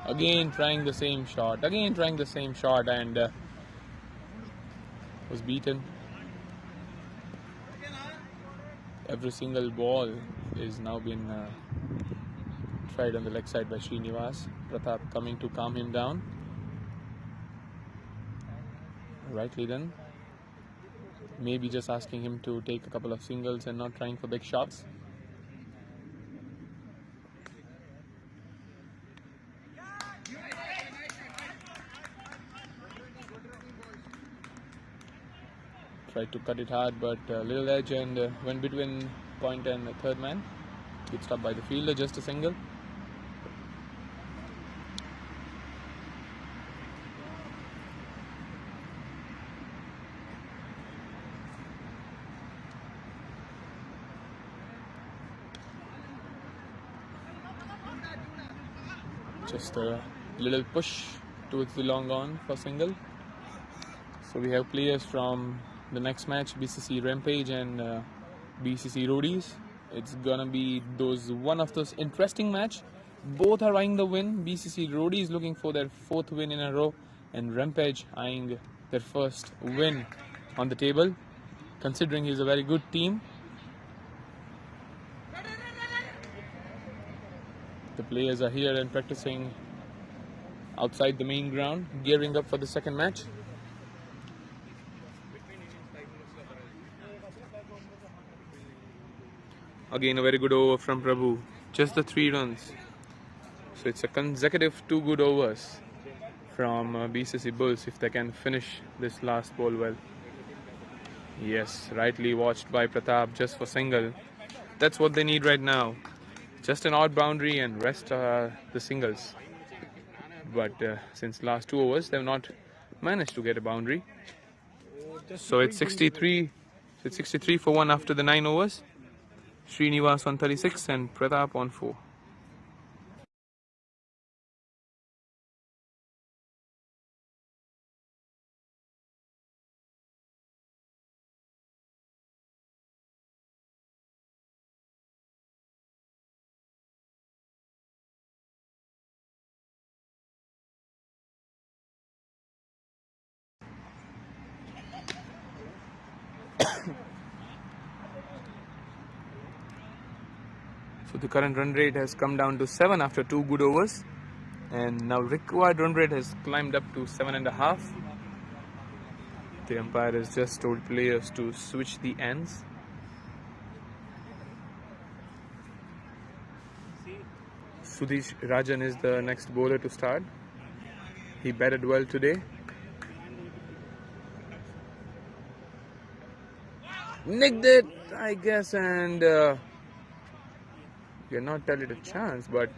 Again trying the same shot, and was beaten. Every single ball is now been tried on the leg side by Srinivas. Pratap coming to calm him down. Rightly done. Maybe just asking him to take a couple of singles and not trying for big shots. Tried to cut it hard, but a little edge and went between point and the third man. Good stop by the fielder, just a single. Just a little push towards the long on for single. So we have players from the next match, BCC Rampage and BCC Roadies. It's gonna be one of those interesting match. Both are eyeing the win. BCC Roadies looking for their 4th win in a row, and Rampage eyeing their first win on the table, considering he's a very good team. The players are here and practicing outside the main ground, gearing up for the second match. Again, a very good over from Prabhu. Just the 3 runs. So it's a consecutive 2 good overs from BCC Bulls if they can finish this last ball well. Yes, rightly watched by Pratap just for single. That's what they need right now. Just an odd boundary and rest the singles. But since last 2 overs, they've not managed to get a boundary. So it's 63. So it's 63 for 1 after the 9 overs. Srinivas on 36 and Pratap on 4. So the current run rate has come down to 7 after 2 good overs, and now required run rate has climbed up to 7.5. The umpire has just told players to switch the ends. Sudesh Rajan is the next bowler to start. He batted well today. Nicked it, I guess, and cannot tell it a chance, but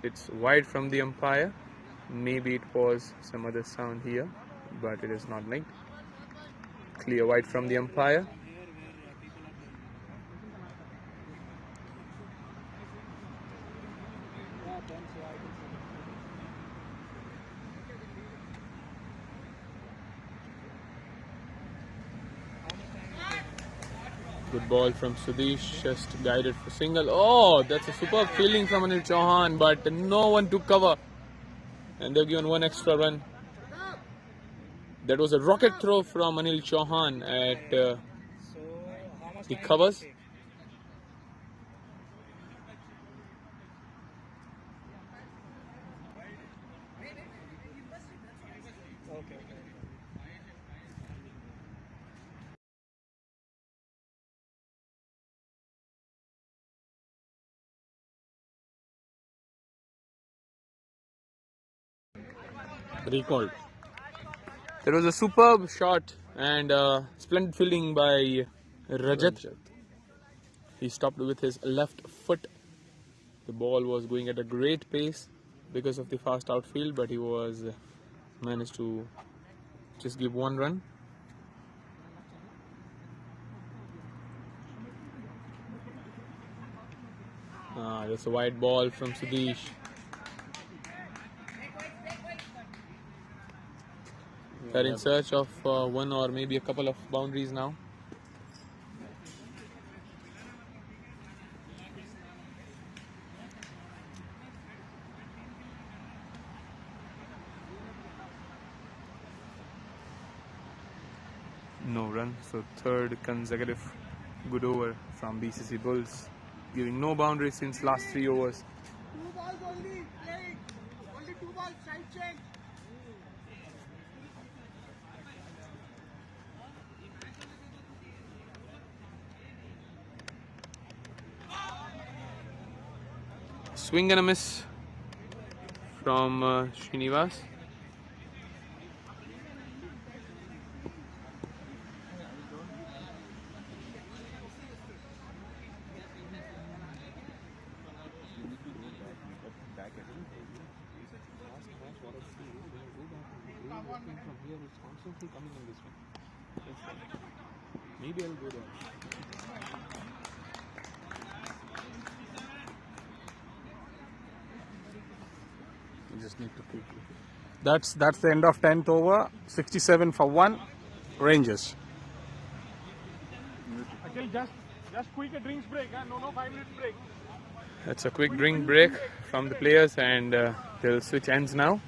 it's wide from the umpire. Maybe it was some other sound here, but it is not nicked. Clear wide from the umpire. Good ball from Sudesh, just guided for single. Oh, that's a superb fielding from Anil Chauhan, but no one took cover. And they've given one extra run. That was a rocket throw from Anil Chauhan at the covers. Recalled. There was a superb shot and splendid fielding by Rajat. He stopped with his left foot. The ball was going at a great pace because of the fast outfield, but he was managed to just give one run. That's a wide ball from Sudesh. They're in search of one or maybe a couple of boundaries now. No run, so third consecutive good over from BCC Bulls, giving no boundaries since last 3 overs. 2 balls only playing. Only 2 balls, side change. Swing and a miss from Srinivas. Maybe I'll go there. You just need to quickly. That's the end of 10th over. 67 for 1. Rangers. Just quick a drinks break, huh? No 5-minute break. That's a quick drink break from the players, and they'll switch ends now.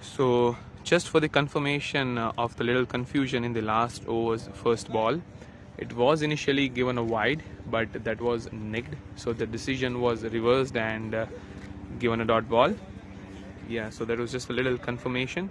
So, just for the confirmation of the little confusion in the last over's first ball, it was initially given a wide, but that was nicked. So the decision was reversed and given a dot ball. Yeah, so that was just a little confirmation.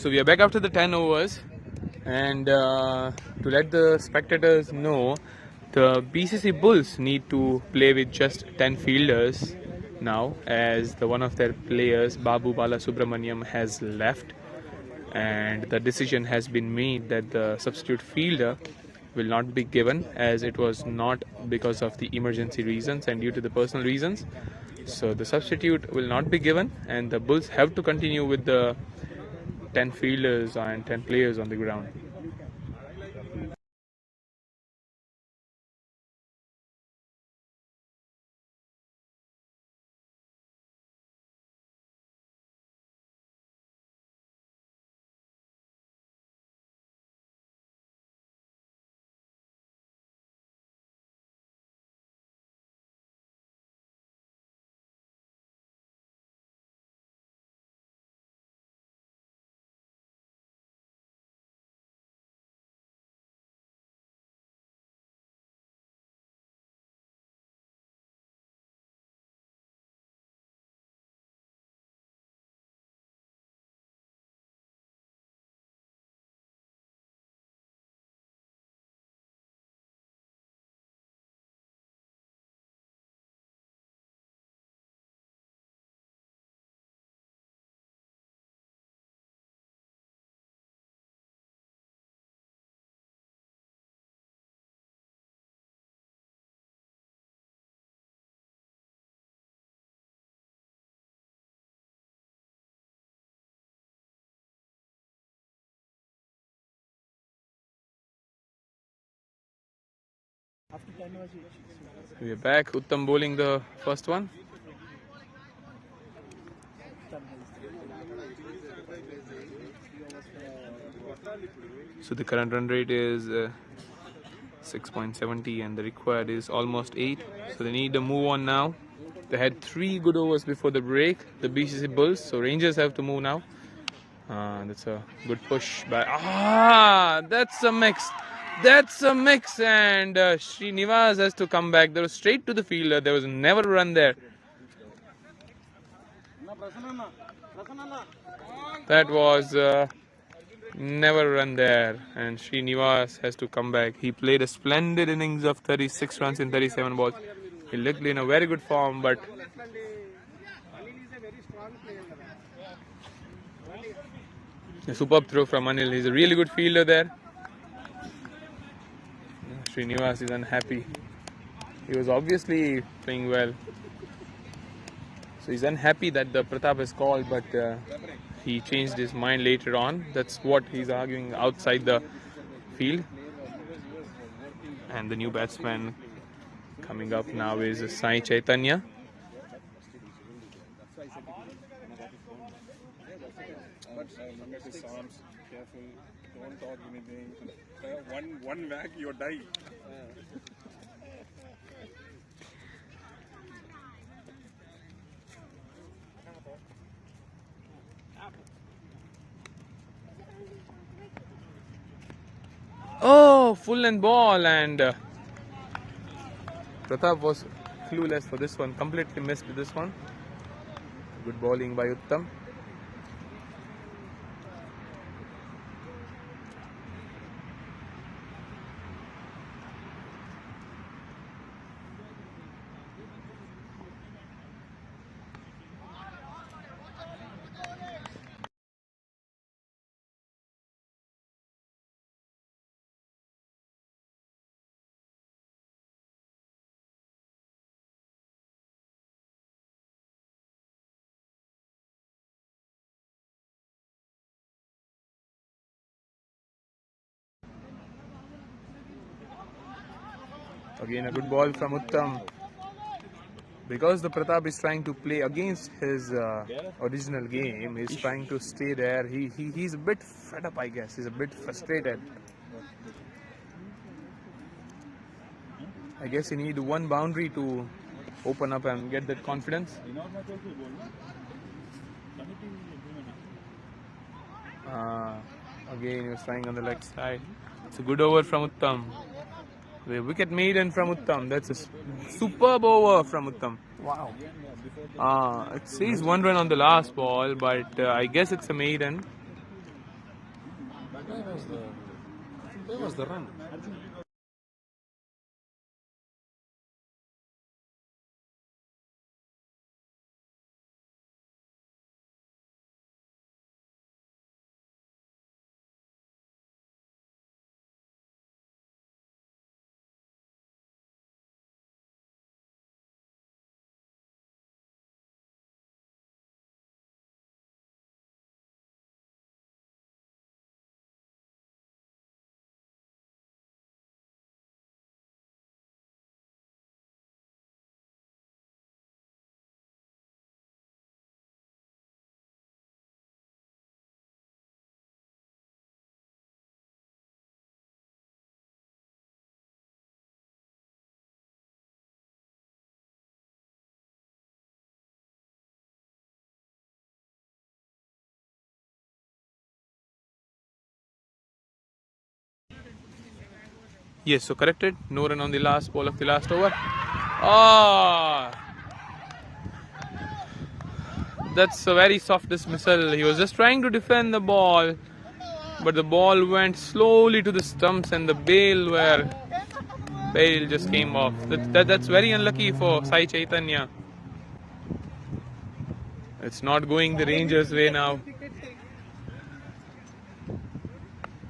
So we are back after the 10 overs, and to let the spectators know, the BCC Bulls need to play with just 10 fielders now, as one of their players, Babu Balasubramaniam, has left, and the decision has been made that the substitute fielder will not be given, as it was not because of the emergency reasons and due to the personal reasons. So the substitute will not be given, and the Bulls have to continue with the 10 fielders and 10 players on the ground. We are back. Uttam bowling the first one. So the current run rate is 6.70 and the required is almost 8. So they need to move on now. They had 3 good overs before the break, the BCC Bulls. So Rangers have to move now. That's a good push by... that's a mix. That's a mix, and Srinivas has to come back. There was straight to the fielder. There was never a run there. That was never run there, and Srinivas has to come back. He played a splendid innings of 36 runs in 37 balls. He looked in a very good form, but a superb throw from Anil. He's a really good fielder there. Srinivas is unhappy. He was obviously playing well. So he's unhappy that the Pratap is called, but he changed his mind later on. That's what he's arguing outside the field. And the new batsman coming up now is Sai Chaitanya. Don't talk anything. One whack, you die. Oh, full length ball, and Pratap was clueless for this one. Completely missed this one. Good bowling by Uttam. Again a good ball from Uttam. Because the Pratap is trying to play against his original game, he's trying to stay there. He's a bit fed up, I guess. He's a bit frustrated. I guess he needs one boundary to open up and get that confidence. Again he was trying on the leg side. It's a good over from Uttam. The wicket maiden from Uttam. That's a superb over from Uttam. Wow. It says 1 run on the last ball, but I guess it's a maiden. Where was the run? Yes, so corrected. No run on the last ball of the last over. Ah, that's a very soft dismissal. He was just trying to defend the ball, but the ball went slowly to the stumps and the bail just came off. That's very unlucky for Sai Chaitanya. It's not going the Rangers' way now.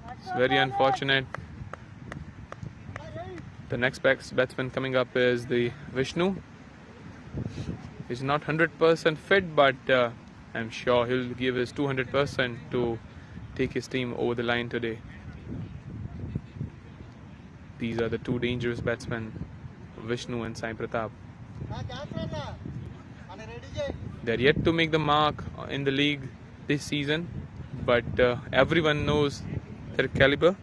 It's very unfortunate. The next batsman coming up is the Vishnu. He's not 100% fit, but I'm sure he'll give his 200% to take his team over the line today. These are the two dangerous batsmen, Vishnu and Sai Pratap. They're yet to make the mark in the league this season, but everyone knows their caliber.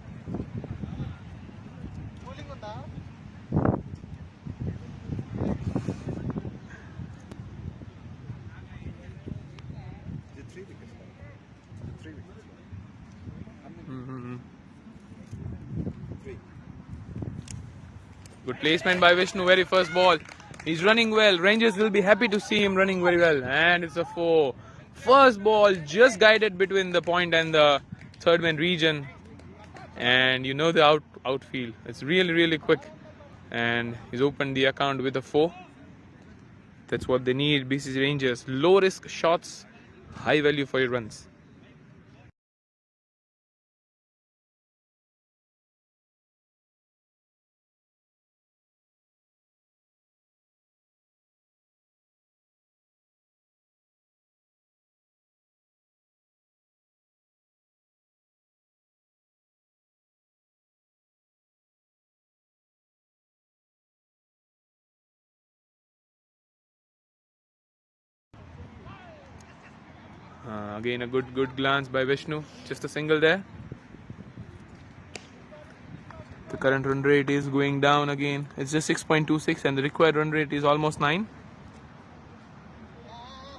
Good placement by Vishnu, very first ball. He's running well. Rangers will be happy to see him running very well. And it's a 4. First ball just guided between the point and the third man region. And you know the outfield. It's really quick. And he's opened the account with a 4. That's what they need, BCC Rangers. Low risk shots, high value for your runs. Again a good glance by Vishnu. Just a single there. The current run rate is going down again. It's just 6.26 and the required run rate is almost 9.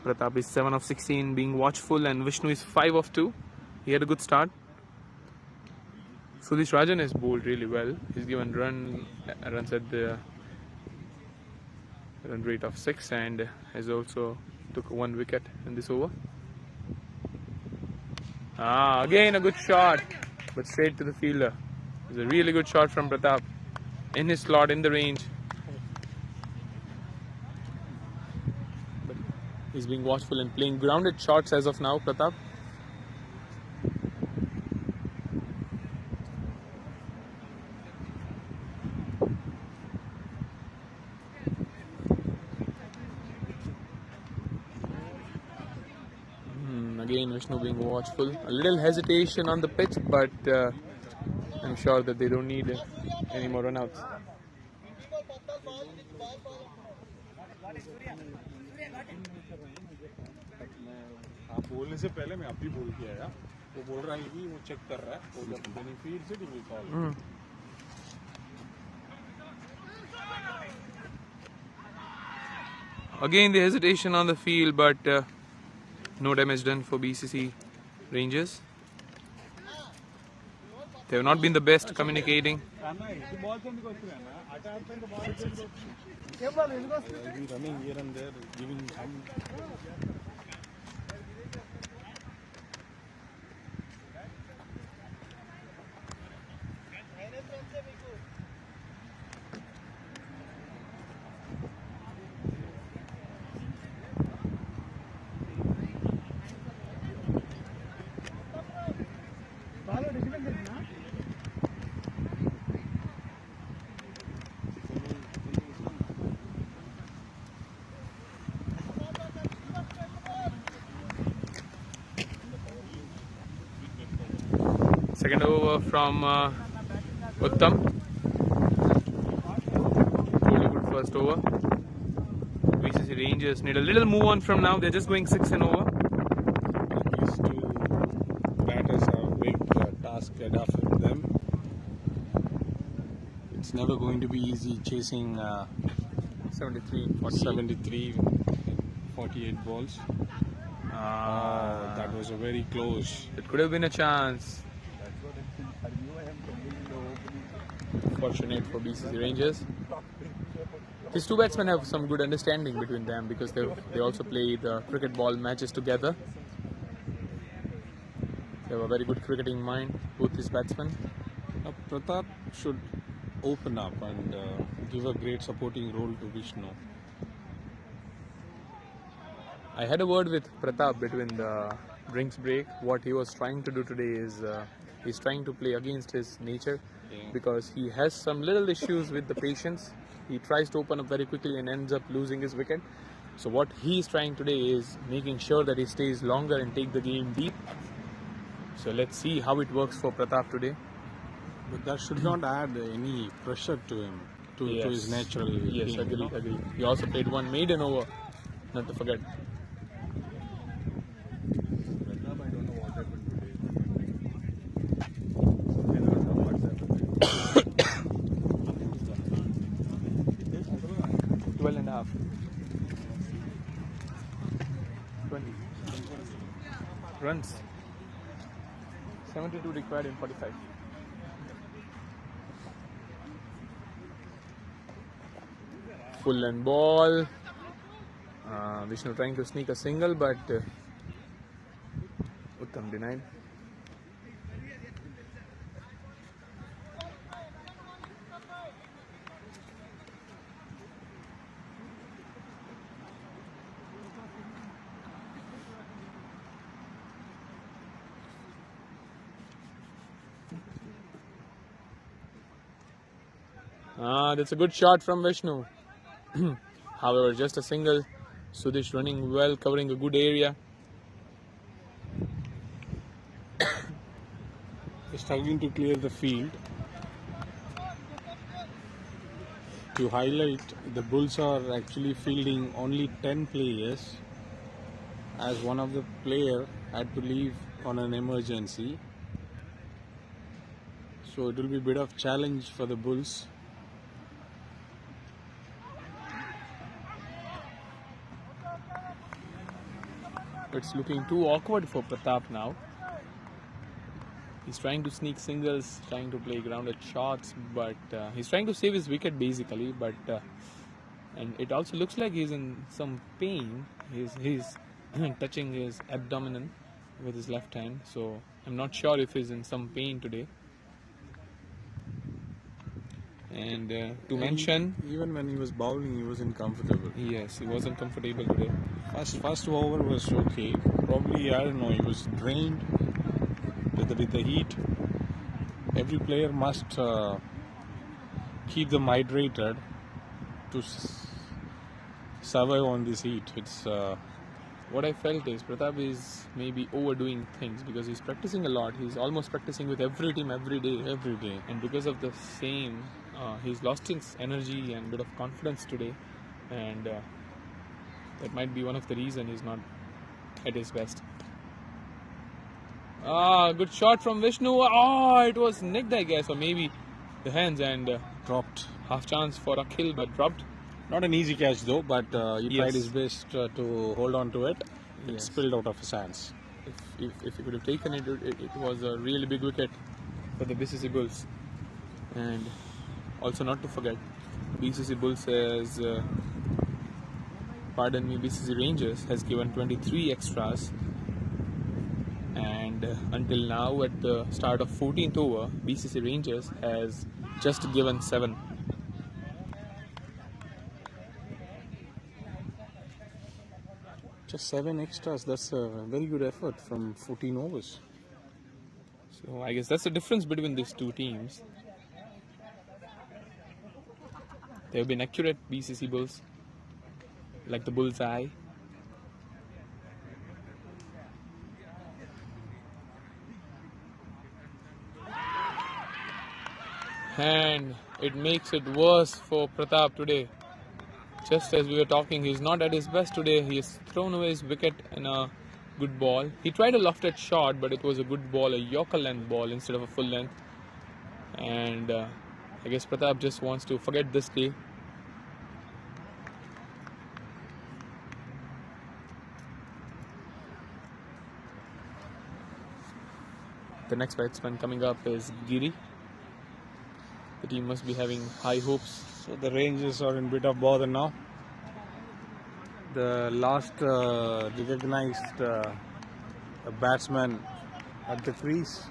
Pratap is 7 of 16, being watchful, and Vishnu is 5 of 2. He had a good start. So this Rajan has bowled really well. He's given runs at the run rate of 6 and has also took 1 wicket in this over. Again a good shot, but straight to the fielder. It's a really good shot from Pratap in his slot, in the range. But he's being watchful and playing grounded shots as of now, Pratap. Again, Vishnu being watchful. A little hesitation on the pitch, but I'm sure that they don't need any more runouts. आप बोलने से पहले मैं अभी बोल के आया. वो बोल रहा है कि वो चेक कर रहा है. वो जब बेनिफिट से team call. Again, the hesitation on the field, but no damage done for BCC Rangers. They have not been the best communicating. running here and there, giving some. Second over from Uttam. Really good first over. BCC Rangers need a little move on from now. They're just going 6 and over. These two batters have a big task ahead of them. It's never going to be easy chasing 73, 48 balls. That was a very close. It could have been a chance. Fortunate for BCC Rangers. These two batsmen have some good understanding between them because they also play the cricket ball matches together. They have a very good cricketing mind, both these batsmen. Pratap should open up and give a great supporting role to Vishnu. I had a word with Pratap between the drinks break. What he was trying to do today is he's trying to play against his nature because he has some little issues with the patience. He tries to open up very quickly and ends up losing his wicket. So what he is trying today is making sure that he stays longer and take the game deep. So let's see how it works for Pratap today. But that should not add any pressure to him, to his natural Yes, game. agree. He also played one maiden over, not to forget. And a half. 20 runs. 72 required in 45. Full and ball. Vishnu trying to sneak a single, but Uttam denied. That's a good shot from Vishnu. However, just a single. Sudish running well, covering a good area. He's struggling to clear the field. To highlight, the Bulls are actually fielding only 10 players, as one of the player had to leave on an emergency. So it will be a bit of challenge for the Bulls. It's looking too awkward for Pratap now. He's trying to sneak singles, trying to play grounded shots, but he's trying to save his wicket basically. But and it also looks like he's in some pain. He's touching his abdomen with his left hand, so I'm not sure if he's in some pain today. And to mention, even when he was bowling, he wasn't comfortable. Yes, he wasn't comfortable today. First over was okay. Probably, I don't know, he was drained with the heat. Every player must keep them hydrated to survive on this heat. It's what I felt is Pratap is maybe overdoing things because he's practicing a lot. He's almost practicing with every team every day. And because of the same, he's lost his energy and bit of confidence today. And that might be one of the reasons he's not at his best. Good shot from Vishnu. It was nicked, I guess, or maybe the hands, and dropped. Half chance for a kill, but dropped. Not an easy catch though, but he tried his best to hold on to it. It spilled out of his hands. If he could have taken it, it was a really big wicket for the BCC Bulls. And also not to forget, BCC Bulls has, BCC Rangers has given 23 extras. And until now, at the start of 14th over, BCC Rangers has just given 7. Just 7 extras, that's a very good effort from 14 overs. So I guess that's the difference between these two teams. They have been accurate, BCC Bulls, like the bull's eye. And it makes it worse for Pratap today. Just as we were talking, he's not at his best today. He has thrown away his wicket in a good ball. He tried a lofted shot, but it was a good ball, a Yorker length ball instead of a full length. And I guess Pratap just wants to forget this day. The next batsman coming up is Giri. The team must be having high hopes. So the Rangers are in bit of bother now. The last recognized batsman at the crease.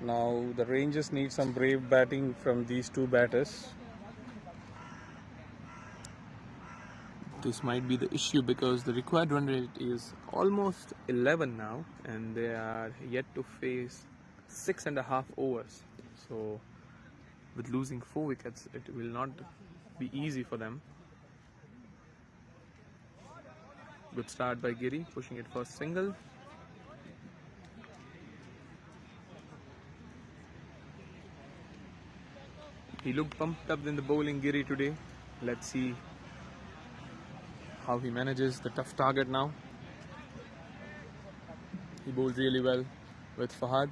Now the Rangers need some brave batting from these two batters. This might be the issue because the required run rate is almost 11 now, and they are yet to face 6.5 overs. So with losing 4 wickets, it will not be easy for them. Good start by Giri, pushing it for a single. He looked pumped up in the bowling, Giri, today. Let's see how he manages the tough target now. He bowled really well with Fahad.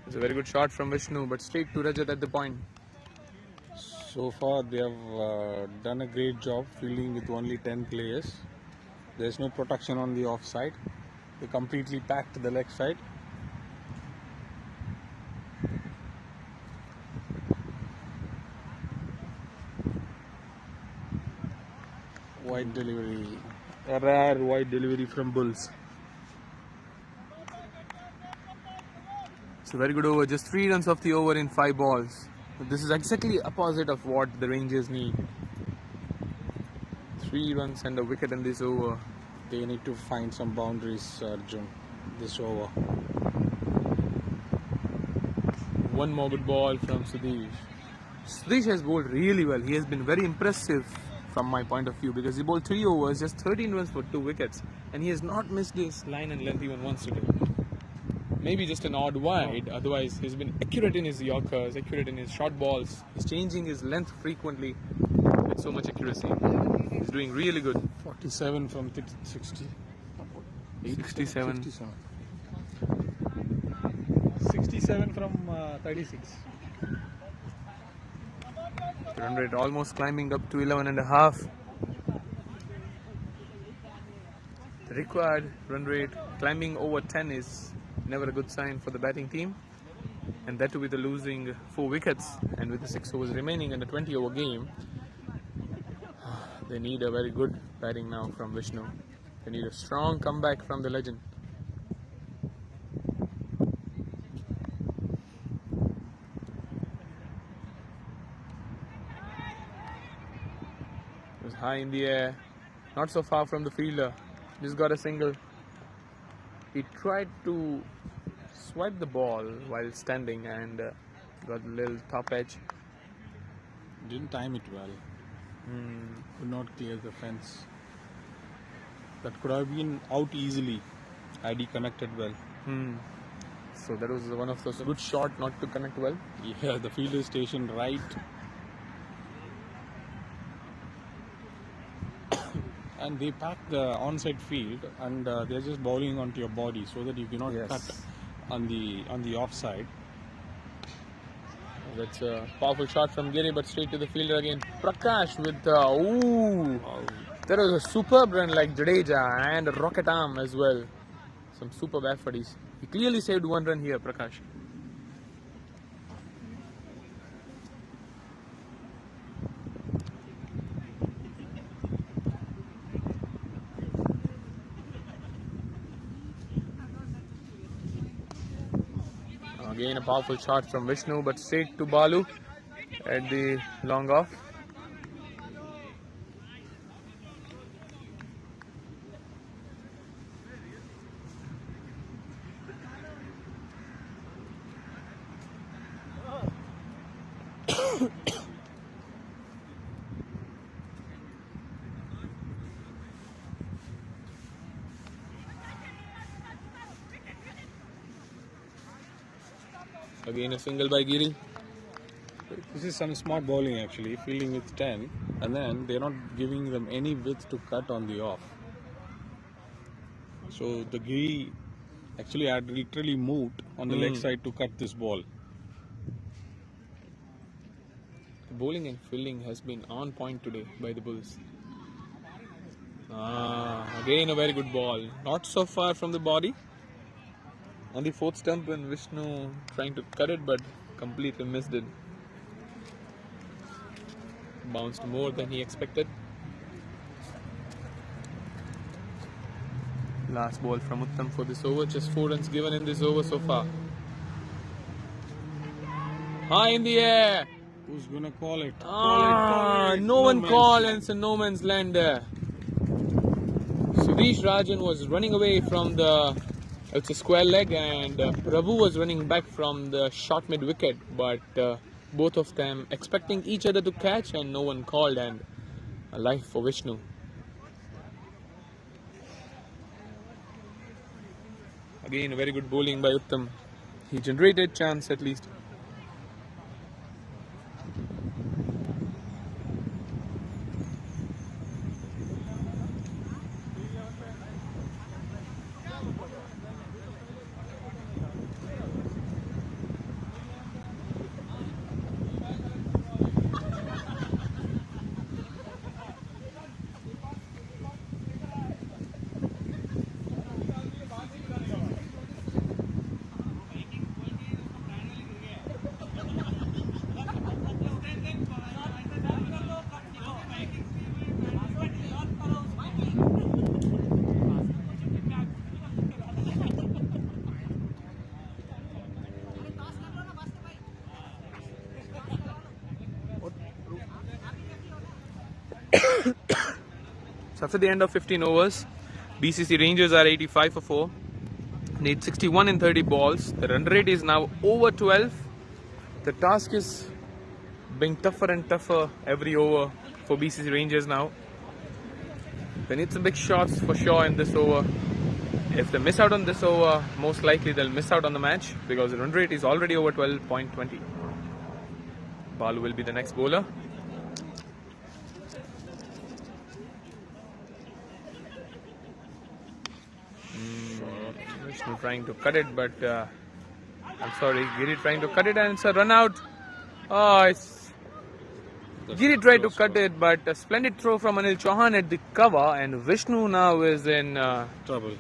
It's a very good shot from Vishnu, but straight to Rajat at the point. So far they have done a great job fielding with only 10 players. There's no protection on the offside. They completely packed the leg side. Wide delivery. A rare wide delivery from Bulls. It's a very good over, just 3 runs off the over in 5 balls. This is exactly opposite of what the Rangers need. 3 runs and a wicket in this over. They need to find some boundaries, Arjun, this over. One more good ball from Sudesh. Sudesh has bowled really well. He has been very impressive from my point of view because he bowled 3 overs, just 13 runs for 2 wickets, and he has not missed his line and length even once today. Maybe just an odd wide, otherwise he's been accurate in his Yorkers, accurate in his short balls. He's changing his length frequently with so much accuracy. He's doing really good. 47 from 60. 67. 67 from 36. The run rate almost climbing up to 11.5. The required run rate climbing over 10 is never a good sign for the batting team, and that too with the losing 4 wickets and with the 6 overs remaining in the 20-over game. They need a very good batting now from Vishnu. They need a strong comeback from the legend. It was high in the air, not so far from the fielder. Just got a single. He tried to swipe the ball while standing and got a little top edge. Didn't time it well. Could not clear the fence. That could have been out easily had he connected well. So that was one of those good shot not to connect well. Yeah, the fielder stationed right. And they pack the onside field and they're just bowling onto your body so that you cannot cut on the offside. That's a powerful shot from Giri, but straight to the fielder again. Prakash with there was a superb run like Jadeja and a rocket arm as well. Some superb efforts. He clearly saved 1 run here, Prakash. Again a powerful shot from Vishnu, but straight to Balu. at the long off. Again a single by Giri. This is some smart bowling actually, fielding with 10, and then they're not giving them any width to cut on the off. So the Giri actually had literally moved on the leg side to cut this ball. The bowling and fielding has been on point today by the Bulls. Again a very good ball. Not so far from the body. On the fourth stump, and Vishnu trying to cut it but completely missed it. Bounced more than he expected. Last ball from Uttam for this over. Just 4 runs given in this over so far. High in the air. Who's gonna call it? Call it. No one called, and it's a no man's land there. Sudesh Rajan was running away from it's a square leg, and Prabhu was running back from the short mid wicket, but both of them expecting each other to catch, and no one called, and a life for Vishnu. Again, a very good bowling by Uttam. He generated chance at least. So after the end of 15 overs, BCC Rangers are 85 for 4. Need 61 in 30 balls. The run rate is now over 12. The task is being tougher and tougher every over for BCC Rangers now. They need some big shots for sure in this over. If they miss out on this over, most likely they'll miss out on the match because the run rate is already over 12.20. Balu will be the next bowler. Vishnu trying to cut it, but I'm sorry, Giri trying to cut it, and it's a run out. Giri tried to cut it, but a splendid throw from Anil Chauhan at the cover, and Vishnu now is in trouble.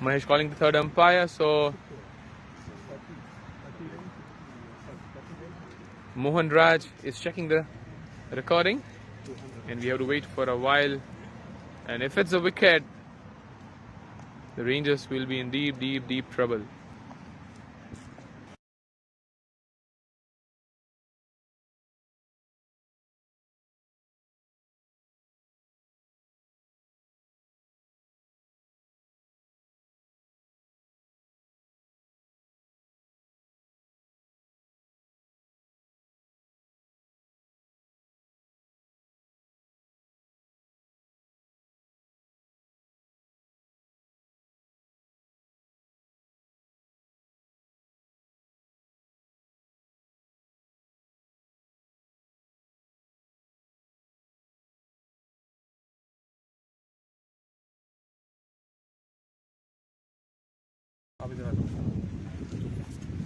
Mahesh calling the third umpire, so Mohan Raj is checking the recording, and we have to wait for a while. And if it's a wicket, the Rangers will be in deep trouble.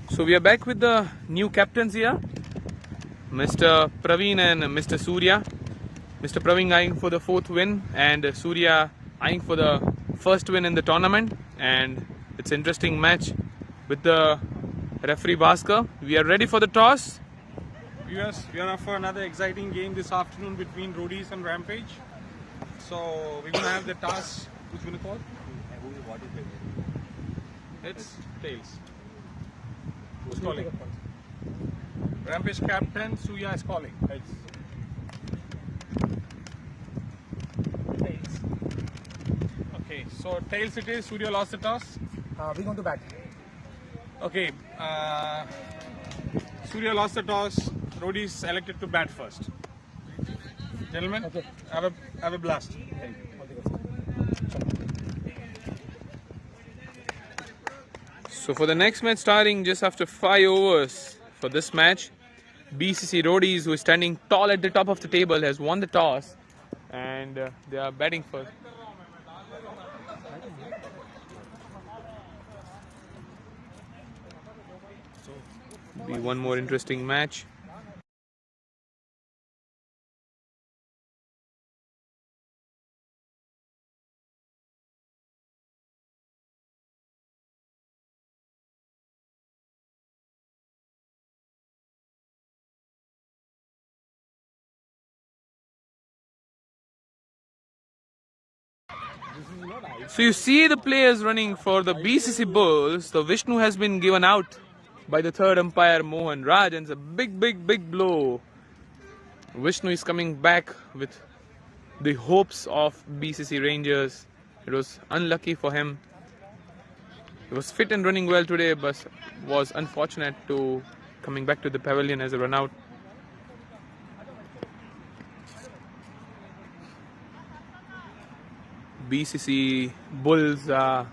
So we are back with the new captains here, Mr. Praveen and Mr. Surya. Mr. Praveen eyeing for the 4th win, and Surya eyeing for the 1st win in the tournament. And it's an interesting match with the referee Bhaskar. We are ready for the toss. Yes, we are up for another exciting game this afternoon between Roadies and Rampage. So we're gonna have the toss. Who's gonna call? What is it? It's tails. Who's calling? Rampage captain Suya is calling. Okay, so tails it is. Surya lost the toss. We're going to bat. Okay, Surya lost the toss. Rodi is elected to bat first. Gentlemen, Okay. have a blast. So for the next match starting just after 5 overs for this match, BCC Roadies, who is standing tall at the top of the table, has won the toss and they are batting first. Be one more interesting match. So you see the players running for the BCC Bulls. So Vishnu has been given out by the third umpire Mohan Raj, and it's a big blow. Vishnu is coming back with the hopes of BCC Rangers. It was unlucky for him. He was fit and running well today, but was unfortunate to coming back to the pavilion as a run out. BCC Bulls are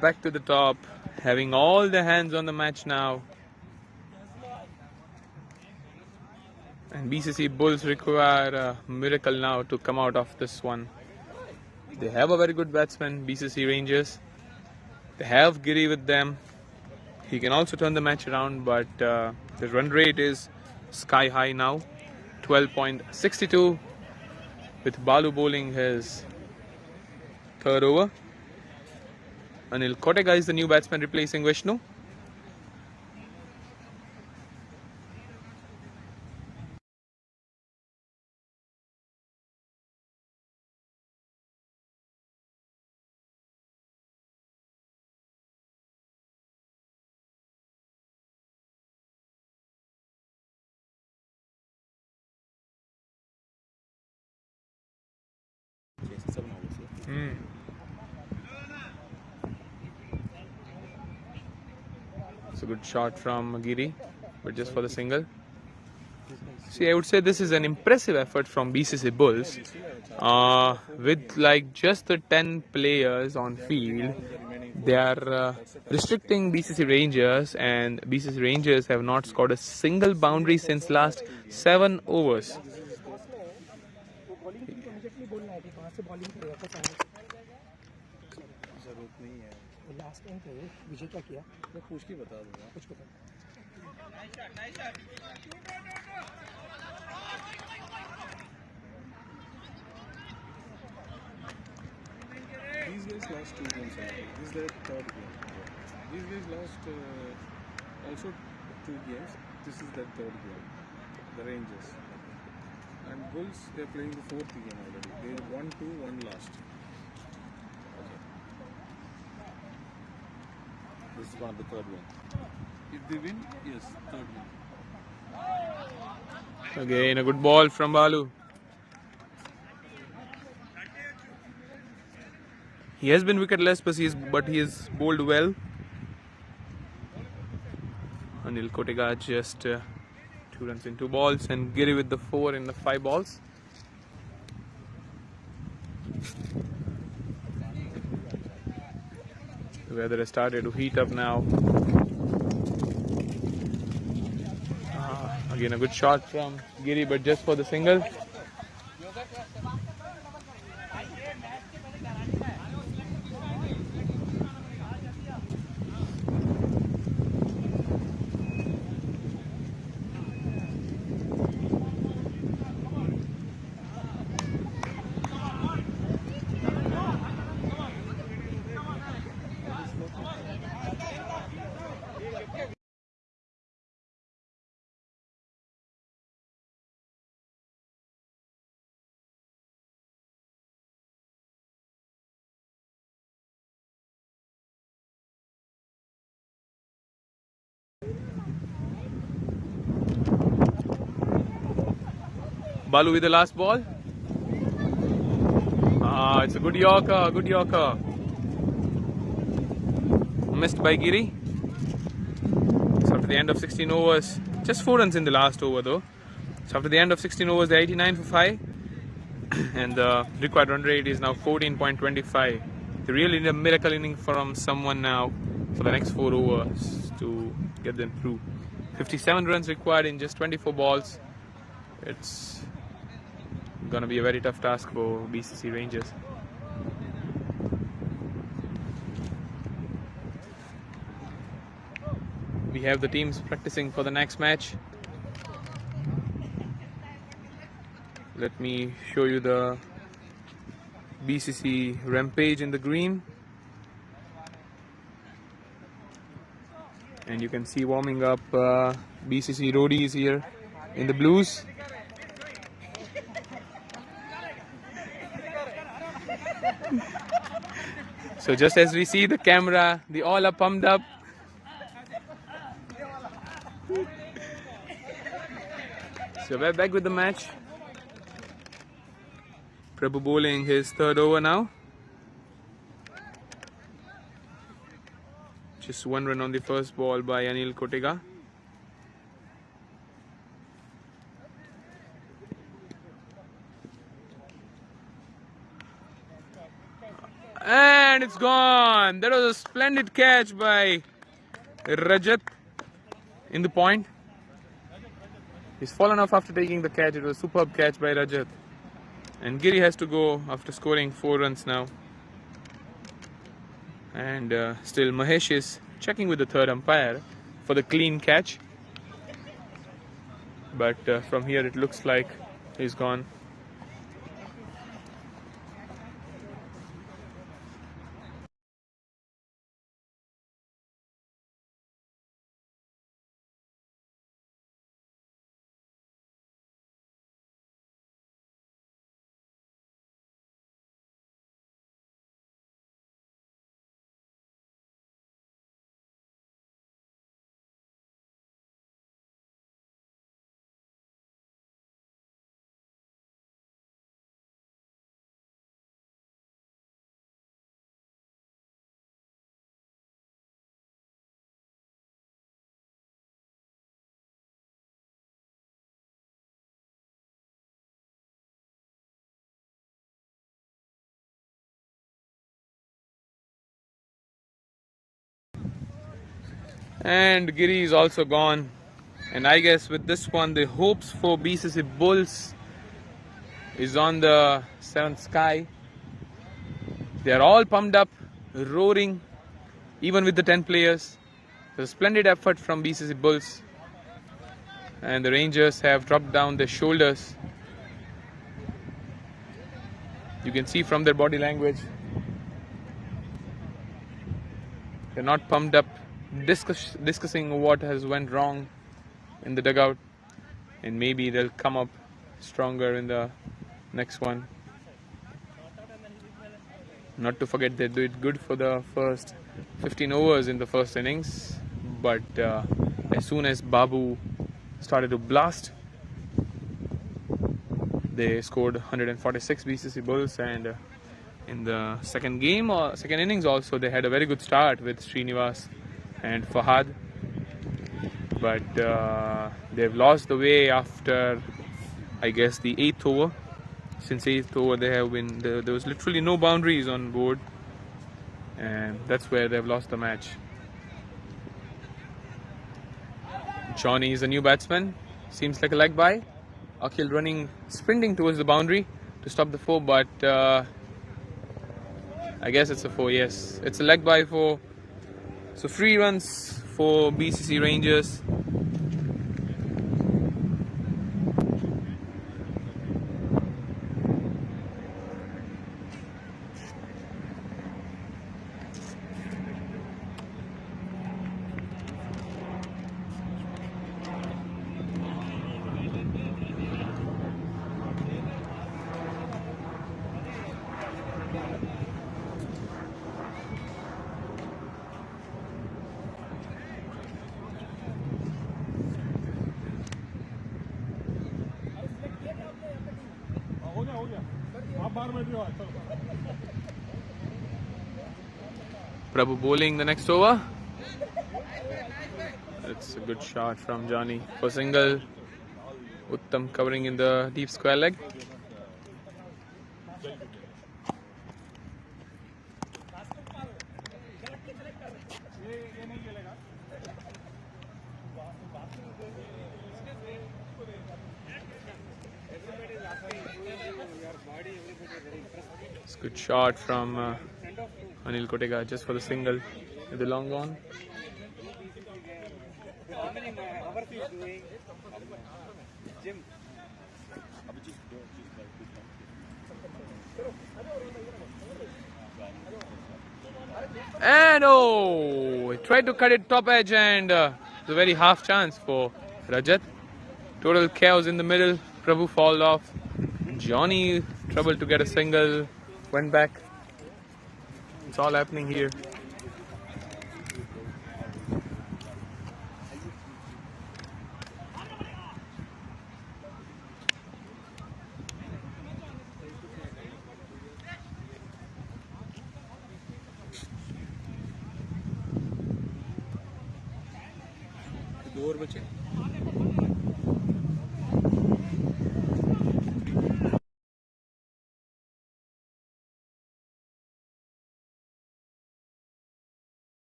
back to the top, having all their hands on the match now. And BCC Bulls require a miracle now to come out of this one. They have a very good batsman, BCC Rangers. They have Giri with them. He can also turn the match around, but the run rate is sky high now, 12.62, with Balu bowling his third over. Anil Kotega is the new batsman replacing Vishnu. It's a good shot from Giri, but just for the single. See, I would say this is an impressive effort from BCC Bulls. With like just the 10 players on field, they are restricting BCC Rangers, and BCC Rangers have not scored a single boundary since last 7 overs. These guys lost 2 games already. This is their third game. These guys lost also 2 games. This is their third game. The Rangers. And Bulls, they're playing the 4th game already. They won 2, 1 lost. Okay. This is one of the third one. If they win, yes, third one. Again, a good ball from Balu. He has been wicketless, but he has bowled well. Anil Kotega just 2 runs in 2 balls, and Giri with the 4 in the 5 balls. The weather has started to heat up now. Again, a good shot from Giri, but just for the single. Balu with the last ball. It's a good Yorker, good Yorker. Missed by Giri. So after the end of 16 overs, just 4 runs in the last over though. So after the end of 16 overs, they're 89 for 5. And the required run rate is now 14.25. They really need a miracle inning from someone now for the next 4 overs to get them through. 57 runs required in just 24 balls. It's gonna be a very tough task for BCC Rangers. We have the teams practicing for the next match. Let me show you the BCC Rampage in the green. And you can see warming up BCC roadies here in the blues. So just as we see the camera, they all are pumped up. So we're back with the match. Prabhu bowling his 3rd over now. Just 1 run on the first ball by Anil Kotega. And it's gone. That was a splendid catch by Rajat in the point. He's fallen off after taking the catch. It was a superb catch by Rajat. And Giri has to go after scoring 4 runs now. And still Mahesh is checking with the 3rd umpire for the clean catch. But from here it looks like he's gone. And Giri is also gone. And I guess with this one, the hopes for BCC Bulls is on the 7th sky. They are all pumped up, roaring, even with the 10 players. There's a splendid effort from BCC Bulls. And the Rangers have dropped down their shoulders. You can see from their body language. They're not pumped up, discussing what has went wrong in the dugout, and maybe they'll come up stronger in the next one. Not to forget, they did good for the first 15 overs in the first innings, but as soon as Babu started to blast, they scored 146 BCC Bulls. And in the second innings also, they had a very good start with Srinivas and Fahad, but they've lost the way after, I guess, the 8th over. Since 8th over, there was literally no boundaries on board, and that's where they've lost the match. Johnny is a new batsman. Seems like a leg by. Akhil sprinting towards the boundary to stop the 4, but I guess it's a 4. Yes, it's a leg by 4. So 3 runs for BCC Rangers. Prabhu bowling the next over. It's a good shot from Johnny for single. Uttam covering in the deep square leg. It's a good shot from Anil Kotega just for the single with the long on. And oh, he tried to cut it top edge, and it's a very half chance for Rajat. Total chaos in the middle. Prabhu fall off. Johnny trouble to get a single. Went back. It's all happening here.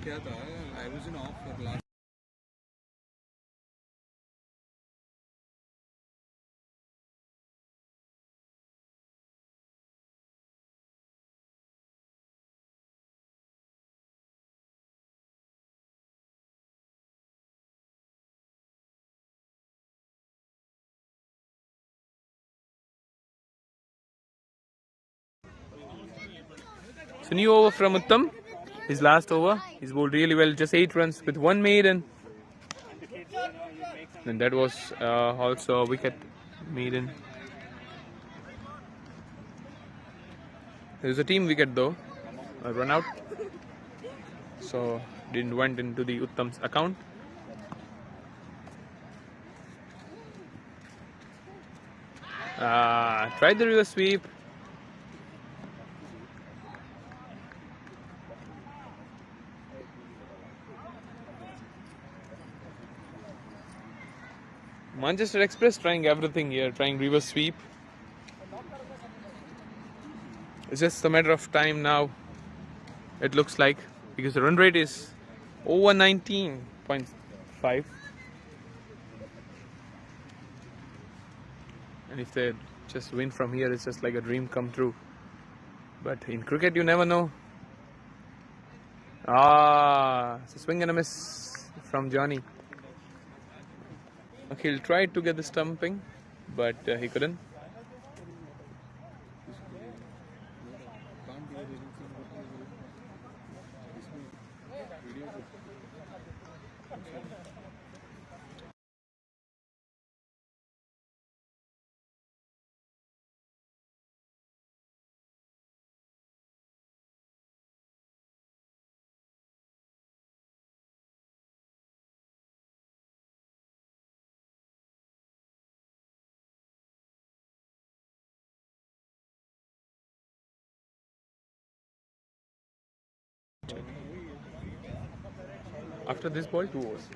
I was in off for last. So new over from Uttam. His last over. He's bowled really well. Just 8 runs with 1 maiden. And that was also a wicket maiden. There was a team wicket though. A run out. So didn't went into the Uttam's account. Tried the reverse sweep. Manchester Express trying everything here, trying reverse sweep. It's just a matter of time now, it looks like, because the run rate is over 19.5. And if they just win from here, it's just like a dream come true. But in cricket, you never know. It's a swing and a miss from Johnny. He'll try to get the stumping, but he couldn't. After this ball, 2 overs.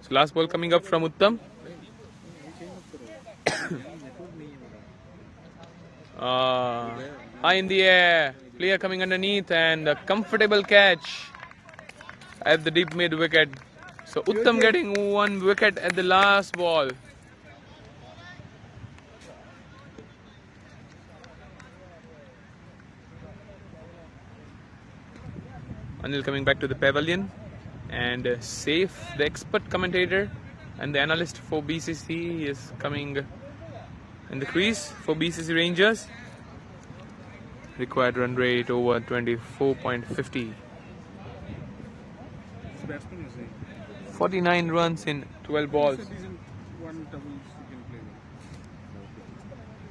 So last ball coming up from Uttam. High in the air, player coming underneath, and a comfortable catch at the deep mid wicket. So Uttam getting 1 wicket at the last ball. Anil coming back to the pavilion, and Safe, the expert commentator and the analyst for BCC, is coming in the crease for BCC Rangers. Required run rate over 24.50. 49 runs in 12 balls. One doubles you can play with.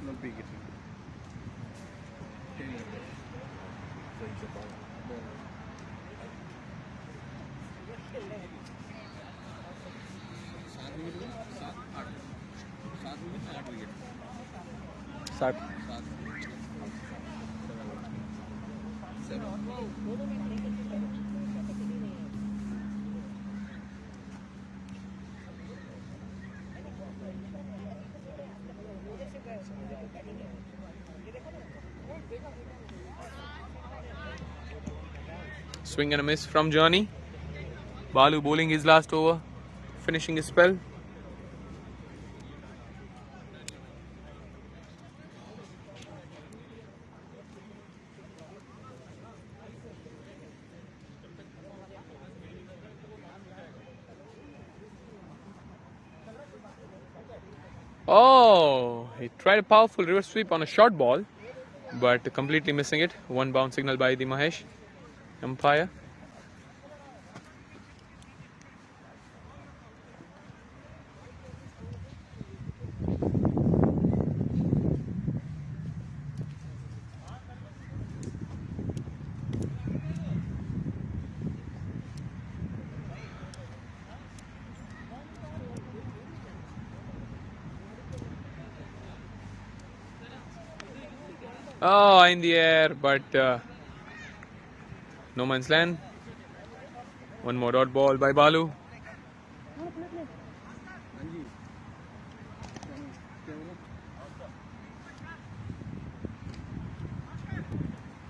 No big hitting. Start. Swing and a miss from Johnny. Balu bowling his last over, finishing his spell. Oh, he tried a powerful reverse sweep on a short ball, but completely missing it. One bounce signal by the Mahesh umpire. Oh, in the air, but no man's land. One more dot ball by Balu.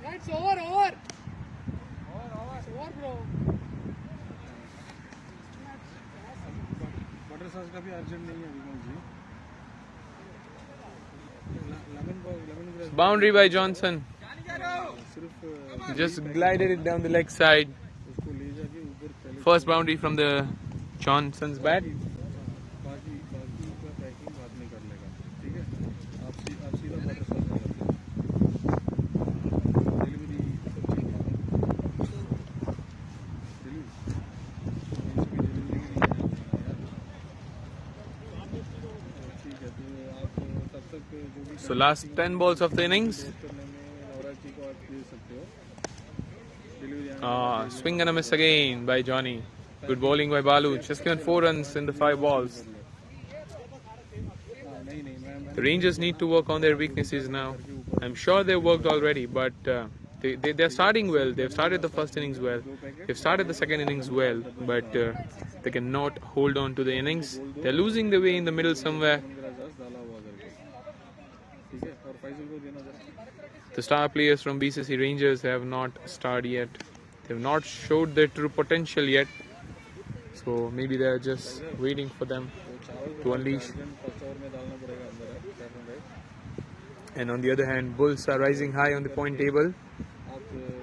It's over. It's over, bro. Butter sauce का भी urgent नहीं है विमल जी. Boundary by Johnson. Just glided it down the leg side. First boundary from the Johnson's bat. बाकी का packing बाद में कर लेगा. ठीक है, आप सीधा बटर सॉस कर लेते डिलीवरी ठीक है. तो आप तब तक जो भी So last 10 balls of the innings. करने में नवराज जी को आप दे सकते हो. Delivery Swing and a miss again by Johnny. Good bowling by Balu. Just given 4 runs in the 5 balls. The Rangers need to work on their weaknesses now. I'm sure they've worked already, but they're starting well. They've started the first innings well. They've started the second innings well, but they cannot hold on to the innings. They're losing the way in the middle somewhere. ठीक है. और फैजल को देना जरा. The star players from BCC Rangers have not starred yet. They've not showed their true potential yet. So maybe they're just waiting for them to unleash. First over में डालना पड़ेगा अंदर है. Left and right. And on the other hand, Bulls are rising high on the point table. आप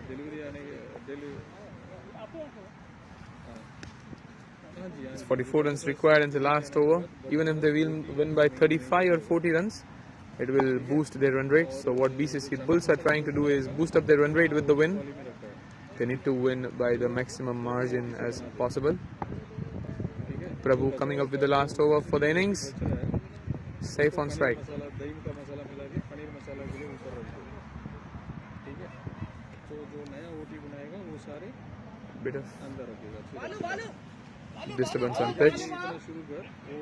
delivery आने It's 44 runs required in the last over. Even if they will win by 35 or 40 runs, it will boost their run rate. So what BCC Bulls are trying to do is boost up their run rate with the win. They need to win by the maximum margin as possible. Prabhu coming up with the last over for the innings. Safe on strike. मसाला दही का मसाला मिला के पनीर मसाला के लिए ऊपर रख दो. ठीक है. तो जो नया ओटी बनाएगा वो सारे Bit of अंदर रखेगा. disturbance on pitch. शुरू कर. वो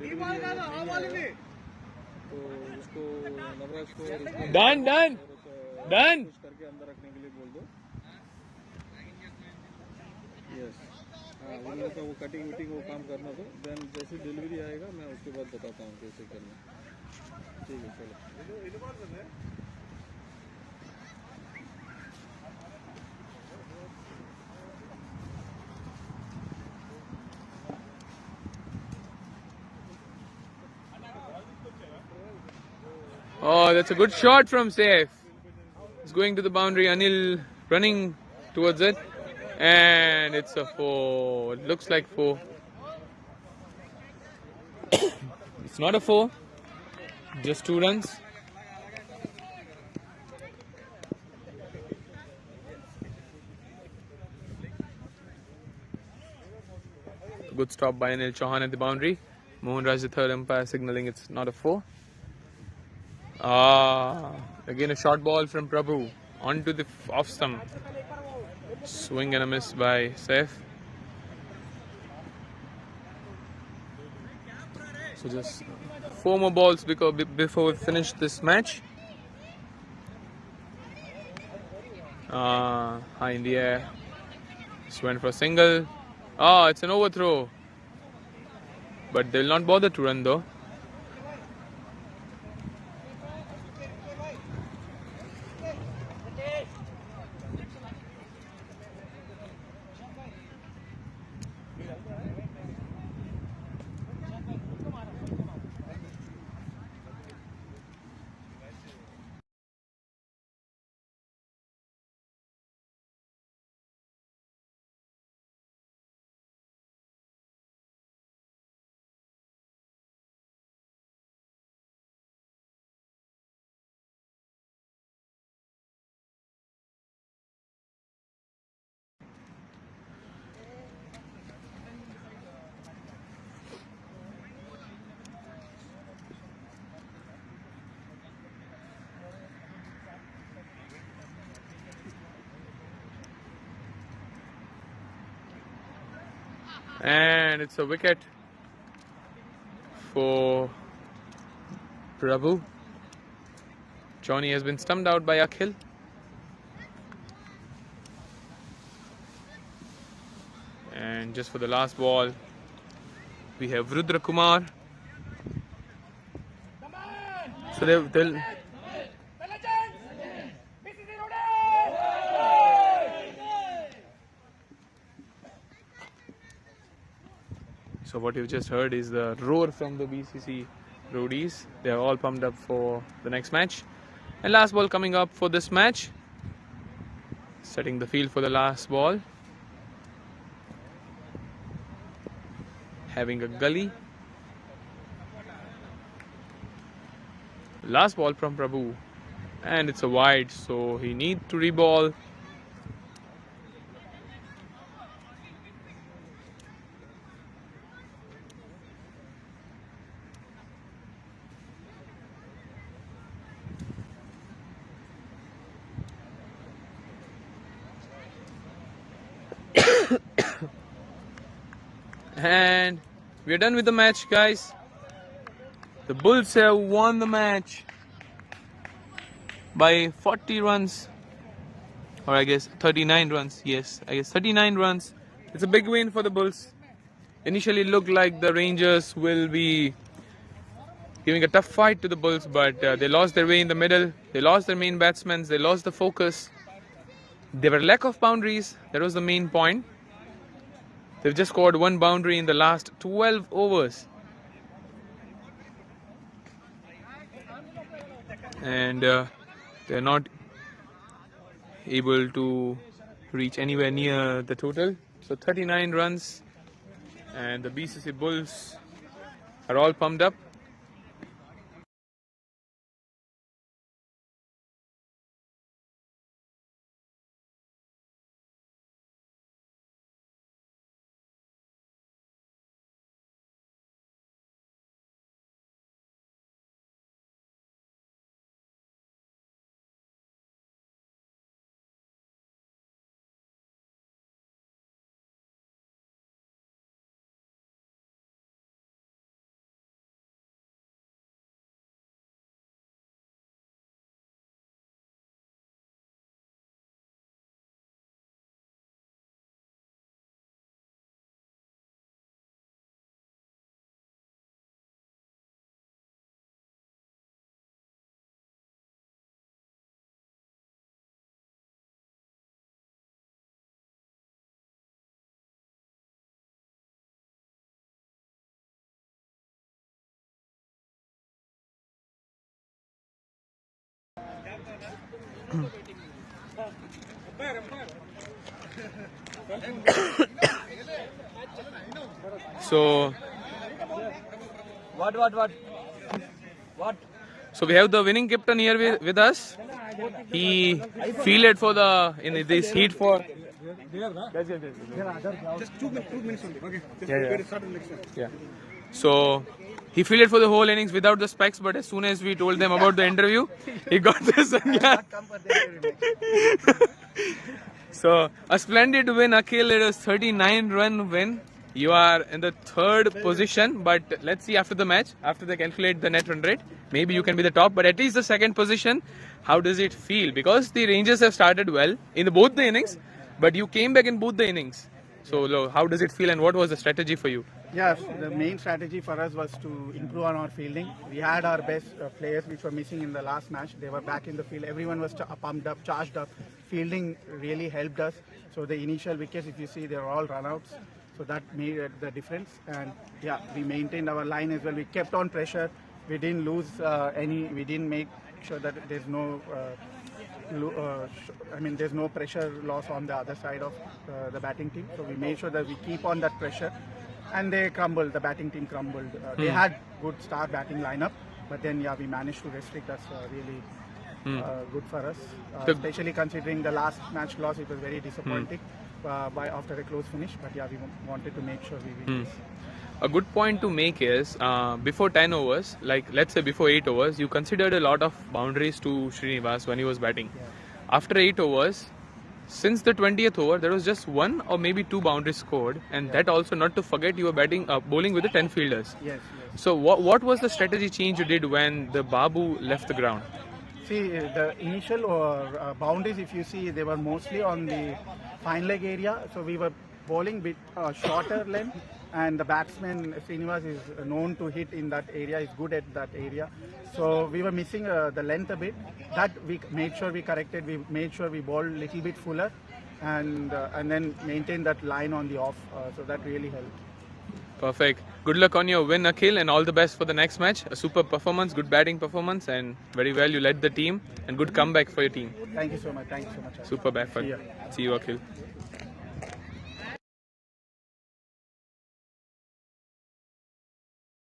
डिलीवरी तो उसको नवराज को Done. कुछ करके अंदर रखने के लिए बोल दो. यस. हाँ, उन लोग का वो कटिंग वटिंग वो काम करना दो. देन जैसे डिलीवरी आएगा मैं उसके बाद बताता हूँ कैसे करना. ठीक है, चलो. Oh, that's a good shot from Saif. It's going to the boundary. Anil running towards it. And it's a 4. It looks like 4. It's not a 4. Just 2 runs. Good stop by Anil Chauhan at the boundary. Mohan Raj, the third umpire, signaling it's not a 4. Again a short ball from Prabhu onto the off stump. Swing and a miss by Saif. So just 4 more balls before we finish this match. High in the air. Just went for a single. It's an overthrow. But they'll not bother to run though. And it's a wicket for Prabhu. Johnny has been stumped out by Akhil. And just for the last ball, we have Rudra Kumar. So they'll So what you've just heard is the roar from the BCC roadies. They are all pumped up for the next match. And last ball coming up for this match. Setting the field for the last ball. Having a gully. Last ball from Prabhu. And it's a wide, so he needs to reball. And we're done with the match, guys. The Bulls have won the match by 40 runs, or I guess 39 runs. Yes, I guess 39 runs. It's a big win for the Bulls. Initially it looked like the Rangers will be giving a tough fight to the Bulls, but they lost their way in the middle. They lost their main batsmen. They lost the focus. There were lack of boundaries. That was the main point. They've just scored 1 boundary in the last 12 overs. And they're not able to reach anywhere near the total. So 39 runs. And the BCC Bulls are all pumped up. So So we have the winning captain here with us. He fielded for in this heat for Yeah. So he fielded for the whole innings without the specs, but as soon as we told them about the interview, he got the sunglasses. So a splendid win, Akhil. It was 39-run win. You are in the third position, but let's see after the match, after they calculate the net run rate, maybe you can be the top, but at least the second position. How does it feel? Because the Rangers have started well in both the innings, but you came back in both the innings. So how does it feel, and what was the strategy for you? Yes, the main strategy for us was to improve on our fielding. We had our best players which were missing in the last match. They were back in the field. Everyone was pumped up, charged up. Fielding really helped us. So the initial wickets, if you see, they were all run-outs. So that made the difference. And yeah, we maintained our line as well. We kept on pressure. We didn't lose any. We didn't make sure that there's no there's no pressure loss on the other side of the batting team. So we made sure that we keep on that pressure. And they crumbled, the batting team crumbled. They had good star batting lineup, but then we managed to restrict us really good for us. Especially considering the last match loss, it was very disappointing after a close finish. But we wanted to make sure we win this. A good point to make is before 10 overs, like let's say before 8 overs, you considered a lot of boundaries to Srinivas when he was batting. Yeah. After 8 overs, since the 20th over, there was just one or maybe two boundaries scored, and that also not to forget you were bowling with the 10 fielders. Yes. So what was the strategy change you did when the Babu left the ground? See, the initial boundaries, if you see, they were mostly on the fine leg area. So we were bowling with shorter length, and the batsman Srinivas is known to hit in that area, is good at that area. So we were missing the length a bit. That we made sure we corrected. We made sure we bowled a little bit fuller, and then maintained that line on the off. So that really helped. Perfect. Good luck on your win, Akhil, and all the best for the next match. A super performance, good batting performance, and very well you led the team, and good comeback for your team. Thank you so much. Thank you so much. Super back. See you, Akhil.